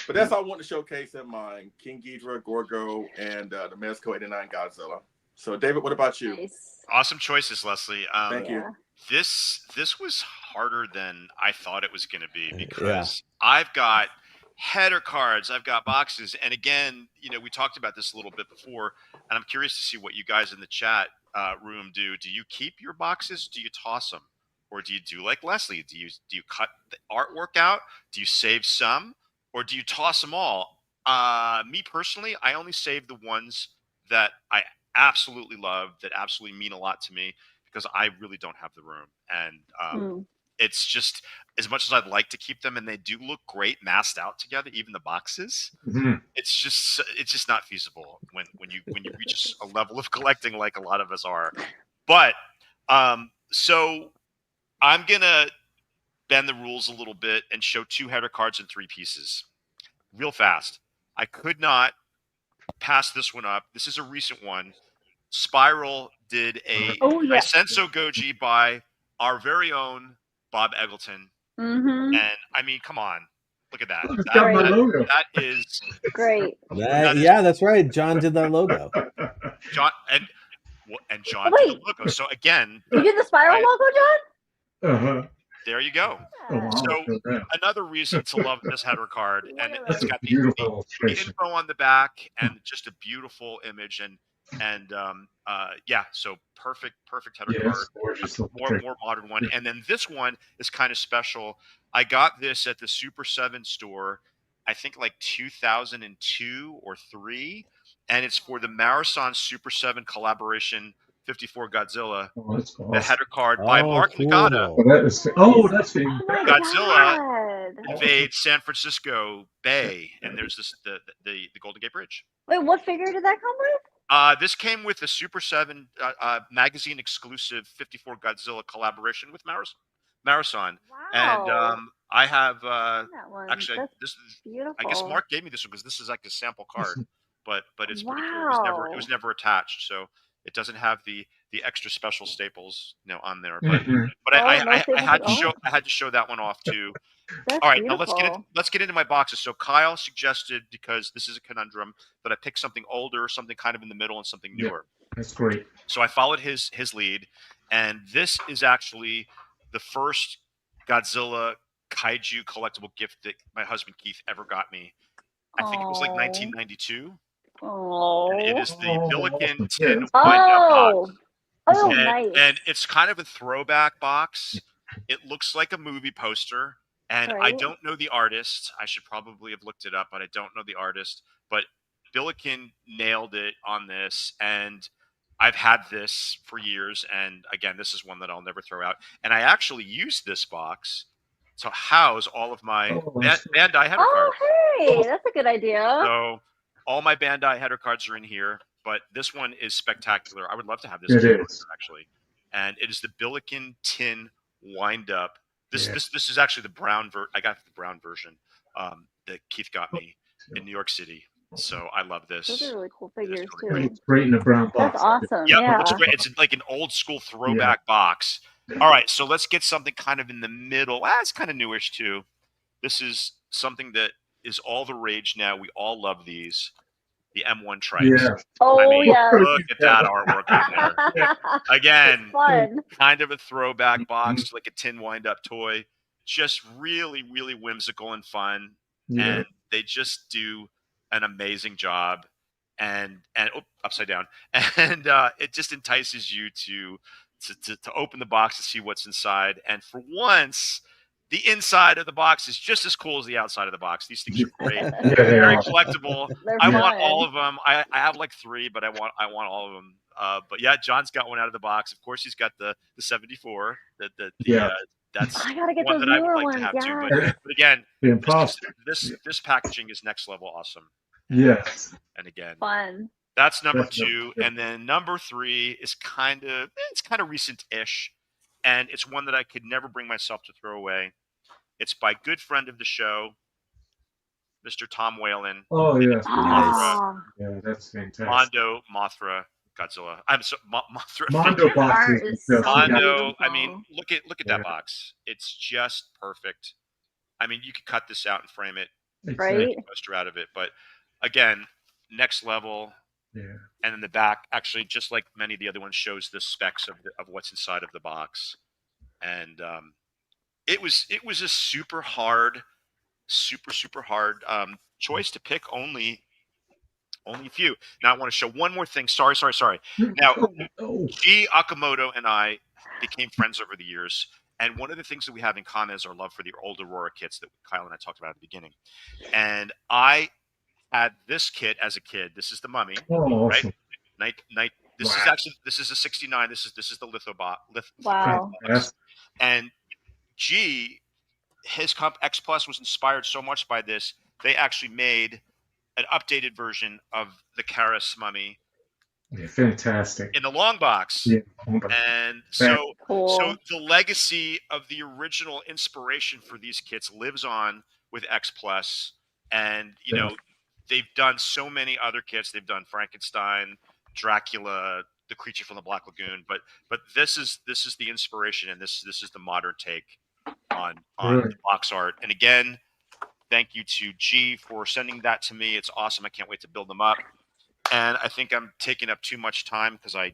that's all I want to showcase in mine: King Ghidorah, Gorgo, and the Mezco 89 Godzilla. So David, what about you? Nice. Awesome choices, Leslie. Thank you. This was harder than I thought it was going to be because I've got header cards, I've got boxes, and again, we talked about this a little bit before, and I'm curious to see what you guys in the chat room do? Do you keep your boxes? Do you toss them? Or do you do like Leslie? Do you cut the artwork out? Do you save some? Or do you toss them all? Me personally, I only save the ones that I absolutely love, that absolutely mean a lot to me, because I really don't have the room. And it's just, as much as I'd like to keep them, and they do look great masked out together, even the boxes. It's just not feasible when you reach a level of collecting like a lot of us are. But so I'm gonna bend the rules a little bit and show 2 header cards in 3 pieces, real fast. I could not pass this one up. This is a recent one. Spiral did a Isenso Goji by our very own Bob Eggleton. And I mean, come on. Look at that. That is great. That's right. John did that logo. John did the logo. So again, you did the Spiral logo, John? There you go. So another reason to love this header card, and it's got the info on the back and just a beautiful image, and so perfect header card. Gorgeous. More modern one. And then this one is kind of special. I got this at the Super 7 store, I think like 2002 or 3, and it's for the Marathon Super 7 collaboration 54 Godzilla. That's awesome. The header card by Mark Nagata. That's Godzilla invades San Francisco Bay, and there's the Golden Gate Bridge. Wait, what figure did that come with? This came with the Super 7 magazine exclusive 54 Godzilla collaboration with Marathon. And I have actually this is beautiful. I guess Mark gave me this one because this is like a sample card, but it's pretty cool. It was never attached, so it doesn't have the extra special staples on there. But I had to show that one off too. All right, now let's get into my boxes. So Kyle suggested, because this is a conundrum, that I pick something older, something kind of in the middle, and something newer. That's great. So I followed his lead, and this is actually the first Godzilla Kaiju collectible gift that my husband Keith ever got me. I think it was like 1992. And it is the Billiken tin wind-up box. Nice. And it's kind of a throwback box. It looks like a movie poster. And I don't know the artist. I should probably have looked it up, but I don't know the artist. But Billiken nailed it on this. And I've had this for years. And again, this is one that I'll never throw out. And I actually used this box to house all of my Bandai header cards. Hey, that's a good idea. So all my Bandai header cards are in here. But this one is spectacular. I would love to have this actually. And it is the Billiken tin wind-up. This is actually the brown I got the brown version that Keith got me in New York City. So I love this. Those are really cool figures too. It's great in a brown box. That's awesome. Yeah, it's great. It's like an old school throwback box. All right, so let's get something kind of in the middle. It's kind of newish too. This is something that is all the rage now. We all love these. The M1 Trikes. Yeah. Look at that artwork in there. Again, kind of a throwback box, like a tin wind-up toy. Just really, really whimsical and fun. And they just do an amazing job. And upside down. And it just entices you to open the box to see what's inside. And for once, the inside of the box is just as cool as the outside of the box. These things are great. Very collectible. I want all of them. I have like 3, but I want all of them. But yeah, John's got one out of the box. Of course, he's got the 74. That's I gotta get one those that I would newer like to have ones, too. But again, this packaging is next level awesome. Yes. And again, fun. That's number 2, and then number 3 is kind of recent-ish, and it's one that I could never bring myself to throw away. It's by good friend of the show, Mr. Tom Whalen. Oh, yeah. Mothra. Yeah, that's fantastic. Mondo, Mothra, Godzilla. I'm so Mothra. Mondo box. Mondo. I mean, look at that box. It's just perfect. I mean, you could cut this out and frame it, right? Poster out of it. But again, next level. Yeah. And in the back, actually, just like many of the other ones, shows the specs of what's inside of the box. And it was a super hard choice to pick only Only a few. Now I want to show one more thing. Sorry. Now, G Akamoto and I became friends over the years, and one of the things that we have in common is our love for the old Aurora kits that Kyle and I talked about at the beginning. And I had this kit as a kid. This is the Mummy, right? Night. This is a 69. This is the lithobot. Wow. And G, his X Plus was inspired so much by this. They actually made an updated version of the Karas Mummy. Yeah, fantastic. In the long box. Yeah. And so the legacy of the original inspiration for these kits lives on with X Plus. And, you know, they've done so many other kits. They've done Frankenstein, Dracula, the Creature from the Black Lagoon. But this is the inspiration, and this is the modern take on the box art. And again, thank you to G for sending that to me. It's awesome. I can't wait to build them up. And I think I'm taking up too much time because I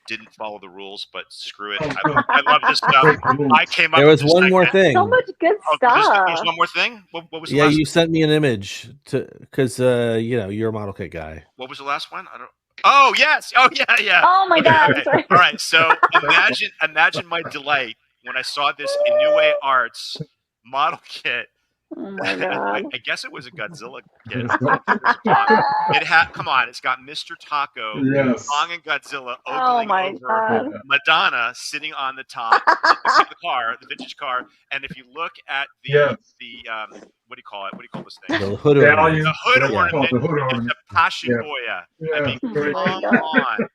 didn't follow the rules, but screw it. I love this stuff. I came up. There was one more thing. So much good stuff. There's one more thing. What was the yeah, last you sent me an image because you know you're a model kit guy. What was the last one? I don't. Oh yes. Oh yeah. Oh my God. Okay. All right. So imagine my delight when I saw this Inoue Arts model kit. Oh my God. I guess it was a Godzilla kit. It's got Mr. Taco, Kong and Godzilla ogling over Madonna sitting on the top of the car, the vintage car. And if you look at the what do you call it? What do you call this thing? The hood ornament. The hood ornament. It's a Passion Boya. I mean, come on.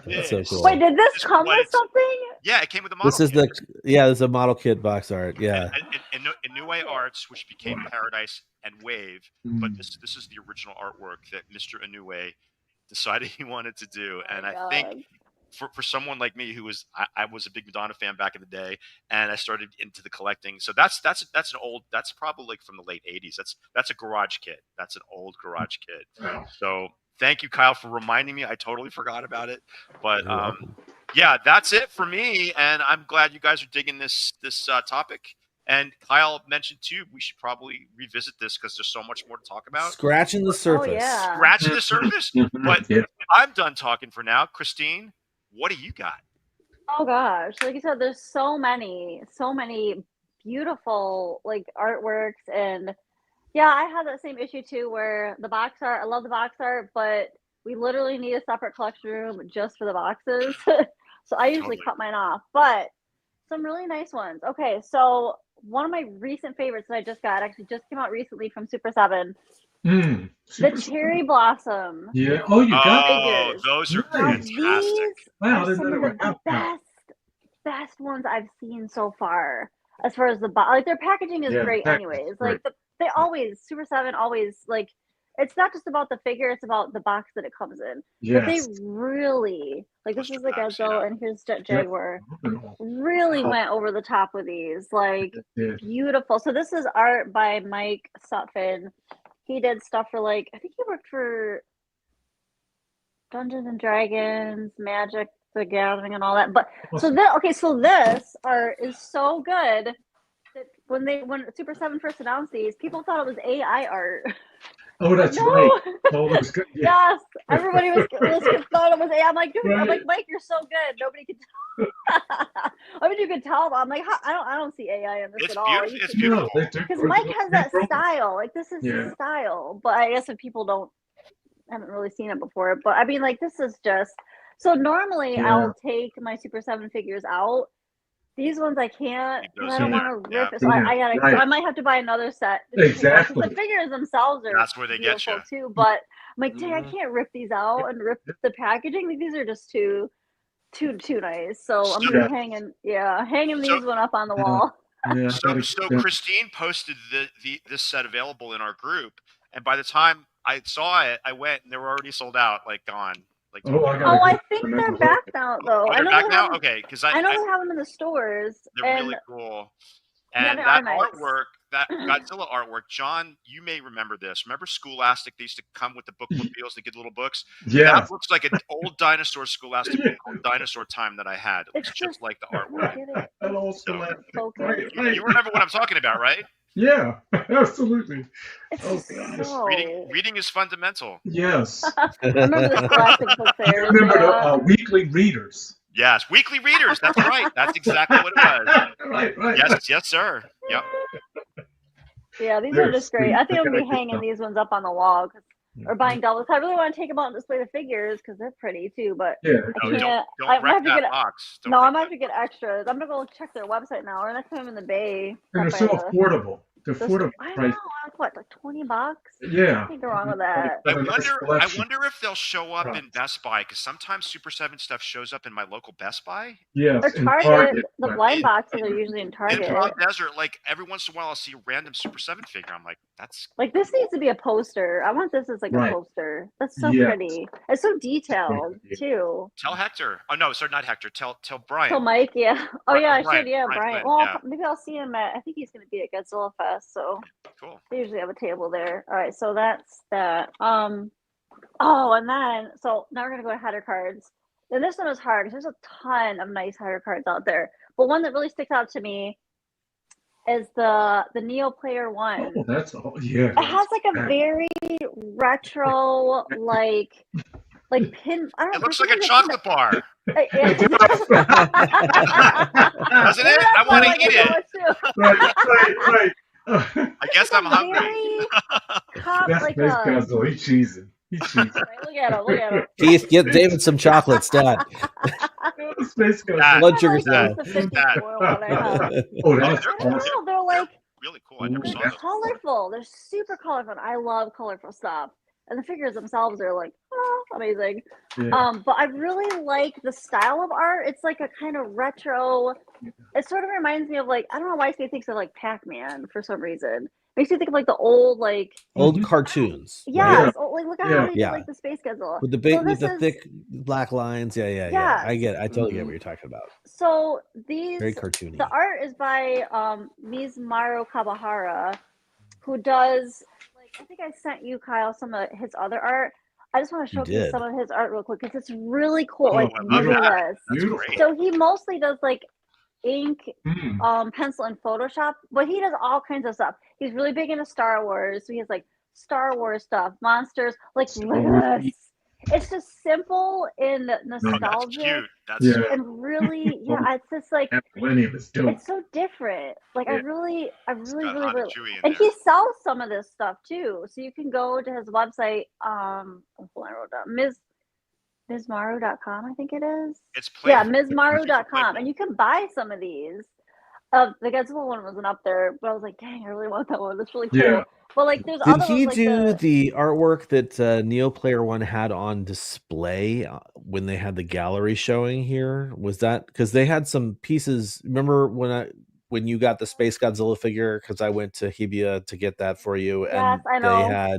That's so cool. Wait, did this come with something? Yeah, it came with a model This is kit. this is a model kit box art. Yeah. Inoue Arts, which became Paradise and Wave, but this is the original artwork that Mr. Inoue decided he wanted to do. And I think for someone like me who was I was a big Madonna fan back in the day, and I started into the collecting. So that's probably like from the late 80s. That's a garage kit. That's an old garage kit. So thank you, Kyle, for reminding me. I totally forgot about it. But yeah, that's it for me, and I'm glad you guys are digging this topic. And Kyle mentioned too, we should probably revisit this because there's so much more to talk about. Scratching the surface. Oh, yeah. Scratching the surface. But I'm done talking for now. Christine, what do you got? Oh gosh, like you said, there's so many beautiful like artworks, and yeah, I have that same issue too, where the box art, I love the box art, but we literally need a separate collection room just for the boxes. So I usually cut mine off, but some really nice ones. Okay, so one of my recent favorites that I just got actually just came out recently from Super 7. The Cherry Blossom. Yeah. Oh, you got figures. Those are fantastic. These are some of the best ones I've seen so far. As far as the box, like their packaging is great, anyways. Like they always Super 7 always like. It's not just about the figure; it's about the box that it comes in. But they really like this is the Godzilla and here's Jet Jaguar. Really went over the top with these, like beautiful. So this is art by Mike Sutphin. He did stuff for like I think he worked for Dungeons and Dragons, Magic the Gathering, and all that. But so this art is so good that when Super 7 first announced these, people thought it was AI art. Oh, that's right. Oh, that was good. Yes, everybody was thought it was AI. I'm like, dude, I'm like, Mike, you're so good. Nobody could tell. I mean, you could tell, but I'm like, I don't see AI in this at all. It's beautiful. Because Mike has that style. Like this is his style. But I guess if people haven't really seen it before. But I mean, like this is just so. Normally, I'll take my Super 7 figures out. These ones I can't. I don't want to rip it. So I might have to buy another set. Exactly. The figures themselves are that's where they get you too. But I'm like, dang, I can't rip these out and rip the packaging. Like, these are just too nice. So I'm gonna be hanging these one up on the wall. So Christine posted this set available in our group, and by the time I saw it, I went and they were already sold out, like gone. Like, I think they're back now, though. They're back now? Okay, because I know they have them in the stores. They're really cool. And that artwork, that Godzilla artwork, John, you may remember this. Remember Scholastic? They used to come with the bookmobiles. They get little books. Yeah. That looks like an old dinosaur Scholastic book called Dinosaur Time that I had. It looks just like the artwork. Hello, Scholastic. You remember what I'm talking about, right? Yeah, absolutely. It's Oh just gosh. so. Reading is fundamental. Yes. I remember the Scholastic book fairs. Remember the Yeah. weekly readers. Yes, weekly readers. That's right. That's exactly what it was. Right. Yes, sir. Yep. Yeah, these They're are just sweet. great. I think They I'm gonna gotta be get hanging them. these ones up on the wall or buying doubles. I really want to take them out and display the figures because they're pretty too. But Yeah. I No, can't. don't I'm gonna wreck have to that get. box. Don't No, wreck I'm gonna have that to get extras. I'm gonna go check their website now. Or next time I'm in the Bay. And they're stop so by the- affordable. They're the- affordable I know. price. What, like $20? Yeah. Can't go wrong with that. I Got a nice wonder collection. if they'll show up in Right. Best Buy because sometimes Super 7 stuff shows up in my local Best Buy. Yes. Or in Target. The but- blind boxes are usually in In Target. Palm Desert, like every once in a while I'll see a random Super 7 figure. I'm like, that's Like this needs to be a poster. I want this as like Right. a poster. That's so Yes. pretty. It's so detailed too. tell Hector. Oh no, sorry, not Hector. Tell Brian. So Mike, yeah. Oh yeah, I Brian, should. Yeah, Brian Brian. Flynn, Well, yeah. maybe I'll see him at. I think he's going to be at Godzilla Fest. So Cool. they usually have a table there. All right, so that's that. Oh, and then so now we're gonna go to header cards. And this one is hard because there's a ton of nice header cards out there. But one that really sticks out to me is the Neo Player One. Oh, that's all. Yeah. It has like a very retro like pin. I don't It know. looks like a chocolate bar. Doesn't it? I want to eat it. Right. I guess I'm hungry. That's like Space Godzilla. He's cheesing. Look at him. Keith, get David some chocolates, Dad. Space Godzilla. Blood sugar salad. Oh, that's I don't know. They're like really cool. I never saw they're those. colorful. They're super colorful. I love colorful stuff. And the figures themselves are like, amazing. Yeah. But I really like the style of art. It's like a kind of retro. It sort of reminds me of like, I don't know why it thinks of like Pac-Man for some reason. Makes me think of like the old like Old cartoons. yes. right? Oh, like look at how they Yeah. do like the Space Godzilla. With the big, So with this the is- thick black lines. Yeah. Yes. I totally get what you're talking about. So these Very cartoony. the art is by Mizumaru Kabahara, who does like I think I sent you Kyle some of his other art. I just want to You showcase did. some of his art real quick because it's really cool. Oh, like I love look at that. this. That's Beautiful. great. So he mostly does like ink, Mm. pencil, and Photoshop, but he does all kinds of stuff. He's really big into Star Wars, so he has like Star Wars stuff, monsters. Like look at this. It's just simple and Oh, that's nostalgic. cute. That's Yeah. And really, yeah, it's just like Millennium is dope. it's so different. Like I Yeah. really, got really, Han really, and Chewie in and there. he sells some of this stuff too. So you can go to his website. I wrote down Mizmaru.com, I think it is. It's Yeah, playful. Mizmaru.com, and you can buy some of these. The Godzilla one wasn't up there, but I was like, dang, I really want that one. That's really cool. Yeah. But like, there's Did other he ones, do like the artwork that Neo Player One had on display when they had the gallery showing here? Was that because they had some pieces? Remember when you got the Space Godzilla figure? Because I went to Hibiya to get that for you, and Yes, I know.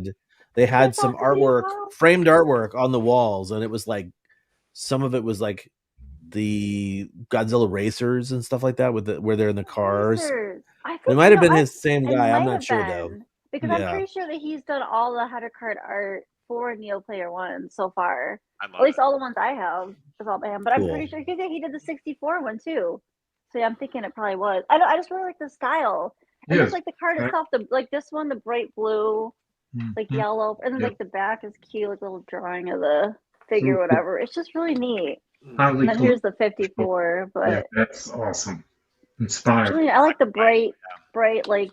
they had That's some all for you, artwork, Kyle? framed artwork on the walls, and it was like some of it was like the Godzilla racers and stuff like that where they're in the cars. Racers. I It think, might have been I- his same it guy. I'm might not have sure though. been, because Yeah. I'm pretty sure that he's done all the header card art for Neo Player One so far. I love At least it. all the ones I have is all by him. But I'm Cool. pretty sure he did the 64 one too. So yeah, I'm thinking it probably was. I just really like the style. And Yes. just like the card Right. itself, like this one, the bright blue, like Mhm. yellow, and then Yep. like the back is cute, like a little drawing of the figure, Super. whatever. It's just really neat. Highly And then here's the 54, but Yeah, that's awesome. Inspired. really, I like the bright, like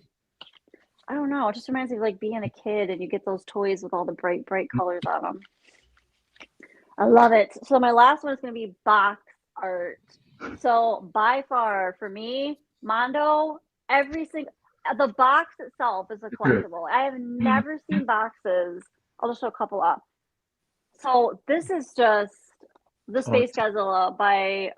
I don't know. It just reminds me of like being a kid and you get those toys with all the bright colors on them. I love it. So my last one is going to be box art. So by far for me, Mondo, the box itself is a collectible. I have never seen boxes. I'll just show a couple up. So this is just the Space Godzilla by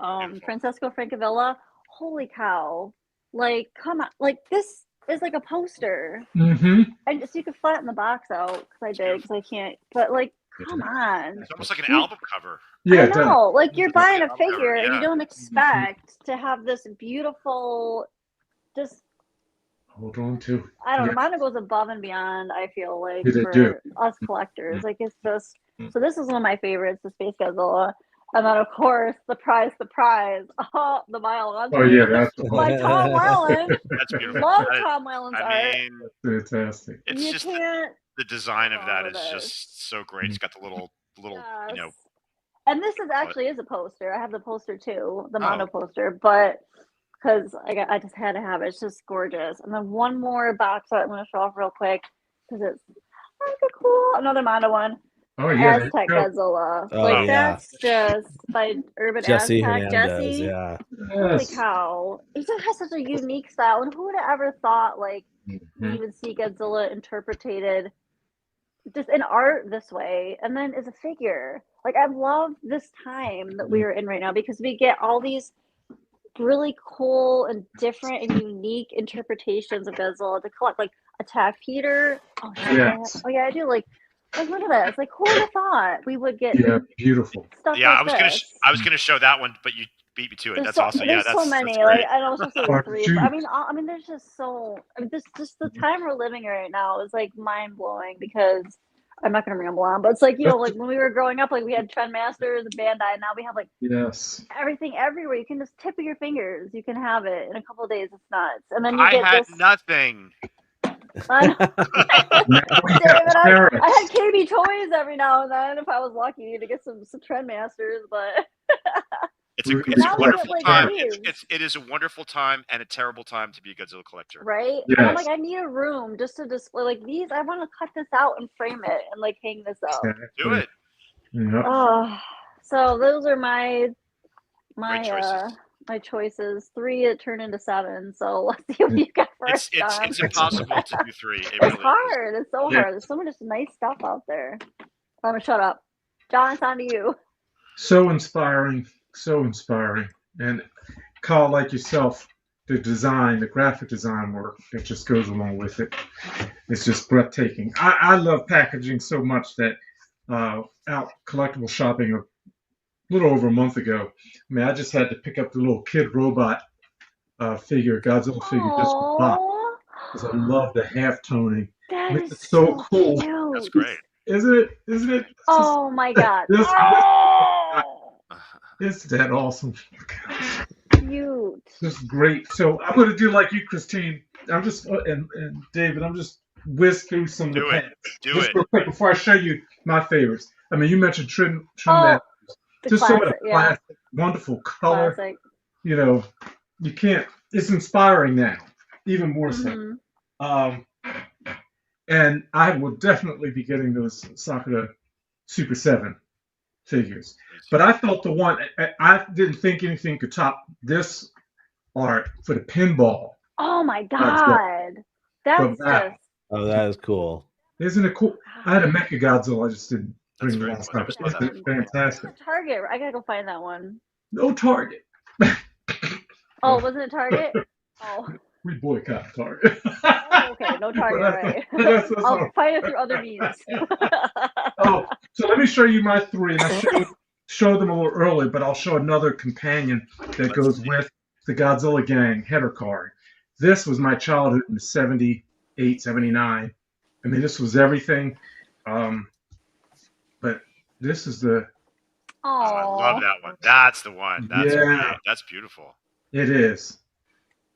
Francesco Francavilla. Holy cow. Like, come on. Like, this is like a poster. Mm-hmm. And so you can flatten the box out, because I did, because I can't. But, like, come on. It's almost like an album cover. Yeah, I it does. know. Like, you're buying a Yeah, figure, and yeah. you don't expect to have this beautiful, just, Hold on to. I don't know. Yeah. Mondo goes above and beyond, I feel like, Yeah, they for do. us collectors. Like, it's just, so this is one of my favorites, the Space Godzilla. And then, of course, the prize, oh, the Mile Oh yeah, that's by Tom Welland. That's beautiful. Love Tom Welland's art. I mean, fantastic. it's You just can't the design of that follow is this. just so great. It's got the little, you know. And this is actually is a poster. I have the poster too, the mono Oh. poster, but because I just had to have it. It's just gorgeous. And then one more box art I'm going to show off real quick because it's kind of cool. Another mono one. Oh yeah, Aztec Godzilla. Oh, Like yeah. that's just by Urban Jesse Aztec. Hernandez, Jesse. yeah. Holy Yes. cow. He just has such a unique style. And who would have ever thought like you would see Godzilla interpreted just in art this way and then as a figure. Like I love this time that we are in right now because we get all these really cool and different and unique interpretations of Godzilla to collect. Like Attack Peter. Oh, shit, Yes. oh yeah, I do like look at this. Like who would have thought we would get beautiful. stuff Yeah, like I was gonna show that one, but you beat me to it. That's awesome. Yeah, there's that's so many. That's great. Like I know it's just Or three. But, I mean, there's just so. I mean, this just the time we're living in right now is like mind blowing because I'm not gonna ramble on, but it's like like when we were growing up, like we had Trendmasters and Bandai, and now we have like Yes. everything everywhere. You can just tip of your fingers, you can have it in a couple of days. It's nuts, and then you I get had this. nothing. I know. David, Sarah. I had KB toys every now and then if I was lucky to get some Trendmasters, but. It's a Now we wonderful get, like, time. these. It is a wonderful time and a terrible time to be a Godzilla collector. Right? Yes. And I'm like, I need a room just to display like these. I want to cut this out and frame it and like hang this up. Do it. Yep. Oh, so those are Great choices. my choices. 3 that turn into 7. So let's see what you got first. It's impossible to do 3. It It's really is. hard. It's so Yeah. hard. There's so much nice stuff out there. I'm gonna shut up. John, it's on to you. So inspiring. So inspiring. And Carl, like yourself, the design, the graphic design work that just goes along with it, it's just breathtaking. I love packaging so much that out collectible shopping a little over a month ago, I mean, I just had to pick up the little kid robot figure, Godzilla figure, just for pop, Aw, because I love the half toning. that It's is so cool. cute. That's great. Isn't it? Isn't it? Oh my god. This- Oh, It's that awesome. cute. This is great. So I'm going to do like you, Christine. I'm just and David. I'm just whiz through some of the Do it. packs. Do Just it. real quick before I show you my favorites. I mean, you mentioned Trim Oh, the just some of classic, the yeah. classic, wonderful color. Classic. You know, you can't. It's inspiring now, even more so. Mhm. And I will definitely be getting those Sakura Super 7 figures. But I thought the one, I didn't think anything could top this art for the pinball. Oh my That's good. god. That's that. just Oh, that is cool. Isn't it cool? I had a Mecha Godzilla, I just didn't That's bring the very last cool. I time. never saw that It's fantastic. Target. I gotta go find that one. No Target. Oh, wasn't it Target? Oh, We boycott Target. okay, no Target, right? That's I'll all. find it through other means. Oh, so let me show you my 3. And I showed them a little early, but I'll show another companion that goes with the Godzilla Gang header card. This was my childhood in 78, 79. I mean, this was everything. But this is the, Oh, I Oh, love that one. That's the one. That's Yeah. great. That's beautiful. it is.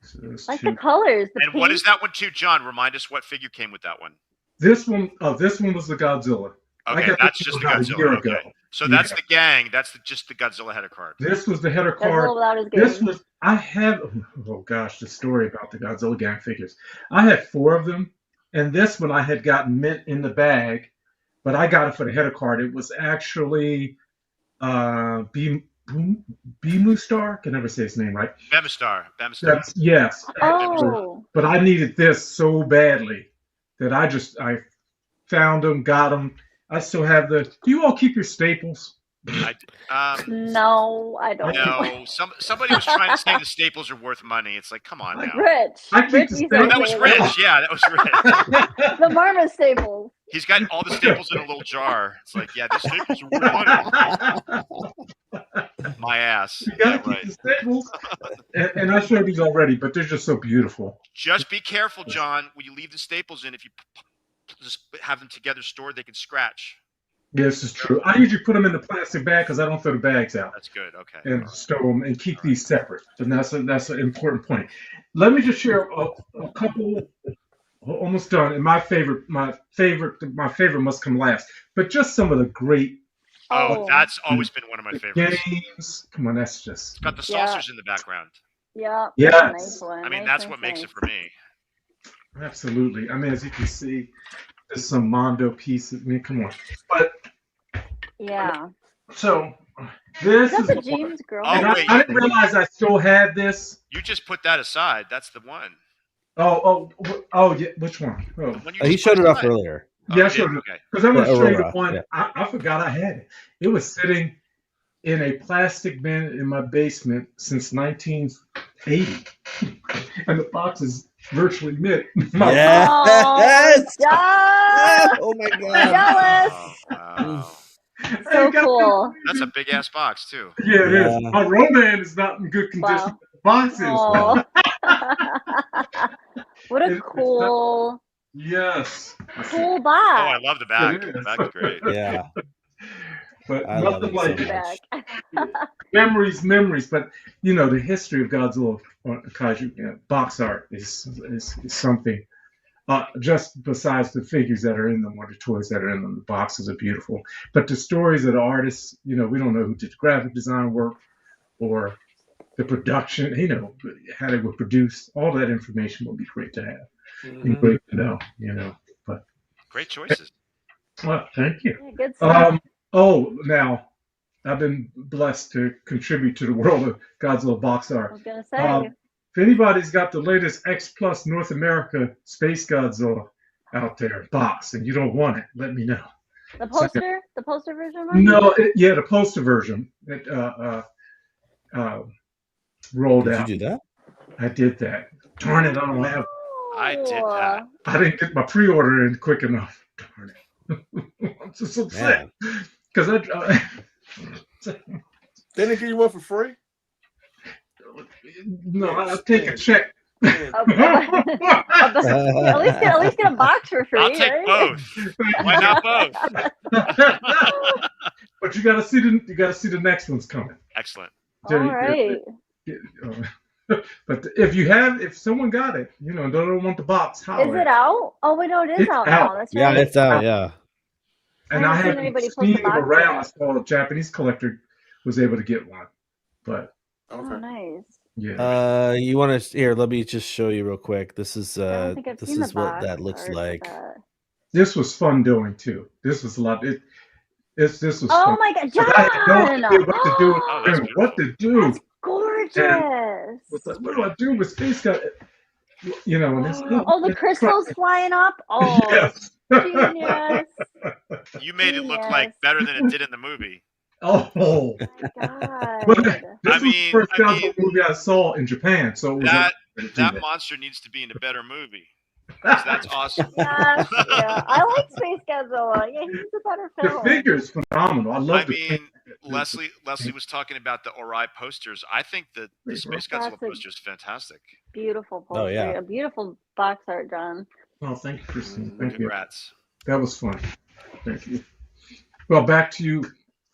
So those like two. the colors. The And what pink. is that one too, John? Remind us what figure came with that one. This one was the Godzilla. I Okay, got that's this just the about a year Godzilla. ago. Okay. So that's Yeah. the gang. That's just the Godzilla header card. This was the header Godzilla card. without his This game. was, I have, oh gosh, the story about the Godzilla Gang figures. I had 4 of them, and this one I had gotten mint in the bag, but I got it for the header card. It was actually Beamustar. Can never say his name right. Bemistar. Bemistar. That's, yes. Oh, But I needed this so badly that I found them, got them. I still have the. Do you all keep your staples? no, I don't. No, somebody was trying to say the staples are worth money. It's like, come on now. Rich. I keep Rich the needs Oh, those that was staples. Rich. Yeah, that was Rich. The Marmot staples. He's got all the staples in a little jar. It's like, yeah, the staples are worth money. My ass. You gotta Yeah, keep right. the staples. And I showed these already, but they're just so beautiful. Just be careful, John. When you leave the staples in, if you just have them together stored, they can scratch. This is true. I usually put them in the plastic bag because I don't throw the bags out. That's good. Okay. And store them and keep these separate. And that's an important point. Let me just share a couple. Almost done. And my favorite must come last. But just some of the great. That's always been one of my favorites. Games. Come on, that's just. It's got the saucers in the background. Yeah. Yes. Nice one. I mean, that's what makes it for me. Absolutely. I mean, as you can see, there's some Mondo pieces. I mean, come on. But yeah. So this is the James girl. Oh, I didn't realize I still had this. You just put that aside. That's the one. Oh, yeah. Which one? He showed it off earlier. Yeah, I showed it. Because I'm going to show you the one. Yeah. I forgot I had it. It was sitting in a plastic bin in my basement since 1980. And the box is virtually mint. Yes! Oh my God. Jealous. Wow. So cool. That's a big ass box too. Yeah, it is. My Roman is not in good condition. Wow. The box is. Oh. What a cool. Yes. Cool box. Oh, I love the back. The back is great. Yeah. But I love nothing it like so much. memories. But the history of Godzilla Kaiju box art is something. Just besides the figures that are in them or the toys that are in them, the boxes are beautiful. But the stories of the artists, we don't know who did the graphic design work or the production, how they were produced. All that information would be great to have and great to know, But great choices. Well, thank you. Yeah, good stuff. Now I've been blessed to contribute to the world of Godzilla box art. I was gonna say. If anybody's got the latest X Plus North America Space Godzilla out there box and you don't want it, let me know. The poster version. Right? No, the poster version. It rolled out. Did you do that? I did that. Darn it, I don't have. I did that. I didn't get my pre-order in quick enough. Darn it. I'm just upset because They didn't give you one for free? No, I'll take a check. Okay. at least get a box for free. I'll take right? both. Why not both? But you got to see the next one's coming. Excellent. All right. But if someone got it, don't want the box, holler. Is it out? Oh, wait, no, it is out now. That's right. Yeah, it's out. Yeah. And I haven't seen them around. I saw a Japanese collector was able to get one, but oh, nice. Yeah. You want to here? Let me just show you real quick. This is what that looks like. This was fun doing too. This was a lot. This was. Oh fun. my God, John! I had no idea what to do. What to do? That's gorgeous. What do I do with Space God? And this. The crystals flying up. Oh, yes. genius! You made it look like better than it did in the movie. Oh, oh my God! This was the first Godzilla movie I saw in Japan, so it was that monster needs to be in a better movie. That's awesome. Yes, yeah. I like Space Godzilla. Yeah, he's a better film. The figure's phenomenal. I love Leslie was talking about the Ori posters. I think the Space Godzilla poster is fantastic. Beautiful poster. Oh, yeah. A beautiful box art, John. Oh, thank you, Christine. Thank Congrats. you. That was fun. Thank you. Well, back to you,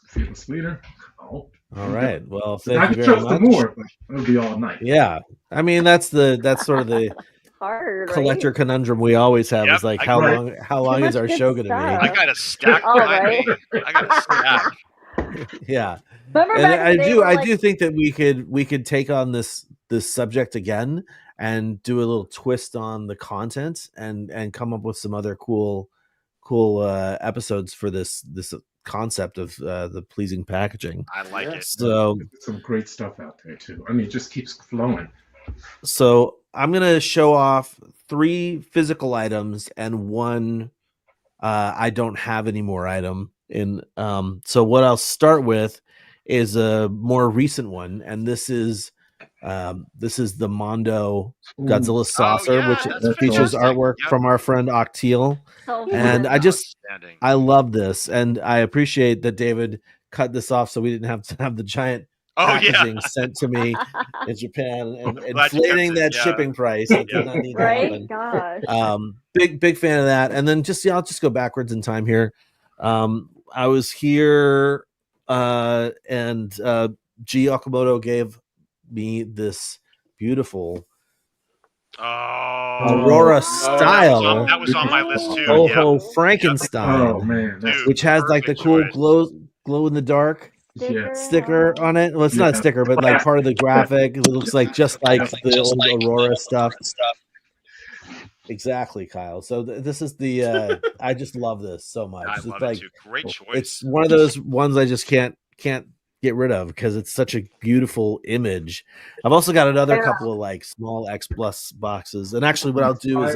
fearless leader. All right. Well, I thank could you very show much. some more, but it'll be all night. Yeah, I mean that's sort of the hard, collector conundrum we always have is like how long is our show going to be? I got a stack behind me. I got a stack. Yeah. Remember and I do think that we could take on this subject again and do a little twist on the content and come up with some other cool episodes for this concept of the pleasing packaging. I like it. So some great stuff out there too. I mean, it just keeps flowing. So I'm gonna show off 3 physical items and 1 I don't have any more item in. So what I'll start with is a more recent one, and this is the Mondo Godzilla saucer, which features artwork from our friend Octeal. And I love this, and I appreciate that David cut this off so we didn't have to have the giant packaging sent to me in Japan and inflating that shipping price. That did not need to happen. Gosh. Big fan of that. And then I'll just go backwards in time here. I was here, and G Okamoto gave me this beautiful Aurora style. That was on my list too. Ho Frankenstein. Oh man, that's which has like the cool glow in the dark sticker on it. Well, it's not a sticker, but like part of the graphic. It looks like just like the old Aurora stuff. Exactly, Kyle. So this is the I just love this so much. I it's love like it too. Great choice. It's one of those ones I just can't get rid of because it's such a beautiful image. I've also got another couple of like small X Plus boxes, and actually, what I'll do is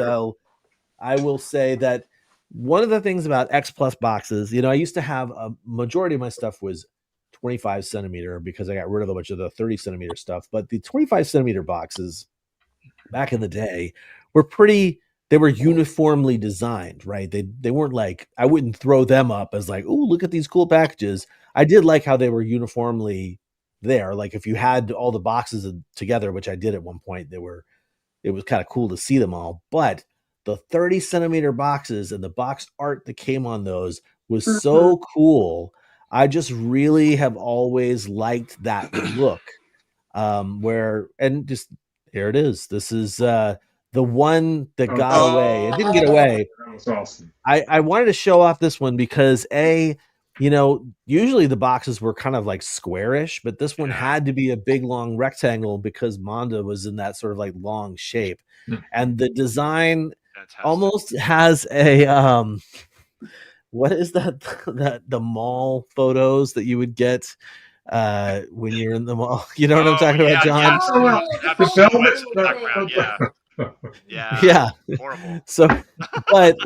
I will say that one of the things about X Plus boxes, I used to have a majority of my stuff was 25 centimeter because I got rid of a bunch of the 30 centimeter stuff, but the 25 centimeter boxes back in the day they were uniformly designed, right? They weren't like, I wouldn't throw them up as like, oh, look at these cool packages. I did like how they were uniformly there. Like if you had all the boxes together, which I did at one point, it was kind of cool to see them all. But the 30 centimeter boxes and the box art that came on those was so cool. I just really have always liked that look. Here it is. This is the one that got away. It didn't get away. That was awesome. I wanted to show off this one because usually the boxes were kind of like squarish, but this one had to be a big long rectangle because Manda was in that sort of like long shape. And the design almost has a what is that the mall photos that you would get when you're in the mall? You know what I'm talking about, John? Yeah. Horrible. So, but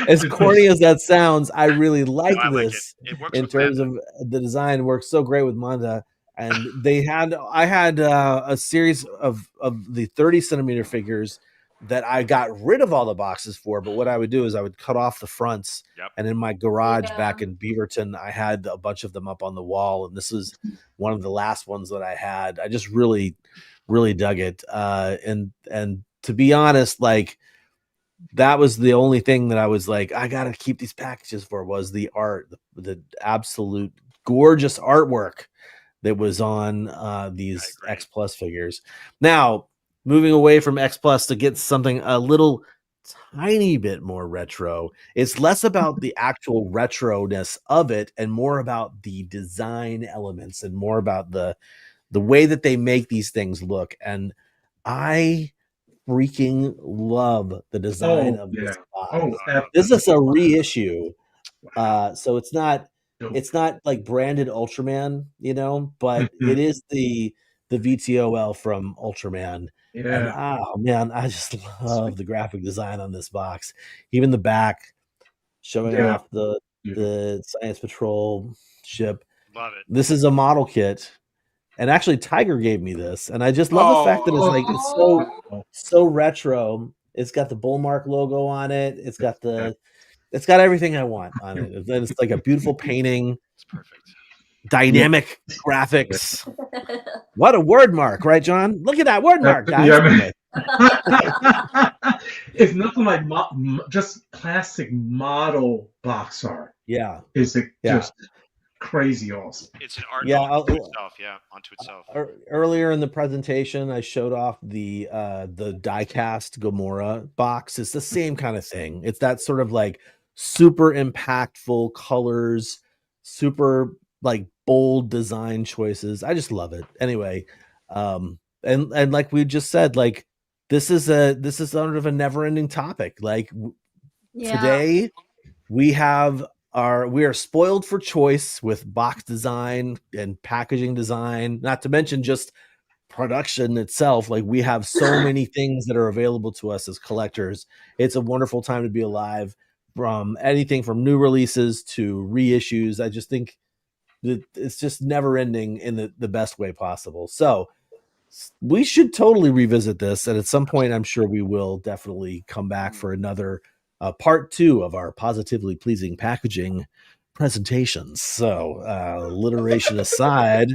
as corny as that sounds, I really like this. It works in terms of the design. It works so great with Manda. And I had a series of the 30 centimeter figures that I got rid of all the boxes for. But what I would do is I would cut off the fronts. And in my garage back in Beaverton, I had a bunch of them up on the wall. And this is one of the last ones that I had. I just really, really dug it. And to be honest, like that was the only thing that I was like, I got to keep these packages for was the art, the absolute gorgeous artwork that was on these X Plus figures. Now, moving away from X Plus to get something a little tiny bit more retro. It's less about the actual retro-ness of it and more about the design elements and more about the way that they make these things look. And I freaking love the design of this box. This is a reissue. So it's not like branded Ultraman, but it is the VTOL from Ultraman. And oh man, I just love the graphic design on this box. Even the back showing off the Science Patrol ship. Love it. This is a model kit. And actually Tiger gave me this. And I just love the fact that it's so retro. It's got the Bullmark logo on it. It's got everything I want on it. And then it's like a beautiful painting. It's perfect. Dynamic graphics. What a word mark, right, John? Look at that word mark, guys. It's nothing like just classic model box art. Yeah. It's just crazy awesome. It's an art onto itself. Earlier in the presentation, I showed off the die-cast Gamora box. It's the same kind of thing. It's that sort of like super impactful colors, super like bold design choices. I just love it. Anyway, and like we just said, like this is sort of a never-ending topic. Like today we are spoiled for choice with box design and packaging design, not to mention just production itself. Like we have so many things that are available to us as collectors. It's a wonderful time to be alive, from anything from new releases to reissues. I just think it's just never ending in the best way possible. So we should totally revisit this. And at some point, I'm sure we will definitely come back for another part 2 of our positively pleasing packaging presentations. So alliteration aside,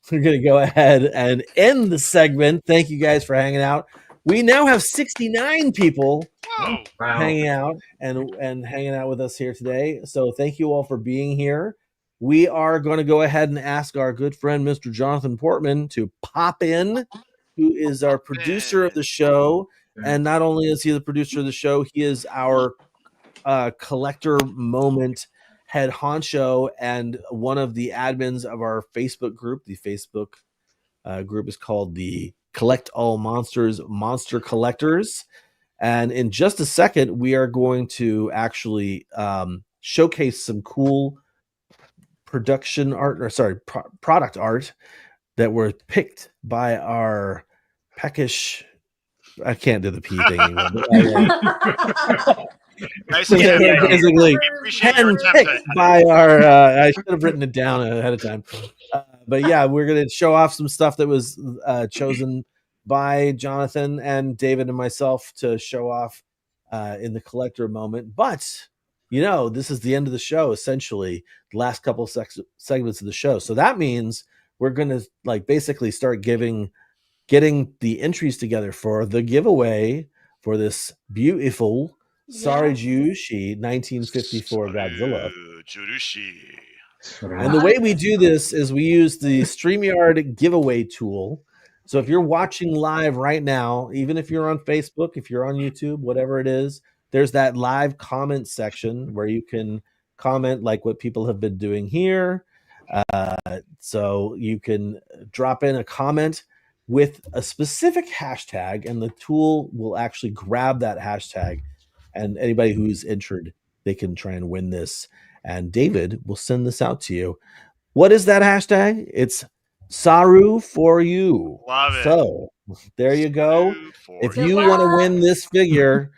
we're going to go ahead and end the segment. Thank you guys for hanging out. we now have 69 people Whoa. Wow. hanging out and hanging out with us here today. So thank you all for being here. We are going to go ahead and ask our good friend Mr. Jonathan Portman to pop in, who is our producer of the show. And not only is he the producer of the show, he is our collector moment head honcho and one of the admins of our Facebook group. The Facebook group is called the Collect All Monsters Monster Collectors. And in just a second, we are going to actually showcase some cool production art, or sorry, product art that were picked by our peckish. I can't do the P thing anymore. Nice So attempt. they're basically We appreciate your attempt. handpicked by our. I should have written it down ahead of time. But yeah, we're going to show off some stuff that was chosen by Jonathan and David and myself to show off in the collector moment. But this is the end of the show, essentially the last couple segments of the show. So that means we're going to basically start getting the entries together for the giveaway for this beautiful Sarijushi 1954 Godzilla. And the way we do this is we use the StreamYard giveaway tool. So if you're watching live right now, even if you're on Facebook, if you're on YouTube, whatever it is, there's that live comment section where you can comment like what people have been doing here. So you can drop in a comment with a specific hashtag, and the tool will actually grab that hashtag. And anybody who's entered, they can try and win this. And David will send this out to you. What is that hashtag? It's Saru for you. Love it. So there you go. If you want to win this figure,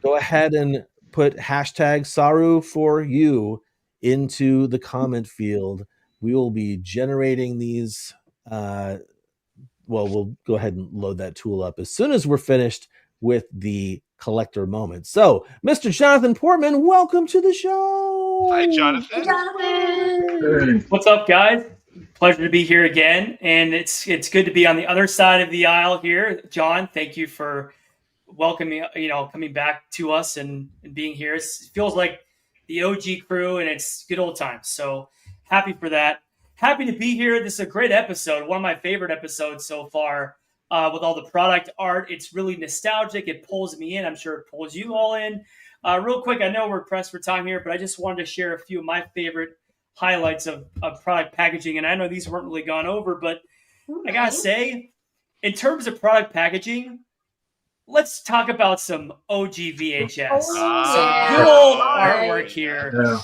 go ahead and put hashtag Saru for you into the comment field. We will be generating these. We'll go ahead and load that tool up as soon as we're finished with the collector moment. So, Mr. Jonathan Portman, welcome to the show. Hi, Jonathan. What's up, guys? Pleasure to be here again, and it's good to be on the other side of the aisle here. John, thank you for welcoming, coming back to us and being here. It feels like the OG crew, and it's good old times. So happy for that. Happy to be here. This is a great episode, one of my favorite episodes so far. With all the product art, it's really nostalgic. It pulls me in. I'm sure it pulls you all in. Real quick, I know we're pressed for time here, but I just wanted to share a few of my favorite highlights of product packaging. And I know these weren't really gone over, but I gotta say, in terms of product packaging, let's talk about some OG VHS. Some good old artwork here. Yeah.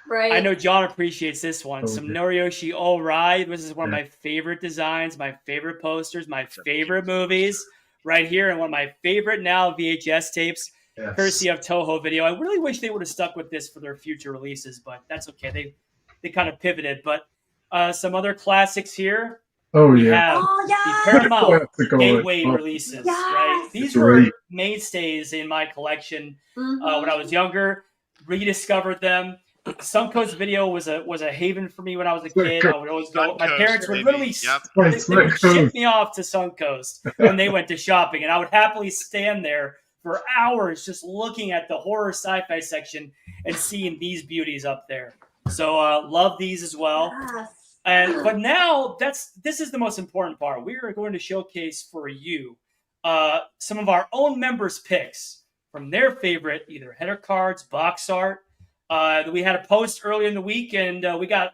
Right. I know John appreciates this one. Some Noriyoshi Orai. This is one of my favorite designs, my favorite posters, my favorite movies right here, and one of my favorite now VHS tapes, courtesy of Toho Video. I really wish they would have stuck with this for their future releases, but that's okay. They kind of pivoted. But some other classics here. Oh, we yeah. have the Paramount Gateway releases, right? These were mainstays in my collection when I was younger. Rediscovered them. Suncoast Video was a haven for me when I was a kid. I would always go. My parents would literally they would ship me off to Suncoast when they went to shopping, and I would happily stand there for hours just looking at the horror sci-fi section and seeing these beauties up there. So love these as well. But now this is the most important part. We are going to showcase for you some of our own members' picks from their favorite either header cards, box art. We had a post earlier in the week, and we got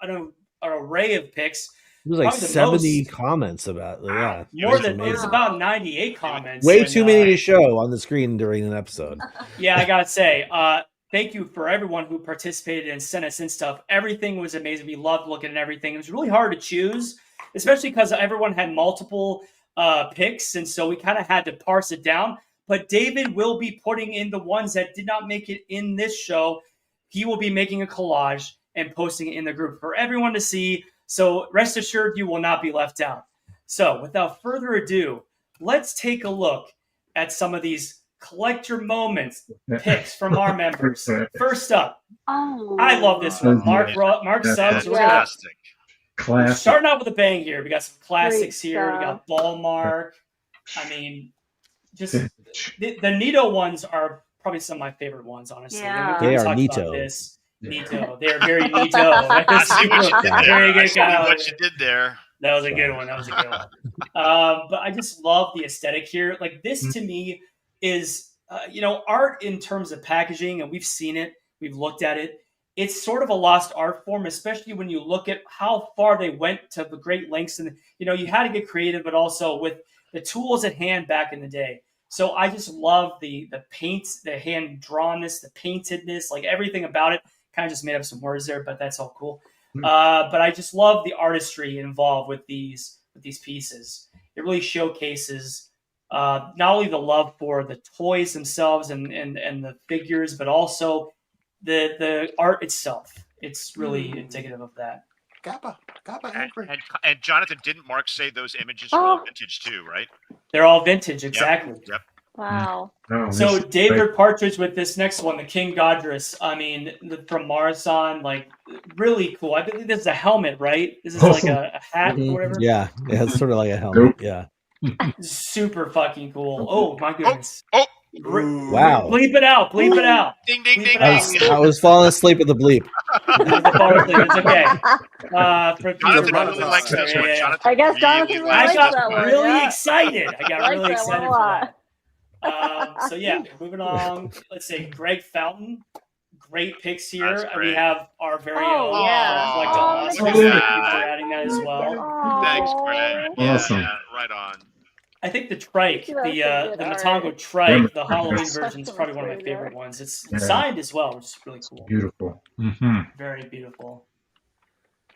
an array of picks. It was like 70 comments about it. More than it was about 98 comments. Way too many to show on the screen during an episode. Yeah, I gotta say, thank you for everyone who participated and sent us in stuff. Everything was amazing. We loved looking at everything. It was really hard to choose, especially because everyone had multiple picks, and so we kind of had to parse it down. But David will be putting in the ones that did not make it in this show. He will be making a collage and posting it in the group for everyone to see. So rest assured, you will not be left out. So without further ado, let's take a look at some of these collector moments picks from our members. First up, I love this one. Mark Subs. Fantastic. We're starting out with a bang here. We got some classics here. We got Ballmark. I mean, just the Nito ones are probably some of my favorite ones, honestly. Yeah. They are talked Nito. about this. Nito. They are very Nito. That's very good. What you did there. That was a good one. But I just love the aesthetic here. Like this to me is, art in terms of packaging, and we've seen it. We've looked at it. It's sort of a lost art form, especially when you look at how far they went to the great lengths. And, you had to get creative, but also with the tools at hand back in the day. So I just love the paint, the hand drawnness, the paintedness, like everything about it. Kind of just made up some words there, but that's all cool. But I just love the artistry involved with these pieces. It really showcases not only the love for the toys themselves and the figures, but also the art itself. It's really indicative of that. And Jonathan, didn't Mark say those images are all vintage too, right? They're all vintage, exactly. Yep. Wow. So David Partridge with this next one, the King Godress. I mean, from Marathon, like really cool. I believe this is a helmet, right? This is like a hat or whatever. Yeah, it's sort of like a helmet. Yeah. Super fucking cool. Oh my goodness. Wow. Bleep it out. Bleep it out. Ding, ding, ding, ding. I was falling asleep with the bleep. It's okay. Jonathan really likes this one. I guess Jonathan really likes that one. I got really excited. I got really excited for that. So moving on. Let's say Greg Fountain. Great picks here. That's And great. we have our very Oh, own yeah. Reflect Oh, on that's Oscar. good. Thank you for adding that as well. Thanks, Greg. Awesome. Yeah, right on. I think the trike, You have the some good Matango art. trike, the Halloween Yes. version is probably one of my favorite ones. It's Yeah. signed as well, which is really cool. Beautiful. Very beautiful.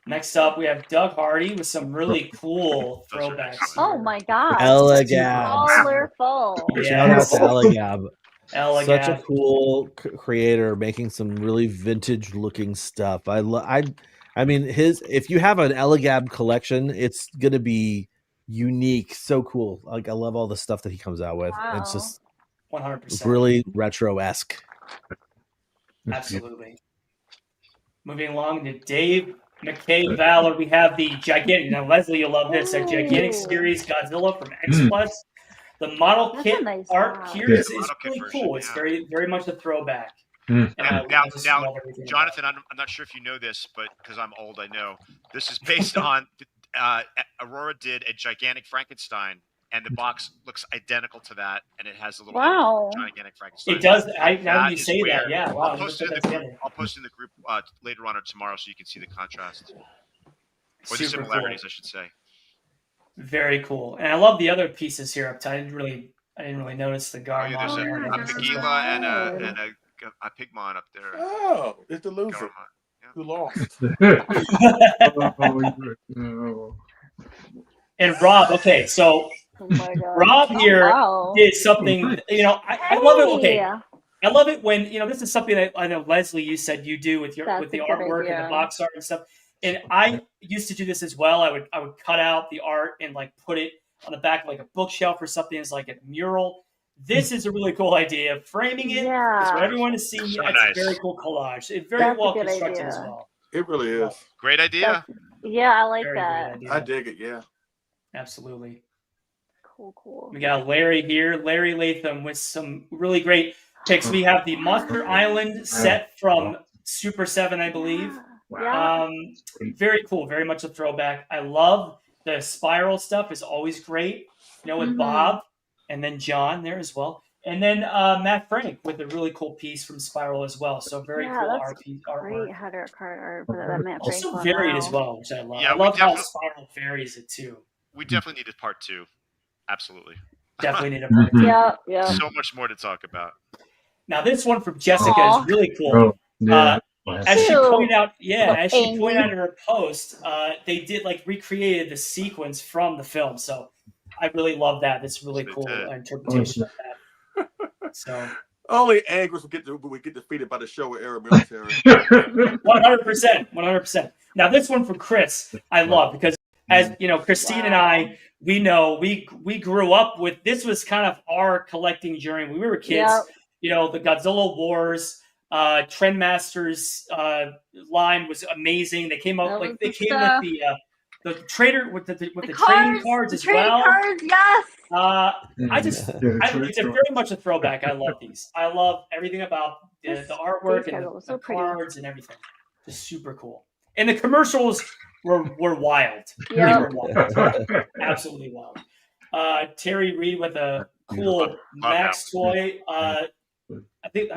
Next up, we have Doug Hardy with some really cool throwbacks. Oh my god. Elegab. Colorful. Shout out to Elegab. Elegab. Such a cool creator, making some really vintage looking stuff. I mean, if you have an Elegab collection, it's gonna be unique. So cool. Like I love all the stuff that he comes out with. Wow. It's just 100%. really retro-esque. Absolutely. Moving along to Dave McKay Valor, we have the gigantic. Now, Leslie, you'll love this. A gigantic series Godzilla from X Plus. The model That's kit a nice art box. here is really cool. It's very, very much a throwback. Mm. And I Now, just love everything about Jonathan, I'm not sure if you know this, but because I'm old, I know this is based on Aurora did a gigantic Frankenstein, and the box looks identical to that, and it has a little Wow. gigantic Frankenstein. It does. Now That you is say where- that, yeah. Wow. I'll post it in the group. I'll post it in the group later on or tomorrow, so you can see the contrast or the Super similarities, cool. I should say. Very cool. And I love the other pieces here up top. I didn't really notice the Oh, Garmon. yeah, there's a Pagila and a Pigmon up there. Oh, it's the loser who lost. And Rob, okay, so Oh my god. Rob here wow. did something, I love it. Okay, Hey. I love it when, this is something that I know, Leslie, you said you do with That's the a good artwork and idea. the box art and stuff. And I used to do this as well. I would cut out the art and like put it on the back of like a bookshelf or something as like a mural. This is a really cool idea. Framing it is for everyone to see. So It's nice. a very cool collage. It's very That's a well good constructed as idea. well. It really is. Great idea. Yeah, I like Very great that. idea. I dig it. Yeah. Absolutely. Cool. We got Larry here, Larry Latham with some really great picks. We have the Monster Island set from Super 7, I believe. Yeah. Very cool, very much a throwback. I love the spiral stuff, is always great. With Mhm. Bob and then John there as well. And then Matt Frank with a really cool piece from Spiral as well. So very Yeah, cool that's artwork. Great header card art for that Matt Frank Also one. varied Wow. as well, which I love. Yeah, I we love how definitely- Spiral varies it too. We definitely needed part 2. Absolutely. Definitely need a part two. Yeah. So much more to talk about. Now this one from Jessica Aw. is really cool. Oh, yeah. As she Cute. pointed out, as she Amy. pointed out in her post, they did recreated the sequence from the film. So I really love that. That's really cool interpretation of that. So Only Angus would get defeated by the Showa era military. 100%. Now this one from Chris, I love because as Christine and I, we know we grew up with this. Was kind of our collecting journey when we were kids. Yep. The Godzilla Wars, Trendmasters line was amazing. They came out That was they the came stuff. with the trader with the trading cards as trading well. Cards, yes. It's a very much a throwback. I love these. I love everything about the artwork and the cards and everything. Just super cool. And the commercials were wild. Yeah. They were wild. Absolutely wild. Terry Reed with a cool Max toy. I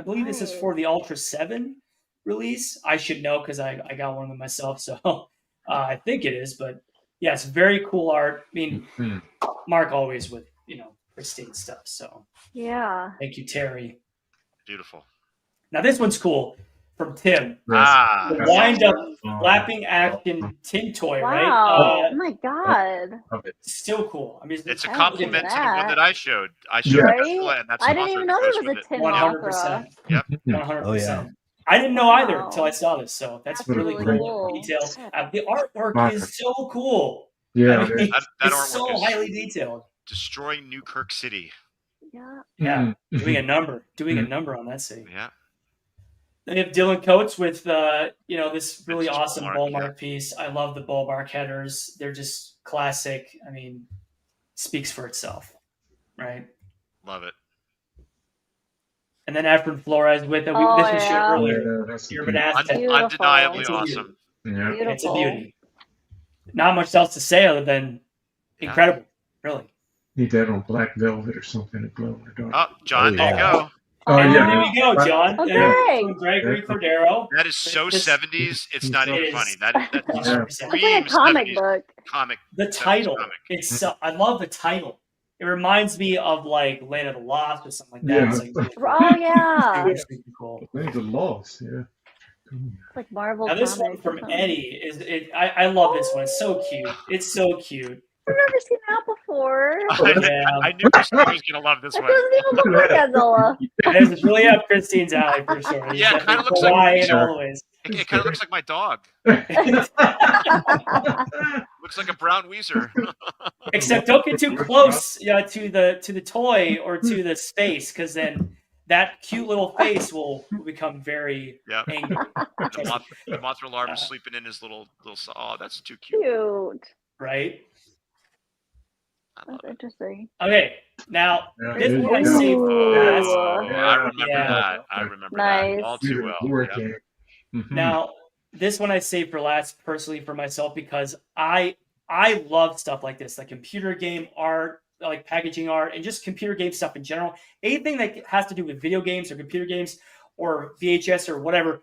believe this is for the Ultra 7 release. I should know because I got one of them myself, so I think it is. But yeah, it's very cool art. I mean, Mark always with pristine stuff. So yeah, thank you, Terry. Beautiful. Now this one's cool from Tim. The wind up flapping action tin toy, right? Oh my god, still cool. I mean, it's a compliment to the one that I showed. I showed right? and that's I didn't even know there was a tin 100%. Yep. 100%. Oh yeah. I didn't know either until I saw this, so that's really really cool. cool. Detail. The artwork is so cool. Yeah, I mean, that it's artwork so is highly detailed. Destroying Newkirk City. Yeah. Doing a number on that scene. Yeah. Then you have Dylan Coates with this really awesome Bullmark, Bullmark piece. I love the Bullmark headers. They're just classic. I mean, speaks for itself, right? Love it. And then Efren Flores with it. This was showed earlier. Urban Aztec. Undeniably It's awesome. Yeah. It's a beauty. Not much else to say other than incredible, really. Need that on black velvet or something to glow in the dark. Oh, John, there you go. Oh, yeah. There you go, John. Okay. From Gregory Cordero. That is so 70s. It's not even funny. That It's like a comic book. The title. It's I love the title. It reminds me of like Land of the Lost or something like that. Yeah. It's like, Oh yeah. it's super cool. Land of the Lost, yeah. It's like Marvel. Now this one Comics from or something. Eddie I love this one. It's so cute. It's so cute. I've never seen that before. I knew Christine was gonna love this It one. doesn't even look like Godzilla. This is really up Christine's alley for sure. Yeah, it kind of looks Hawaii like in all the ways. it kind of looks like my dog. Looks like a brown Weezer. Except don't get too close to the toy or to the space, because then that cute little face will become very angry. The Mothra Larva sleeping in his little. Oh, that's too cute. Cute. Right? That's interesting. Okay, now this there one I you go. saved for last. I remember that. I remember that all too well. Yeah. Now, this one I saved for last personally for myself because I love stuff like this, like computer game art, like packaging art, and just computer game stuff in general. Anything that has to do with video games or computer games or VHS or whatever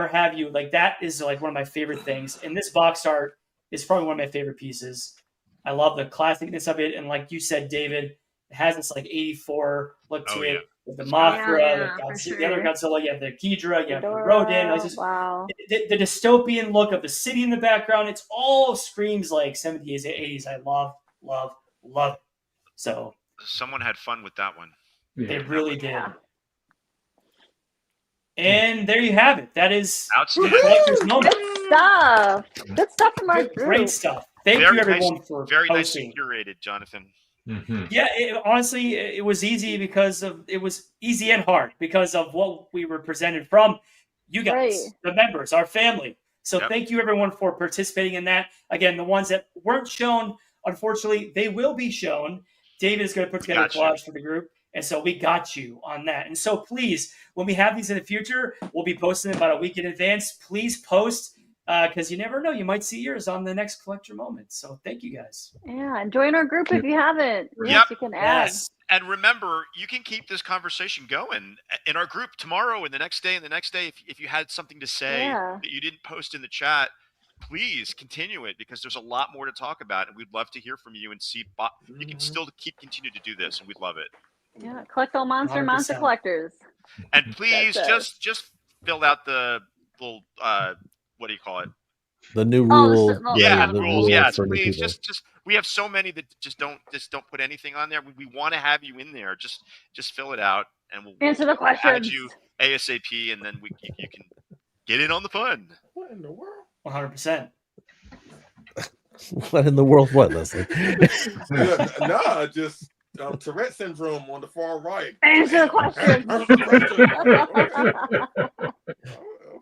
have you, like that is like one of my favorite things. And this box art is probably one of my favorite pieces. I love the classicness of it, and like you said, David, it has this like 84 look to it. With the Mothra, the other Godzilla, you have the Ghidorah, you have the Rodin. The dystopian look of the city in the background. It's all screams like 70s, 80s. I love it. So someone had fun with that one. They really did. And there you have it. That is collector's moment. Good stuff from our group. Great stuff. Thank you, everyone, for very hosting. nicely curated, Jonathan. Yeah, honestly, it was easy it was easy and hard because of what we were presented from you guys, the members, our family. So thank you, everyone, for participating in that. Again, the ones that weren't shown, unfortunately, they will be shown. David is going to put together a collage for the group. And so we got you on that. And so please, when we have these in the future, we'll be posting about a week in advance. Please post. Because you never know, you might see yours on the next collector moment. So thank you guys. Yeah, and join our group if you haven't. Yep. You can add. Yes. And remember, you can keep this conversation going in our group tomorrow and the next day and the next day. If you had something to say that you didn't post in the chat, please continue it because there's a lot more to talk about, and we'd love to hear from you and see. You can still continue to do this, and we'd love it. Yeah, collect all monster 100%. collectors. And please just fill out the little. What do you call it? The new rules. The rules. Yes, please. Just we have so many that just don't put anything on there. We want to have you in there. Just fill it out, and we'll answer the questions. Add you ASAP, and then you can get in on the fun. What in the world? 100%. What in the world? What, Leslie? No, just Tourette syndrome on the far right. Answer the question.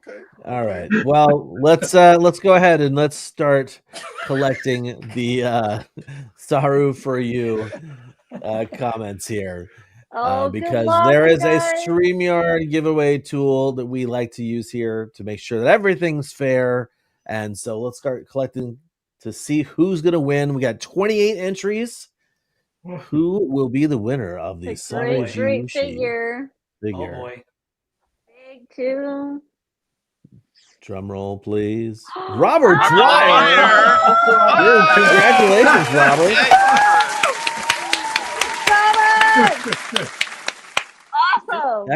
Okay. All right. Well, let's go ahead and let's start collecting the Saru for you comments here. Oh, good Because luck, there is a guys. StreamYard giveaway tool that we like to use here to make sure that everything's fair. And so let's start collecting to see who's going to win. We got 28 entries. Who will be the winner of the It's a great figure. Oh boy. Big too. Drum roll, please. Robert Oh, Dwyer. Congratulations, Robert. Awesome.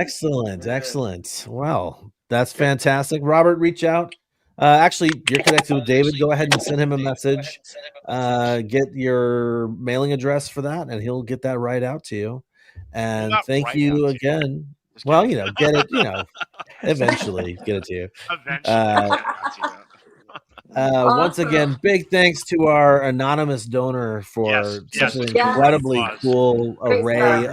Excellent. Well, that's fantastic. Robert, reach out. Actually, you're connected with David. Go ahead and send him a message. Get your mailing address for that, and he'll get that right out to you. And thank you again. Well, get it, eventually get it to you. Once again, big thanks to our anonymous donor for such an incredibly cool array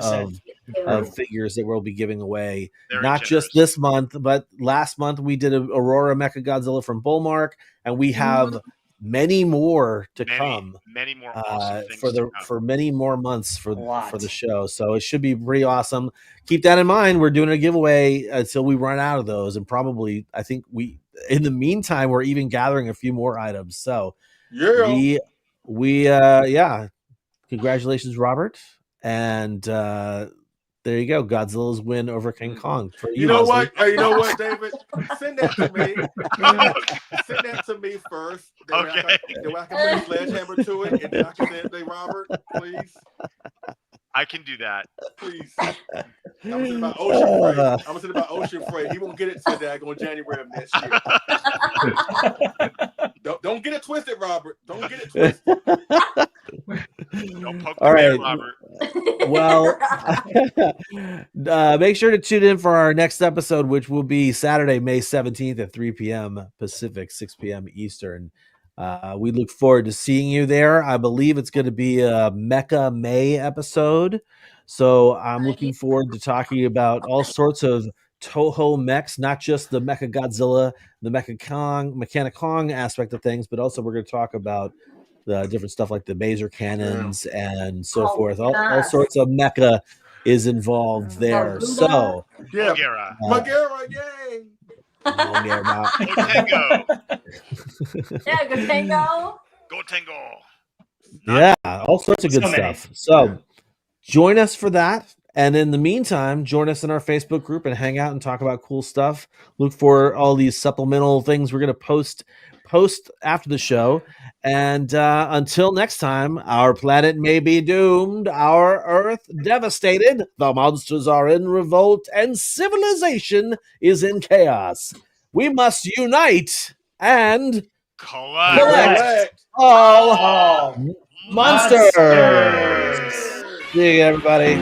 of figures that we'll be giving away. Not just this month, but last month we did an Aurora Mechagodzilla from Bullmark, and we have many more to come. Many more awesome things for many more months for the show. So it should be pretty awesome. Keep that in mind. We're doing a giveaway until we run out of those, and probably I think in the meantime we're even gathering a few more items. So congratulations, Robert, and there you go. Godzilla's win over King Kong. For you, you know what? You know what, David? Send that to me. Send that to me first. Then I can bring Sledgehammer to it, and then I can send it to Robert, please. I can do that. Please. I'm gonna send about Ocean Freight. He won't get it till on January of next year. Don't get it twisted, Robert. Don't get it twisted. Don't poke All the right. Robert. Well, make sure to tune in for our next episode, which will be Saturday, May 17th at 3 p.m. Pacific, 6 p.m. Eastern. We look forward to seeing you there. I believe it's going to be a Mecha May episode. So I'm looking forward to talking about all sorts of Toho mechs, not just the Mecha Godzilla, the Mechanic Kong aspect of things, but also we're going to talk about the different stuff like the Maser cannons and so forth. All sorts of mecha is involved there. So Magera, yay! Go Tango. Go Tango. Yeah, all sorts of good stuff. So join us for that. And in the meantime, join us in our Facebook group and hang out and talk about cool stuff. Look for all these supplemental things we're going to post after the show. And until next time, our planet may be doomed, our Earth devastated, the monsters are in revolt, and civilization is in chaos. We must unite and collect all monsters. See you, everybody.